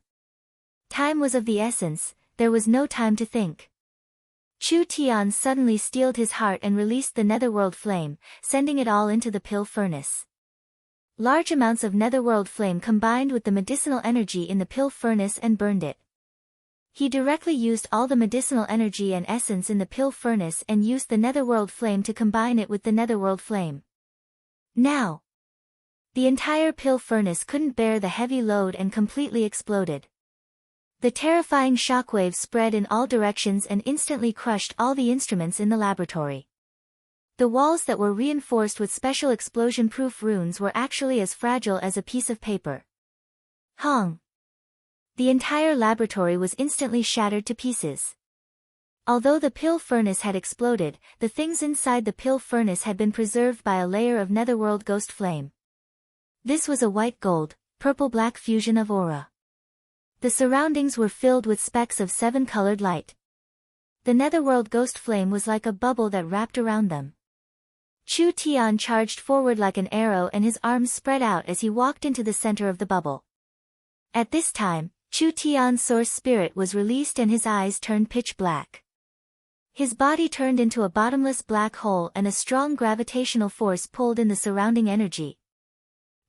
Time was of the essence, there was no time to think. Chu Tian suddenly steeled his heart and released the netherworld flame, sending it all into the pill furnace. Large amounts of netherworld flame combined with the medicinal energy in the pill furnace and burned it. He directly used all the medicinal energy and essence in the pill furnace and used the netherworld flame to combine it with the netherworld flame. Now, the entire pill furnace couldn't bear the heavy load and completely exploded. The terrifying shockwaves spread in all directions and instantly crushed all the instruments in the laboratory. The walls that were reinforced with special explosion-proof runes were actually as fragile as a piece of paper. Hong! The entire laboratory was instantly shattered to pieces. Although the pill furnace had exploded, the things inside the pill furnace had been preserved by a layer of netherworld ghost flame. This was a white-gold, purple-black fusion of aura. The surroundings were filled with specks of seven-colored light. The netherworld ghost flame was like a bubble that wrapped around them. Chu Tian charged forward like an arrow and his arms spread out as he walked into the center of the bubble. At this time, Chu Tian's source spirit was released and his eyes turned pitch black. His body turned into a bottomless black hole and a strong gravitational force pulled in the surrounding energy.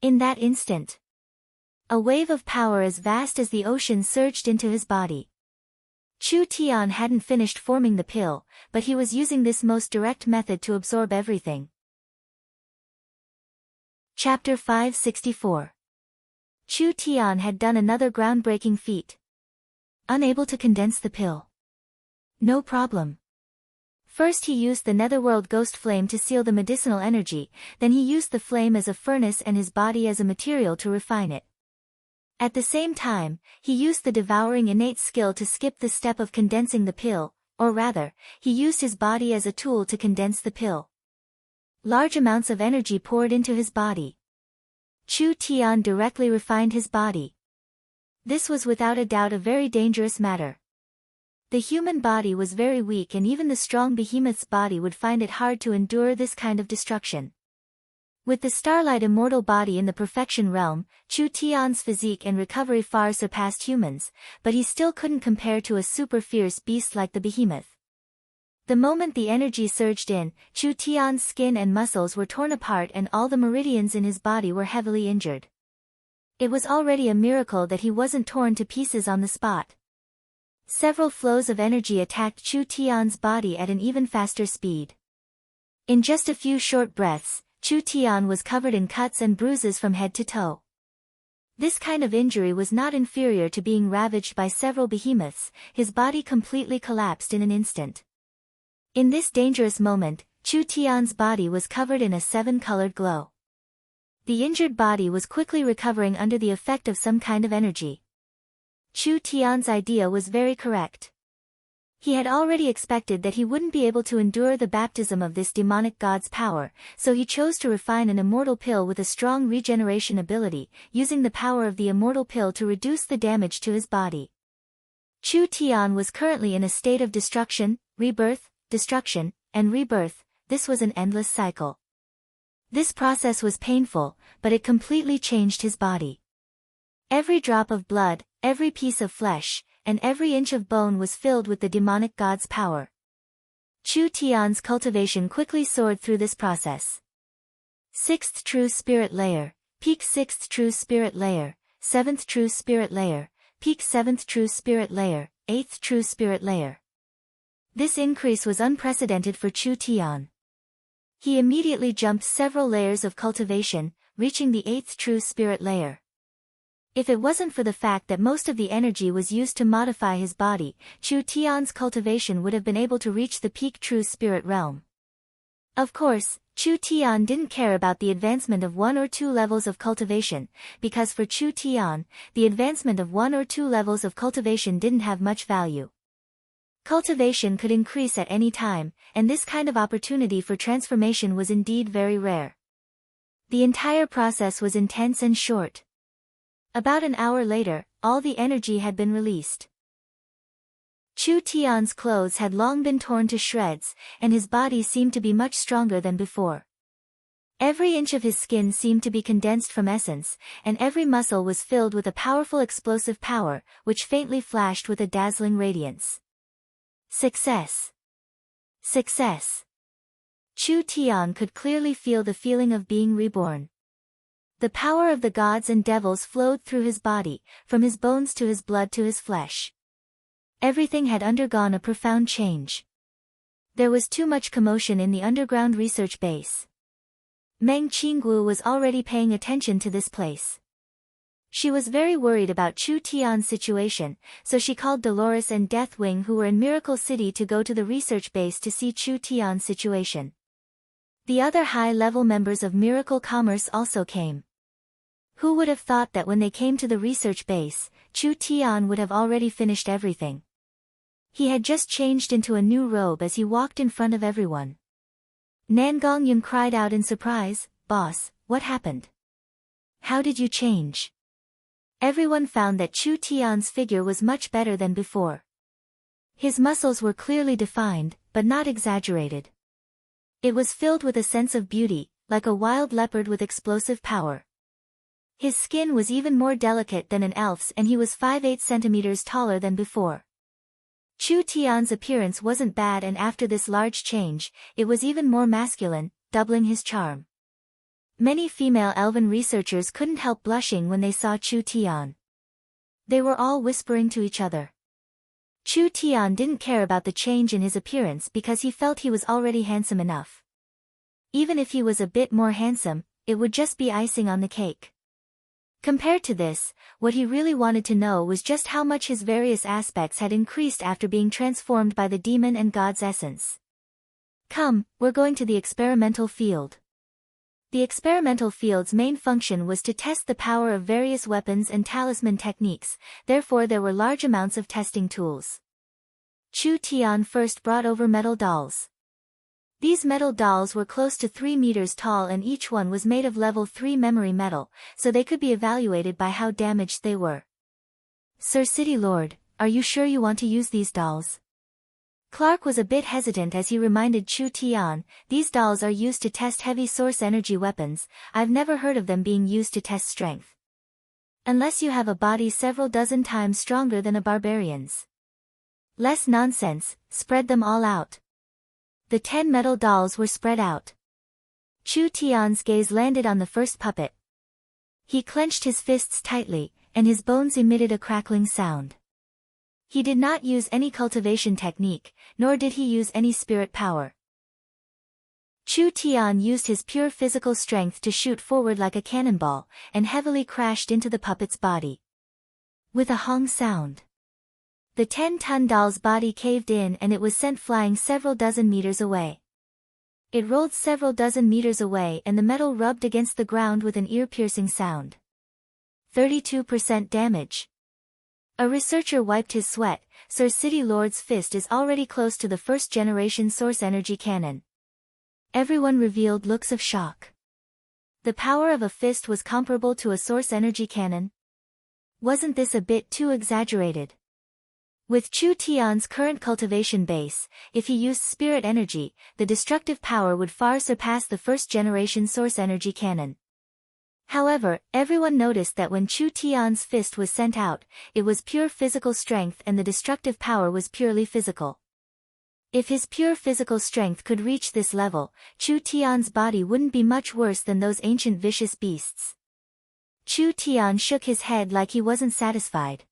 In that instant, a wave of power as vast as the ocean surged into his body. Chu Tian hadn't finished forming the pill, but he was using this most direct method to absorb everything. Chapter 564. Chu Tian had done another groundbreaking feat. Unable to condense the pill. No problem. First he used the netherworld ghost flame to seal the medicinal energy, then he used the flame as a furnace and his body as a material to refine it. At the same time, he used the devouring innate skill to skip the step of condensing the pill, or rather, he used his body as a tool to condense the pill. Large amounts of energy poured into his body. Chu Tian directly refined his body. This was without a doubt a very dangerous matter. The human body was very weak and even the strong behemoth's body would find it hard to endure this kind of destruction. With the starlight immortal body in the perfection realm, Chu Tian's physique and recovery far surpassed humans, but he still couldn't compare to a super fierce beast like the behemoth. The moment the energy surged in, Chu Tian's skin and muscles were torn apart and all the meridians in his body were heavily injured. It was already a miracle that he wasn't torn to pieces on the spot. Several flows of energy attacked Chu Tian's body at an even faster speed. In just a few short breaths, Chu Tian was covered in cuts and bruises from head to toe. This kind of injury was not inferior to being ravaged by several behemoths, his body completely collapsed in an instant. In this dangerous moment, Chu Tian's body was covered in a seven-colored glow. The injured body was quickly recovering under the effect of some kind of energy. Chu Tian's idea was very correct. He had already expected that he wouldn't be able to endure the baptism of this demonic god's power, so he chose to refine an immortal pill with a strong regeneration ability, using the power of the immortal pill to reduce the damage to his body. Chu Tian was currently in a state of destruction, rebirth, destruction, and rebirth. This was an endless cycle. This process was painful, but it completely changed his body. Every drop of blood, every piece of flesh, and every inch of bone was filled with the demonic god's power. Chu Tian's cultivation quickly soared through this process. 6th True Spirit Layer, Peak 6th True Spirit Layer, 7th True Spirit Layer, Peak 7th True Spirit Layer, 8th True Spirit Layer. This increase was unprecedented for Chu Tian. He immediately jumped several layers of cultivation, reaching the 8th True Spirit Layer. If it wasn't for the fact that most of the energy was used to modify his body, Chu Tian's cultivation would have been able to reach the peak True Spirit realm. Of course, Chu Tian didn't care about the advancement of 1 or 2 levels of cultivation, because for Chu Tian, the advancement of 1 or 2 levels of cultivation didn't have much value. Cultivation could increase at any time, and this kind of opportunity for transformation was indeed very rare. The entire process was intense and short. About an hour later, all the energy had been released. Chu Tian's clothes had long been torn to shreds, and his body seemed to be much stronger than before. Every inch of his skin seemed to be condensed from essence, and every muscle was filled with a powerful explosive power, which faintly flashed with a dazzling radiance. Success! Success! Chu Tian could clearly feel the feeling of being reborn. The power of the gods and devils flowed through his body, from his bones to his blood to his flesh. Everything had undergone a profound change. There was too much commotion in the underground research base. Meng Qinggu was already paying attention to this place. She was very worried about Chu Tian's situation, so she called Dolores and Deathwing, who were in Miracle City, to go to the research base to see Chu Tian's situation. The other high-level members of Miracle Commerce also came. Who would have thought that when they came to the research base, Chu Tian would have already finished everything. He had just changed into a new robe as he walked in front of everyone. Nan Gongyun cried out in surprise, "Boss, what happened? How did you change?" Everyone found that Chu Tian's figure was much better than before. His muscles were clearly defined, but not exaggerated. It was filled with a sense of beauty, like a wild leopard with explosive power. His skin was even more delicate than an elf's, and he was 5/8 centimeters taller than before. Chu Tian's appearance wasn't bad, and after this large change, it was even more masculine, doubling his charm. Many female elven researchers couldn't help blushing when they saw Chu Tian. They were all whispering to each other. Chu Tian didn't care about the change in his appearance because he felt he was already handsome enough. Even if he was a bit more handsome, it would just be icing on the cake. Compared to this, what he really wanted to know was just how much his various aspects had increased after being transformed by the demon and god's essence. "Come, we're going to the experimental field." The experimental field's main function was to test the power of various weapons and talisman techniques, therefore there were large amounts of testing tools. Chu Tian first brought over metal dolls. These metal dolls were close to 3 meters tall, and each one was made of level 3 memory metal, so they could be evaluated by how damaged they were. "Sir City Lord, are you sure you want to use these dolls?" Clark was a bit hesitant as he reminded Chu Tian, "These dolls are used to test heavy source energy weapons. I've never heard of them being used to test strength. Unless you have a body several dozen times stronger than a barbarian's." "Less nonsense, spread them all out." The 10 metal dolls were spread out. Chu Tian's gaze landed on the first puppet. He clenched his fists tightly, and his bones emitted a crackling sound. He did not use any cultivation technique, nor did he use any spirit power. Chu Tian used his pure physical strength to shoot forward like a cannonball, and heavily crashed into the puppet's body. With a hong sound, the 10-ton doll's body caved in and it was sent flying several dozen meters away. It rolled several dozen meters away and the metal rubbed against the ground with an ear-piercing sound. 32% damage. A researcher wiped his sweat. Sir City Lord's fist is already close to the first-generation source energy cannon. Everyone revealed looks of shock. The power of a fist was comparable to a source energy cannon? Wasn't this a bit too exaggerated? With Chu Tian's current cultivation base, if he used spirit energy, the destructive power would far surpass the first-generation source energy cannon. However, everyone noticed that when Chu Tian's fist was sent out, it was pure physical strength and the destructive power was purely physical. If his pure physical strength could reach this level, Chu Tian's body wouldn't be much worse than those ancient vicious beasts. Chu Tian shook his head like he wasn't satisfied.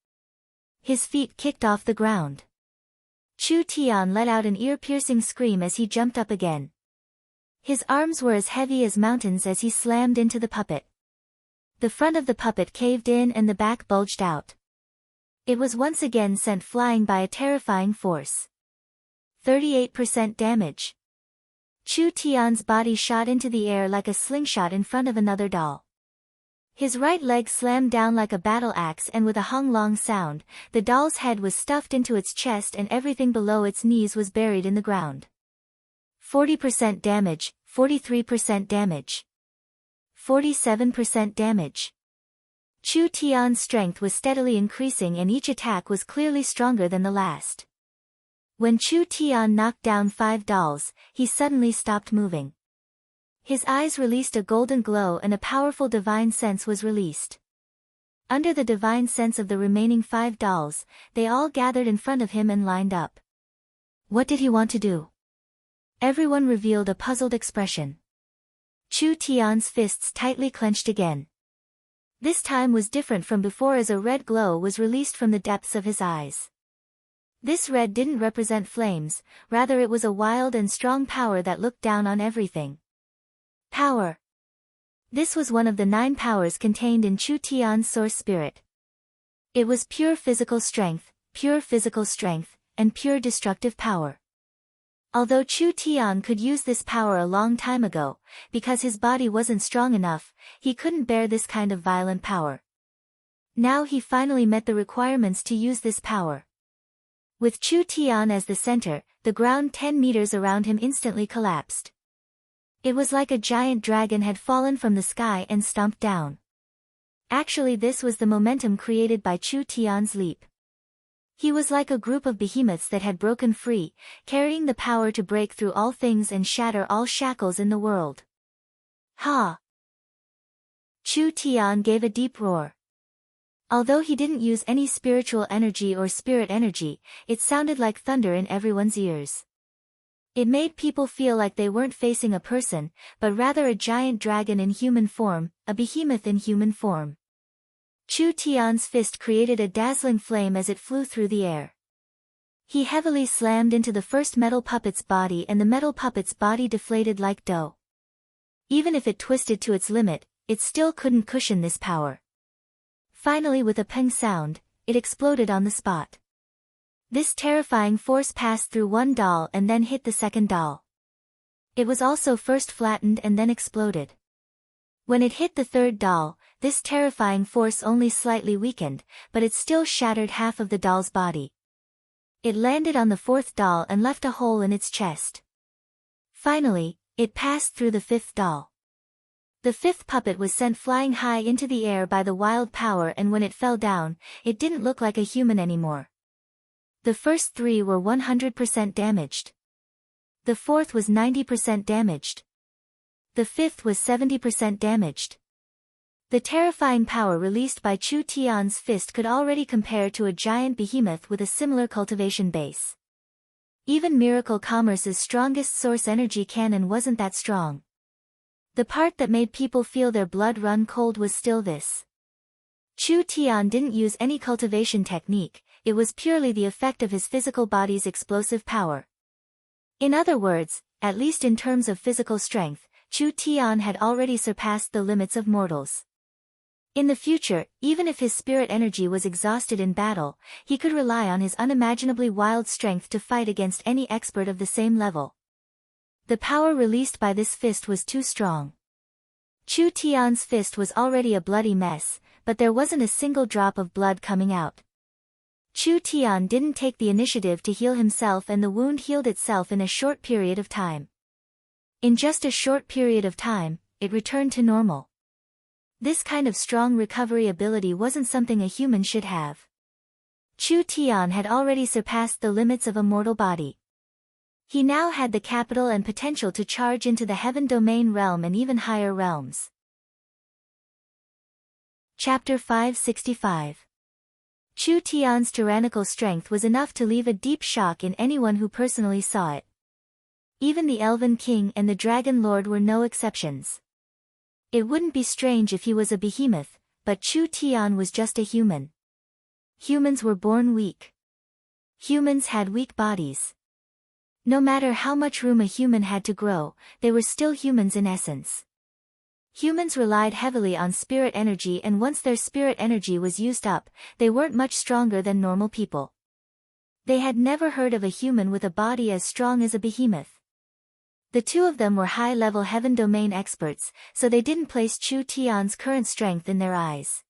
His feet kicked off the ground. Chu Tian let out an ear-piercing scream as he jumped up again. His arms were as heavy as mountains as he slammed into the puppet. The front of the puppet caved in and the back bulged out. It was once again sent flying by a terrifying force. 38% damage. Chu Tian's body shot into the air like a slingshot in front of another doll. His right leg slammed down like a battle axe and with a hung-long sound, the doll's head was stuffed into its chest and everything below its knees was buried in the ground. 40% damage, 43% damage. 47% damage. Chu Tian's strength was steadily increasing and each attack was clearly stronger than the last. When Chu Tian knocked down 5 dolls, he suddenly stopped moving. His eyes released a golden glow and a powerful divine sense was released. Under the divine sense of the remaining 5 dolls, they all gathered in front of him and lined up. What did he want to do? Everyone revealed a puzzled expression. Chu Tian's fists tightly clenched again. This time was different from before as a red glow was released from the depths of his eyes. This red didn't represent flames, rather it was a wild and strong power that looked down on everything. Power. This was one of the 9 powers contained in Chu Tian's source spirit. It was pure physical strength, and pure destructive power. Although Chu Tian could use this power a long time ago, because his body wasn't strong enough, he couldn't bear this kind of violent power. Now he finally met the requirements to use this power. With Chu Tian as the center, the ground 10 meters around him instantly collapsed. It was like a giant dragon had fallen from the sky and stomped down. Actually, this was the momentum created by Chu Tian's leap. He was like a group of behemoths that had broken free, carrying the power to break through all things and shatter all shackles in the world. Ha! Chu Tian gave a deep roar. Although he didn't use any spiritual energy or spirit energy, it sounded like thunder in everyone's ears. It made people feel like they weren't facing a person, but rather a giant dragon in human form, a behemoth in human form. Chu Tian's fist created a dazzling flame as it flew through the air. He heavily slammed into the first metal puppet's body and the metal puppet's body deflated like dough. Even if it twisted to its limit, it still couldn't cushion this power. Finally, with a peng sound, it exploded on the spot. This terrifying force passed through one doll and then hit the second doll. It was also first flattened and then exploded. When it hit the third doll, this terrifying force only slightly weakened, but it still shattered half of the doll's body. It landed on the fourth doll and left a hole in its chest. Finally, it passed through the fifth doll. The fifth puppet was sent flying high into the air by the wild power, and when it fell down, it didn't look like a human anymore. The first 3 were 100% damaged. The fourth was 90% damaged. The fifth was 70% damaged. The terrifying power released by Chu Tian's fist could already compare to a giant behemoth with a similar cultivation base. Even Miracle Commerce's strongest source energy cannon wasn't that strong. The part that made people feel their blood run cold was still this. Chu Tian didn't use any cultivation technique, it was purely the effect of his physical body's explosive power. In other words, at least in terms of physical strength, Chu Tian had already surpassed the limits of mortals. In the future, even if his spirit energy was exhausted in battle, he could rely on his unimaginably wild strength to fight against any expert of the same level. The power released by this fist was too strong. Chu Tian's fist was already a bloody mess, but there wasn't a single drop of blood coming out. Chu Tian didn't take the initiative to heal himself, and the wound healed itself in a short period of time. In just a short period of time, it returned to normal. This kind of strong recovery ability wasn't something a human should have. Chu Tian had already surpassed the limits of a mortal body. He now had the capital and potential to charge into the heaven domain realm and even higher realms. Chapter 565. Chu Tian's tyrannical strength was enough to leave a deep shock in anyone who personally saw it. Even the Elven King and the Dragon Lord were no exceptions. It wouldn't be strange if he was a behemoth, but Chu Tian was just a human. Humans were born weak. Humans had weak bodies. No matter how much room a human had to grow, they were still humans in essence. Humans relied heavily on spirit energy, and once their spirit energy was used up, they weren't much stronger than normal people. They had never heard of a human with a body as strong as a behemoth. The two of them were high-level heaven domain experts, so they didn't place Chu Tian's current strength in their eyes.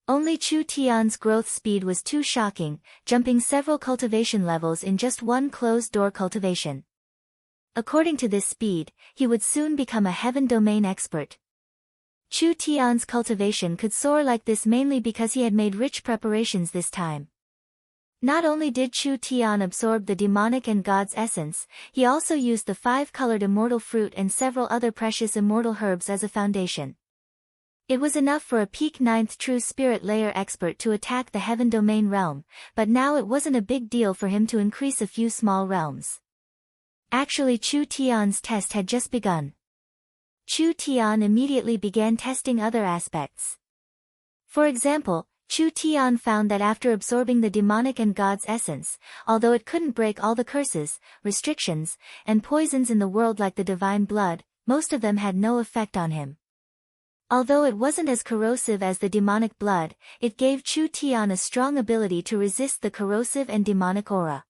Only Chu Tian's growth speed was too shocking, jumping several cultivation levels in just one closed-door cultivation. According to this speed, he would soon become a heaven domain expert. Chu Tian's cultivation could soar like this mainly because he had made rich preparations this time. Not only did Chu Tian absorb the demonic and God's essence, he also used the 5-colored immortal fruit and several other precious immortal herbs as a foundation. It was enough for a peak 9th true spirit layer expert to attack the heaven domain realm, but now it wasn't a big deal for him to increase a few small realms. Actually, Chu Tian's test had just begun. Chu Tian immediately began testing other aspects. For example, Chu Tian found that after absorbing the demonic and God's essence, although it couldn't break all the curses, restrictions, and poisons in the world like the divine blood, most of them had no effect on him. Although it wasn't as corrosive as the demonic blood, it gave Chu Tian a strong ability to resist the corrosive and demonic aura.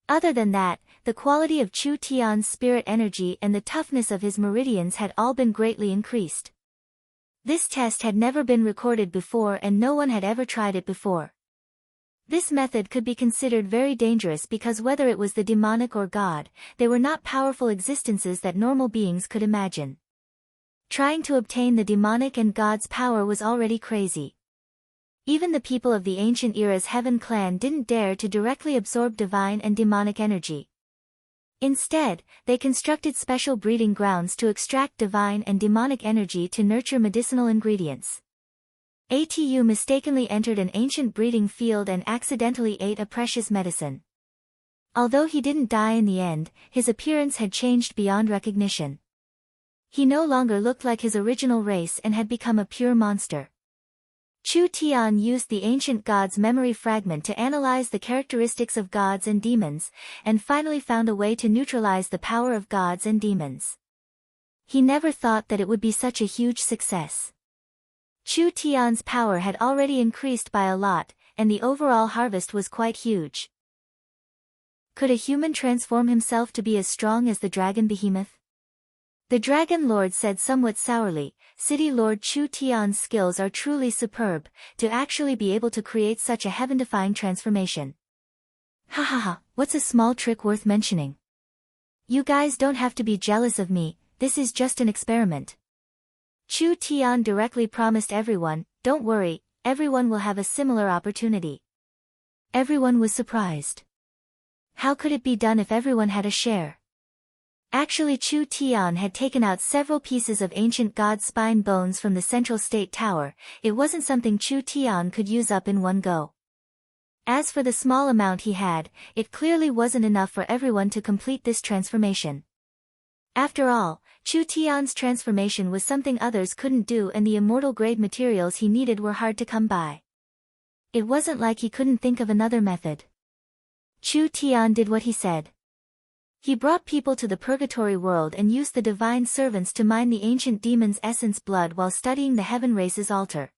Other than that, the quality of Chu Tian's spirit energy and the toughness of his meridians had all been greatly increased. This test had never been recorded before, and no one had ever tried it before. This method could be considered very dangerous because whether it was the demonic or God, they were not powerful existences that normal beings could imagine. Trying to obtain the demonic and God's power was already crazy. Even the people of the ancient era's Heaven clan didn't dare to directly absorb divine and demonic energy. Instead, they constructed special breeding grounds to extract divine and demonic energy to nurture medicinal ingredients. Atu mistakenly entered an ancient breeding field and accidentally ate a precious medicine. Although he didn't die in the end, his appearance had changed beyond recognition. He no longer looked like his original race and had become a pure monster. Chu Tian used the ancient god's memory fragment to analyze the characteristics of gods and demons, and finally found a way to neutralize the power of gods and demons. He never thought that it would be such a huge success. Chu Tian's power had already increased by a lot, and the overall harvest was quite huge. Could a human transform himself to be as strong as the dragon behemoth? The Dragon Lord said somewhat sourly, City Lord Chu Tian's skills are truly superb, to actually be able to create such a heaven-defying transformation. Ha ha ha, what's a small trick worth mentioning? You guys don't have to be jealous of me, this is just an experiment. Chu Tian directly promised everyone, don't worry, everyone will have a similar opportunity. Everyone was surprised. How could it be done if everyone had a share? Actually, Chu Tian had taken out several pieces of ancient god spine bones from the central state tower. It wasn't something Chu Tian could use up in one go. As for the small amount he had, it clearly wasn't enough for everyone to complete this transformation. After all, Chu Tian's transformation was something others couldn't do, and the immortal grade materials he needed were hard to come by. It wasn't like he couldn't think of another method. Chu Tian did what he said. He brought people to the purgatory world and used the divine servants to mine the ancient demon's essence blood while studying the heaven race's altar.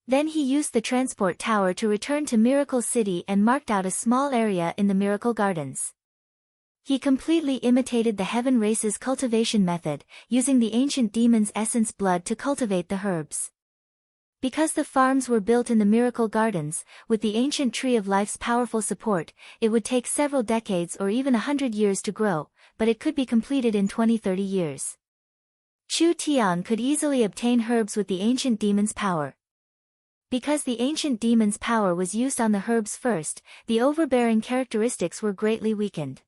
Then he used the transport tower to return to Miracle City and marked out a small area in the Miracle Gardens. He completely imitated the heaven race's cultivation method, using the ancient demon's essence blood to cultivate the herbs. Because the farms were built in the miracle gardens, with the ancient tree of life's powerful support, it would take several decades or even 100 years to grow, but it could be completed in 20-30 years. Chu Tian could easily obtain herbs with the ancient demon's power. Because the ancient demon's power was used on the herbs first, the overbearing characteristics were greatly weakened.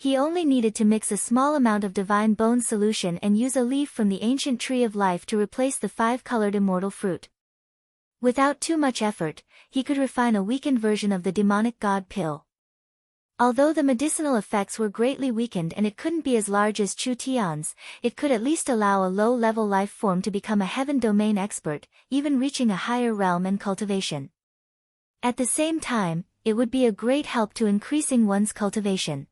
He only needed to mix a small amount of divine bone solution and use a leaf from the ancient tree of life to replace the 5-colored immortal fruit. Without too much effort, he could refine a weakened version of the demonic god pill. Although the medicinal effects were greatly weakened and it couldn't be as large as Chu Tian's, it could at least allow a low-level life form to become a heaven domain expert, even reaching a higher realm and cultivation. At the same time, it would be a great help to increasing one's cultivation.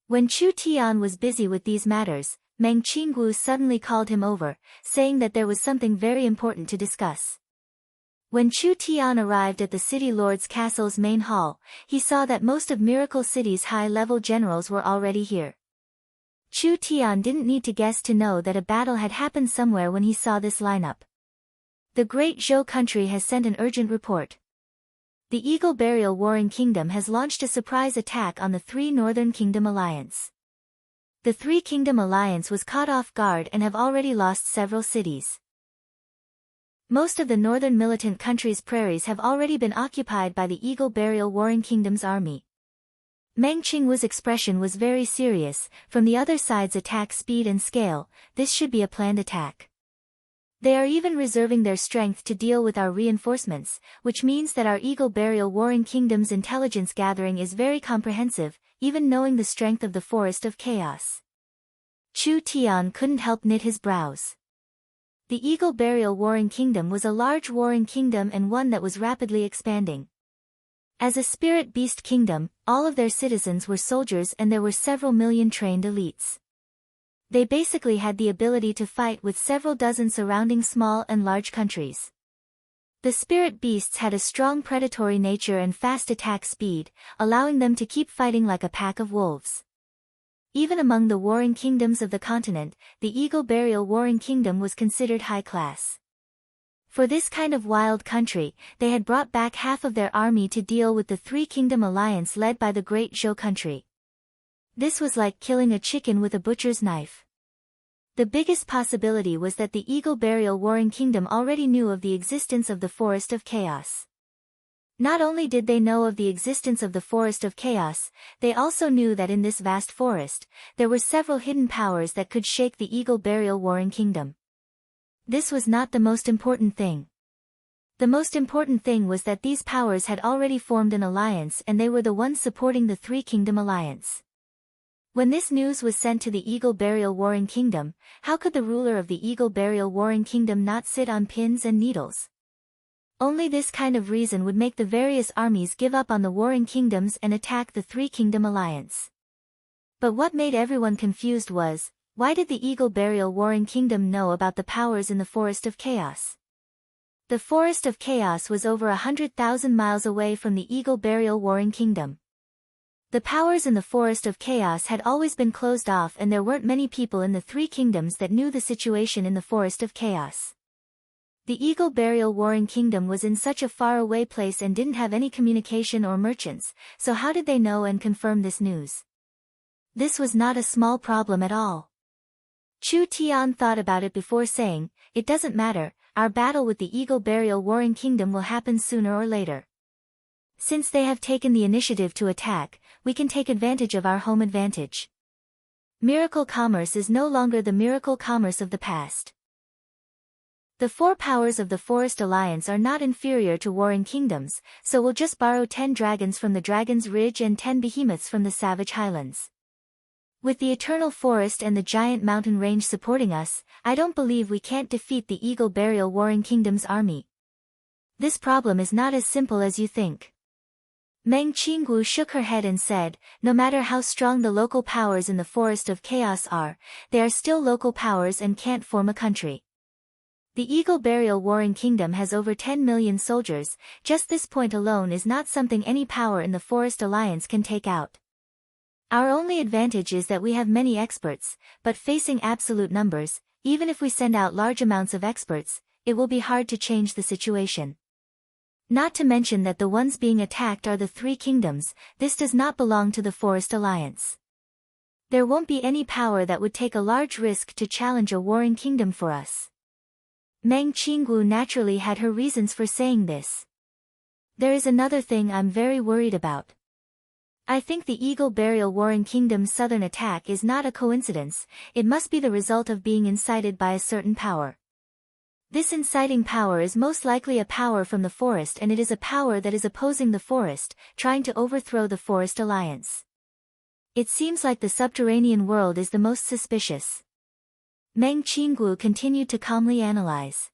When Chu Tian was busy with these matters, Meng Qinggu suddenly called him over, saying that there was something very important to discuss. When Chu Tian arrived at the city lord's castle's main hall, he saw that most of Miracle City's high-level generals were already here. Chu Tian didn't need to guess to know that a battle had happened somewhere when he saw this lineup. The Great Zhou country has sent an urgent report. The Eagle Burial Warring Kingdom has launched a surprise attack on the Three Northern Kingdom Alliance. The Three Kingdom Alliance was caught off guard and have already lost several cities. Most of the northern militant country's prairies have already been occupied by the Eagle Burial Warring Kingdom's army. Meng Qingwu's expression was very serious. From the other side's attack speed and scale, this should be a planned attack. They are even reserving their strength to deal with our reinforcements, which means that our Eagle Burial Warring Kingdom's intelligence gathering is very comprehensive, even knowing the strength of the Forest of Chaos. Chu Tian couldn't help knit his brows. The Eagle Burial Warring Kingdom was a large warring kingdom and one that was rapidly expanding. As a spirit beast kingdom, all of their citizens were soldiers and there were several million trained elites. They basically had the ability to fight with several dozen surrounding small and large countries. The spirit beasts had a strong predatory nature and fast attack speed, allowing them to keep fighting like a pack of wolves. Even among the warring kingdoms of the continent, the Eagle Burial Warring Kingdom was considered high class. For this kind of wild country, they had brought back half of their army to deal with the Three Kingdom Alliance led by the Great Zhou country. This was like killing a chicken with a butcher's knife. The biggest possibility was that the Eagle Burial Warring Kingdom already knew of the existence of the Forest of Chaos. Not only did they know of the existence of the Forest of Chaos, they also knew that in this vast forest, there were several hidden powers that could shake the Eagle Burial Warring Kingdom. This was not the most important thing. The most important thing was that these powers had already formed an alliance and they were the ones supporting the Three Kingdom Alliance. When this news was sent to the Eagle Burial Warring Kingdom, how could the ruler of the Eagle Burial Warring Kingdom not sit on pins and needles? Only this kind of reason would make the various armies give up on the warring kingdoms and attack the Three Kingdom Alliance. But what made everyone confused was, why did the Eagle Burial Warring Kingdom know about the powers in the Forest of Chaos? The Forest of Chaos was over 100,000 miles away from the Eagle Burial Warring Kingdom. The powers in the Forest of Chaos had always been closed off and there weren't many people in the Three Kingdoms that knew the situation in the Forest of Chaos. The Eagle Burial Warring Kingdom was in such a far-away place and didn't have any communication or merchants, so how did they know and confirm this news? This was not a small problem at all. Chu Tian thought about it before saying, "It doesn't matter, our battle with the Eagle Burial Warring Kingdom will happen sooner or later. Since they have taken the initiative to attack, we can take advantage of our home advantage. Miracle commerce is no longer the miracle commerce of the past. The four powers of the Forest Alliance are not inferior to warring kingdoms, so we'll just borrow 10 dragons from the Dragon's Ridge and 10 behemoths from the Savage Highlands. With the Eternal Forest and the giant mountain range supporting us, I don't believe we can't defeat the Eagle Burial Warring Kingdom's army. This problem is not as simple as you think." Meng Qinggu shook her head and said, "No matter how strong the local powers in the Forest of Chaos are, they are still local powers and can't form a country. The Eagle Burial Warring Kingdom has over 10 million soldiers, just this point alone is not something any power in the Forest Alliance can take out. Our only advantage is that we have many experts, but facing absolute numbers, even if we send out large amounts of experts, it will be hard to change the situation. Not to mention that the ones being attacked are the three kingdoms. This does not belong to the Forest Alliance. There won't be any power that would take a large risk to challenge a warring kingdom for us. Meng Qinggu naturally had her reasons for saying this. There is another thing I'm very worried about. I think the Eagle Burial Warring Kingdom's southern attack is not a coincidence, it must be the result of being incited by a certain power. This inciting power is most likely a power from the forest, and it is a power that is opposing the forest, trying to overthrow the Forest Alliance. It seems like the subterranean world is the most suspicious. Meng Qinggu continued to calmly analyze.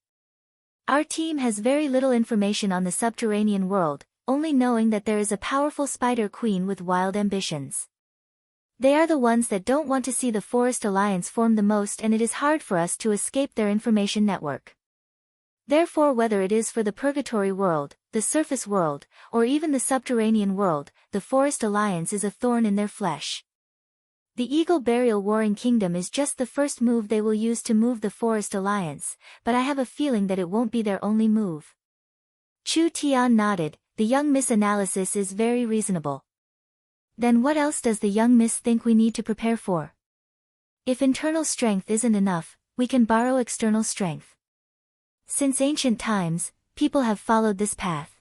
Our team has very little information on the subterranean world, only knowing that there is a powerful spider queen with wild ambitions. They are the ones that don't want to see the Forest Alliance form the most, and it is hard for us to escape their information network. Therefore, whether it is for the Purgatory world, the surface world, or even the subterranean world, the Forest Alliance is a thorn in their flesh. The Eagle Burial Warring Kingdom is just the first move they will use to move the Forest Alliance, but I have a feeling that it won't be their only move. Chu Tian nodded. The young Miss analysis is very reasonable. Then what else does the young Miss think we need to prepare for? If internal strength isn't enough, we can borrow external strength. Since ancient times, people have followed this path.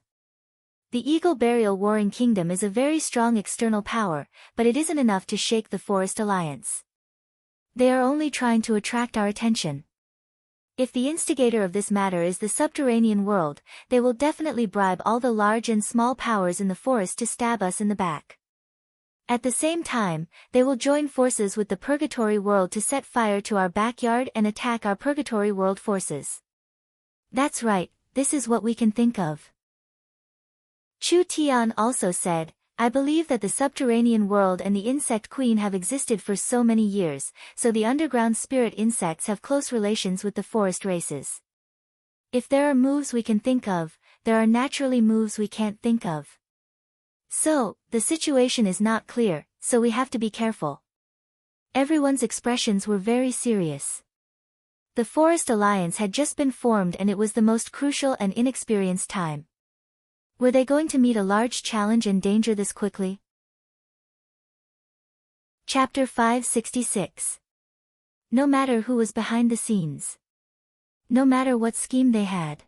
The Eagle Burial Warring Kingdom is a very strong external power, but it isn't enough to shake the Forest Alliance. They are only trying to attract our attention. If the instigator of this matter is the subterranean world, they will definitely bribe all the large and small powers in the forest to stab us in the back. At the same time, they will join forces with the Purgatory world to set fire to our backyard and attack our Purgatory world forces. That's right, this is what we can think of. Chu Tian also said, I believe that the subterranean world and the insect queen have existed for so many years, so the underground spirit insects have close relations with the forest races. If there are moves we can think of, there are naturally moves we can't think of. So, the situation is not clear, so we have to be careful. Everyone's expressions were very serious. The Forest Alliance had just been formed, and it was the most crucial and inexperienced time. Were they going to meet a large challenge and danger this quickly? Chapter 566. No matter who was behind the scenes. No matter what scheme they had.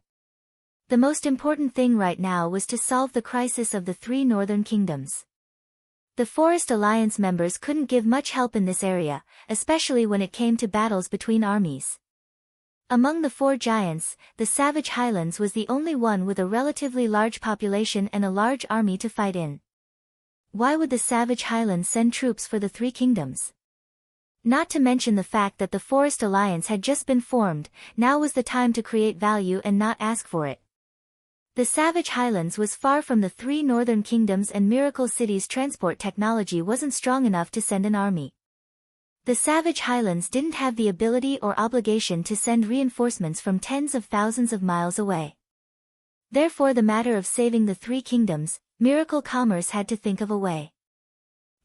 The most important thing right now was to solve the crisis of the three northern kingdoms. The Forest Alliance members couldn't give much help in this area, especially when it came to battles between armies. Among the four giants, the Savage Highlands was the only one with a relatively large population and a large army to fight in. Why would the Savage Highlands send troops for the three kingdoms? Not to mention the fact that the Forest Alliance had just been formed, now was the time to create value and not ask for it. The Savage Highlands was far from the three northern kingdoms, and Miracle City's transport technology wasn't strong enough to send an army. The Savage Highlands didn't have the ability or obligation to send reinforcements from tens of thousands of miles away. Therefore, the matter of saving the three kingdoms, Miracle Commerce had to think of a way.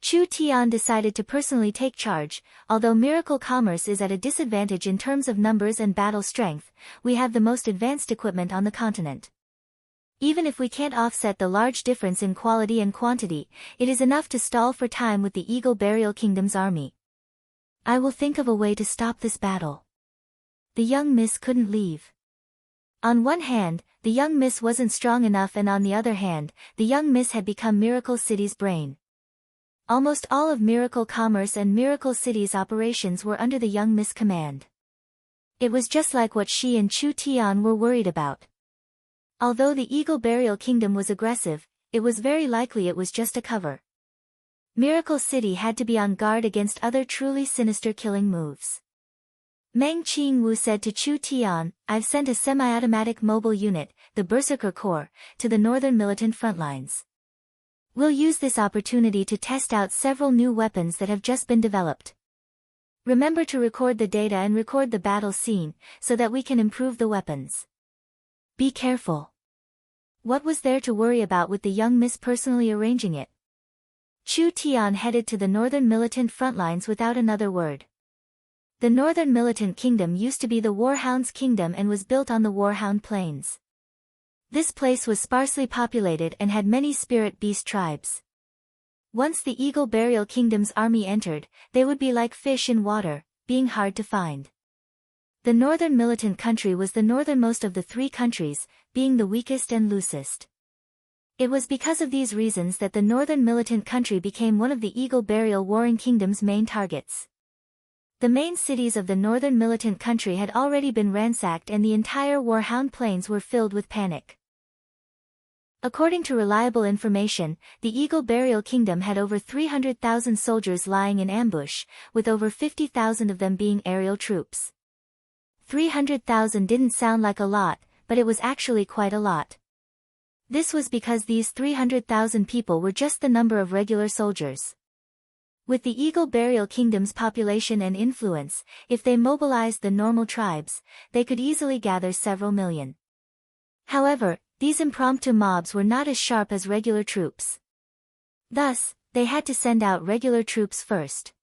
Chu Tian decided to personally take charge. Although Miracle Commerce is at a disadvantage in terms of numbers and battle strength, we have the most advanced equipment on the continent. Even if we can't offset the large difference in quality and quantity, it is enough to stall for time with the Eagle Burial Kingdom's army. I will think of a way to stop this battle. The young miss couldn't leave. On one hand, the young miss wasn't strong enough, and on the other hand, the young miss had become Miracle City's brain. Almost all of Miracle Commerce and Miracle City's operations were under the young miss command. It was just like what she and Chu Tian were worried about. Although the Eagle Burial Kingdom was aggressive, it was very likely it was just a cover. Miracle City had to be on guard against other truly sinister killing moves. Meng Qingwu said to Chu Tian, I've sent a semi-automatic mobile unit, the Berserker Corps, to the northern militant front lines. We'll use this opportunity to test out several new weapons that have just been developed. Remember to record the data and record the battle scene, so that we can improve the weapons. Be careful. What was there to worry about with the young miss personally arranging it? Chu Tian headed to the northern militant front lines without another word. The northern militant kingdom used to be the Warhound's kingdom and was built on the Warhound Plains. This place was sparsely populated and had many spirit beast tribes. Once the Eagle Burial Kingdom's army entered, they would be like fish in water, being hard to find. The northern militant country was the northernmost of the three countries, being the weakest and loosest. It was because of these reasons that the northern militant country became one of the Eagle Burial Warring Kingdom's main targets. The main cities of the northern militant country had already been ransacked and the entire Warhound Plains were filled with panic. According to reliable information, the Eagle Burial Kingdom had over 300,000 soldiers lying in ambush, with over 50,000 of them being aerial troops. 300,000 didn't sound like a lot, but it was actually quite a lot. This was because these 300,000 people were just the number of regular soldiers. With the Eagle Burial Kingdom's population and influence, if they mobilized the normal tribes, they could easily gather several million. However, these impromptu mobs were not as sharp as regular troops. Thus, they had to send out regular troops first.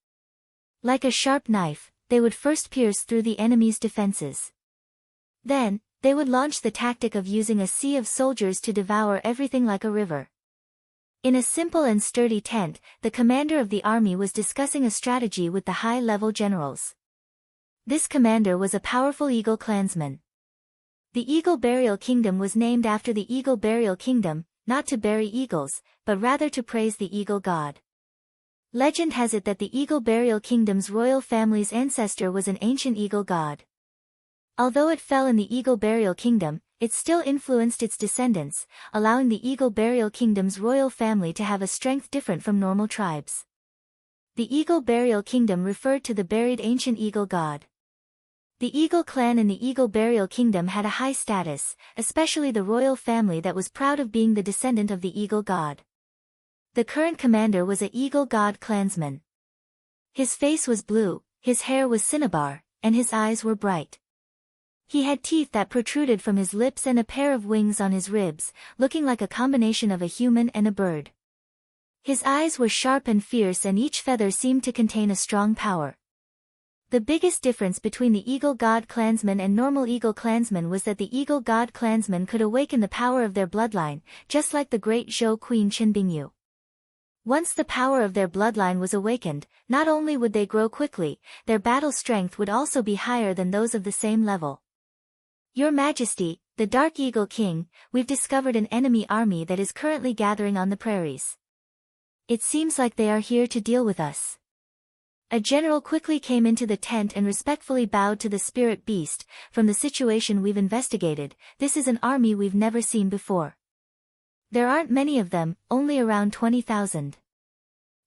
Like a sharp knife, they would first pierce through the enemy's defenses. Then, they would launch the tactic of using a sea of soldiers to devour everything like a river. In a simple and sturdy tent, the commander of the army was discussing a strategy with the high-level generals. This commander was a powerful Eagle clansman. The Eagle Burial Kingdom was named after the Eagle Burial Kingdom, not to bury eagles, but rather to praise the eagle god. Legend has it that the Eagle Burial Kingdom's royal family's ancestor was an ancient eagle god. Although it fell in the Eagle Burial Kingdom, it still influenced its descendants, allowing the Eagle Burial Kingdom's royal family to have a strength different from normal tribes. The Eagle Burial Kingdom referred to the buried ancient eagle god. The Eagle clan in the Eagle Burial Kingdom had a high status, especially the royal family that was proud of being the descendant of the eagle god. The current commander was a eagle god clansman. His face was blue, his hair was cinnabar, and his eyes were bright. He had teeth that protruded from his lips and a pair of wings on his ribs, looking like a combination of a human and a bird. His eyes were sharp and fierce and each feather seemed to contain a strong power. The biggest difference between the Eagle God clansman and normal Eagle clansmen was that the Eagle God clansmen could awaken the power of their bloodline, just like the great Zhou Queen Qinbingyu. Once the power of their bloodline was awakened, not only would they grow quickly, their battle strength would also be higher than those of the same level. Your Majesty, the Dark Eagle King, we've discovered an enemy army that is currently gathering on the prairies. It seems like they are here to deal with us. A general quickly came into the tent and respectfully bowed to the spirit beast. From the situation we've investigated, this is an army we've never seen before. There aren't many of them, only around 20,000.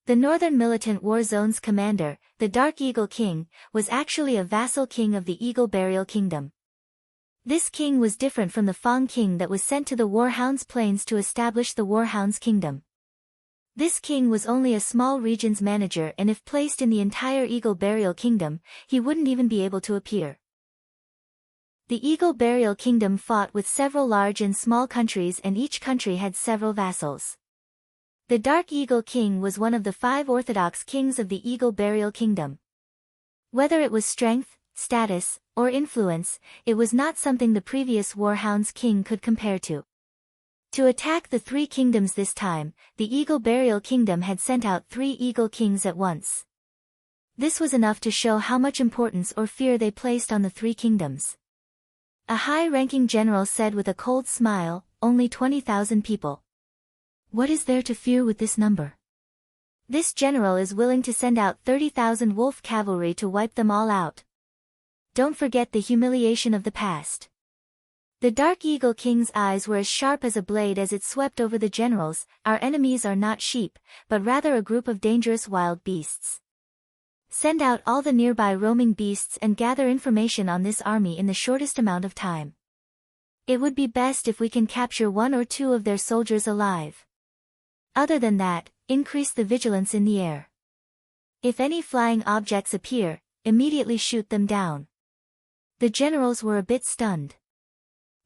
The Northern Militant War Zone's commander, the Dark Eagle King, was actually a vassal king of the Eagle Burial Kingdom. This king was different from the Fang king that was sent to the Warhound's Plains to establish the Warhound's Kingdom. This king was only a small region's manager, and if placed in the entire Eagle Burial Kingdom, he wouldn't even be able to appear. The Eagle Burial Kingdom fought with several large and small countries, and each country had several vassals. The Dark Eagle King was one of the 5 orthodox kings of the Eagle Burial Kingdom. Whether it was strength, status, or influence, it was not something the previous Warhound's king could compare to. To attack the 3 kingdoms this time, the Eagle Burial Kingdom had sent out 3 Eagle Kings at once. This was enough to show how much importance or fear they placed on the 3 kingdoms. A high-ranking general said with a cold smile, "Only 20,000 people. What is there to fear with this number? This general is willing to send out 30,000 wolf cavalry to wipe them all out. Don't forget the humiliation of the past." The Dark Eagle King's eyes were as sharp as a blade as it swept over the generals. "Our enemies are not sheep, but rather a group of dangerous wild beasts. Send out all the nearby roaming beasts and gather information on this army in the shortest amount of time. It would be best if we can capture 1 or 2 of their soldiers alive. Other than that, increase the vigilance in the air. If any flying objects appear, immediately shoot them down." The generals were a bit stunned.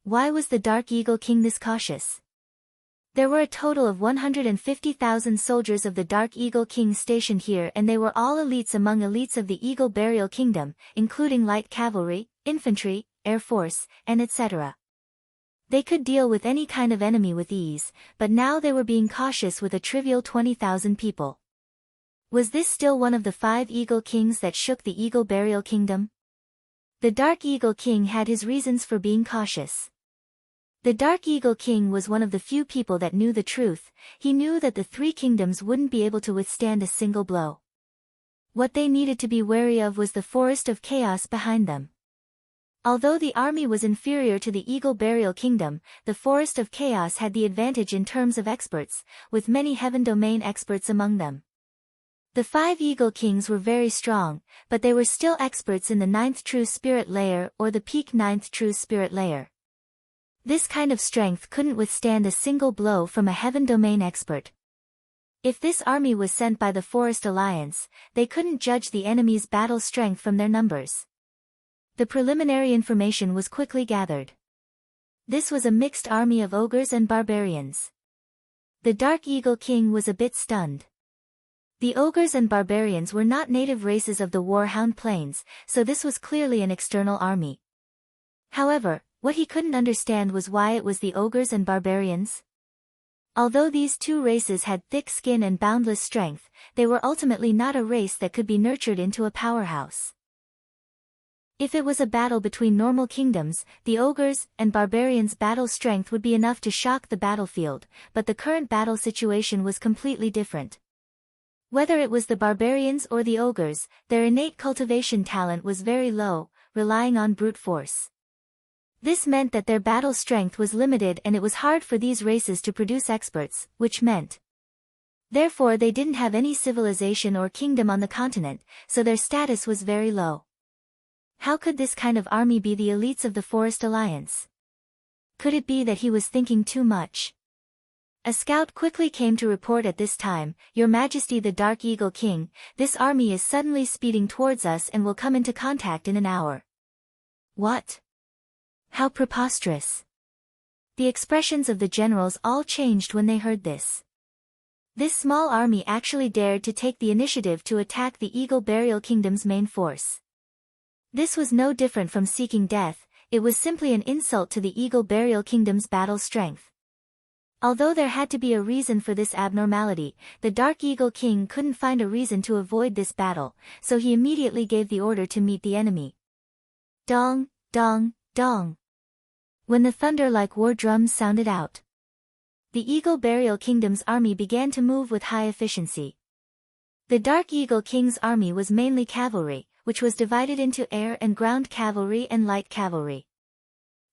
Why was the Dark Eagle King this cautious? There were a total of 150,000 soldiers of the Dark Eagle King stationed here, and they were all elites among elites of the Eagle Burial Kingdom, including light cavalry, infantry, air force, and etc. They could deal with any kind of enemy with ease, but now they were being cautious with a trivial 20,000 people. Was this still one of the 5 Eagle Kings that shook the Eagle Burial Kingdom? The Dark Eagle King had his reasons for being cautious. The Dark Eagle King was one of the few people that knew the truth. He knew that the 3 kingdoms wouldn't be able to withstand a single blow. What they needed to be wary of was the Forest of Chaos behind them. Although the army was inferior to the Eagle Burial Kingdom, the Forest of Chaos had the advantage in terms of experts, with many Heaven Domain experts among them. The 5 Eagle Kings were very strong, but they were still experts in the 9th True Spirit Layer or the peak 9th True Spirit Layer. This kind of strength couldn't withstand a single blow from a Heaven Domain expert. If this army was sent by the Forest Alliance, they couldn't judge the enemy's battle strength from their numbers. The preliminary information was quickly gathered. This was a mixed army of ogres and barbarians. The Dark Eagle King was a bit stunned. The ogres and barbarians were not native races of the Warhound Plains, so this was clearly an external army. However, what he couldn't understand was why it was the ogres and barbarians. Although these 2 races had thick skin and boundless strength, they were ultimately not a race that could be nurtured into a powerhouse. If it was a battle between normal kingdoms, the ogres and barbarians' battle strength would be enough to shock the battlefield, but the current battle situation was completely different. Whether it was the barbarians or the ogres, their innate cultivation talent was very low, relying on brute force. This meant that their battle strength was limited and it was hard for these races to produce experts, which meant therefore they didn't have any civilization or kingdom on the continent, so their status was very low. How could this kind of army be the elites of the Forest Alliance? Could it be that he was thinking too much? A scout quickly came to report at this time, "Your Majesty the Dark Eagle King, this army is suddenly speeding towards us and will come into contact in an hour." What? How preposterous! The expressions of the generals all changed when they heard this. This small army actually dared to take the initiative to attack the Eagle Burial Kingdom's main force. This was no different from seeking death, it was simply an insult to the Eagle Burial Kingdom's battle strength. Although there had to be a reason for this abnormality, the Dark Eagle King couldn't find a reason to avoid this battle, so he immediately gave the order to meet the enemy. Dong, dong, dong. When the thunder-like war drums sounded out, the Eagle Burial Kingdom's army began to move with high efficiency. The Dark Eagle King's army was mainly cavalry, which was divided into air and ground cavalry and light cavalry.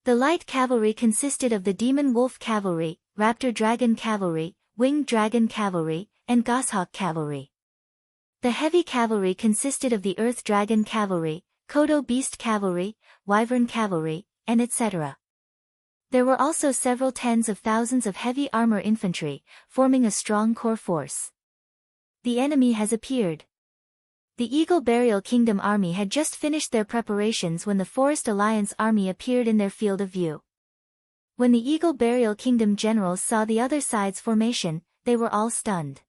The light cavalry consisted of the Demon Wolf Cavalry, Raptor Dragon Cavalry, Winged Dragon Cavalry, and Goshawk Cavalry. The heavy cavalry consisted of the Earth Dragon Cavalry, Kodo Beast Cavalry, Wyvern Cavalry, and etc. There were also several tens of thousands of heavy armor infantry, forming a strong core force. The enemy has appeared. The Eagle Burial Kingdom army had just finished their preparations when the Forest Alliance army appeared in their field of view. When the Eagle Burial Kingdom generals saw the other side's formation, they were all stunned.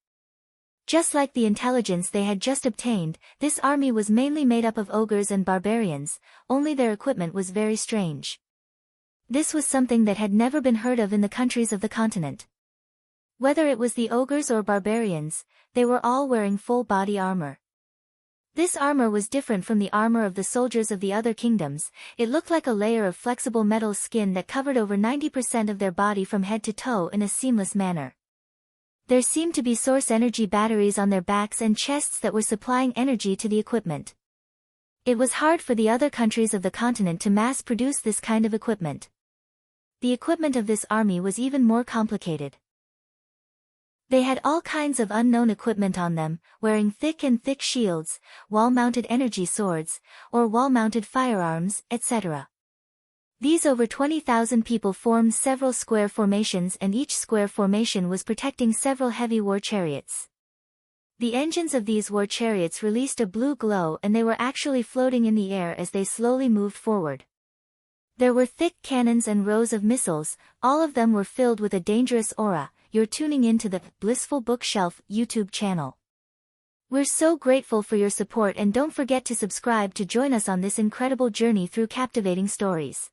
Just like the intelligence they had just obtained, this army was mainly made up of ogres and barbarians, only their equipment was very strange. This was something that had never been heard of in the countries of the continent. Whether it was the ogres or barbarians, they were all wearing full body armor. This armor was different from the armor of the soldiers of the other kingdoms. It looked like a layer of flexible metal skin that covered over 90% of their body from head to toe in a seamless manner. There seemed to be source energy batteries on their backs and chests that were supplying energy to the equipment. It was hard for the other countries of the continent to mass-produce this kind of equipment. The equipment of this army was even more complicated. They had all kinds of unknown equipment on them, wearing thick shields, wall-mounted energy swords, or wall-mounted firearms, etc. These over 20,000 people formed several square formations, and each square formation was protecting several heavy war chariots. The engines of these war chariots released a blue glow, and they were actually floating in the air as they slowly moved forward. There were thick cannons and rows of missiles, all of them were filled with a dangerous aura. you're tuning in to the Blissful Bookshelf YouTube channel. We're so grateful for your support, and don't forget to subscribe to join us on this incredible journey through captivating stories.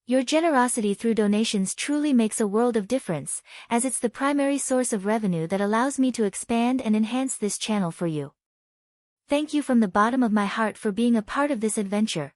Your generosity through donations truly makes a world of difference, as it's the primary source of revenue that allows me to expand and enhance this channel for you. Thank you from the bottom of my heart for being a part of this adventure.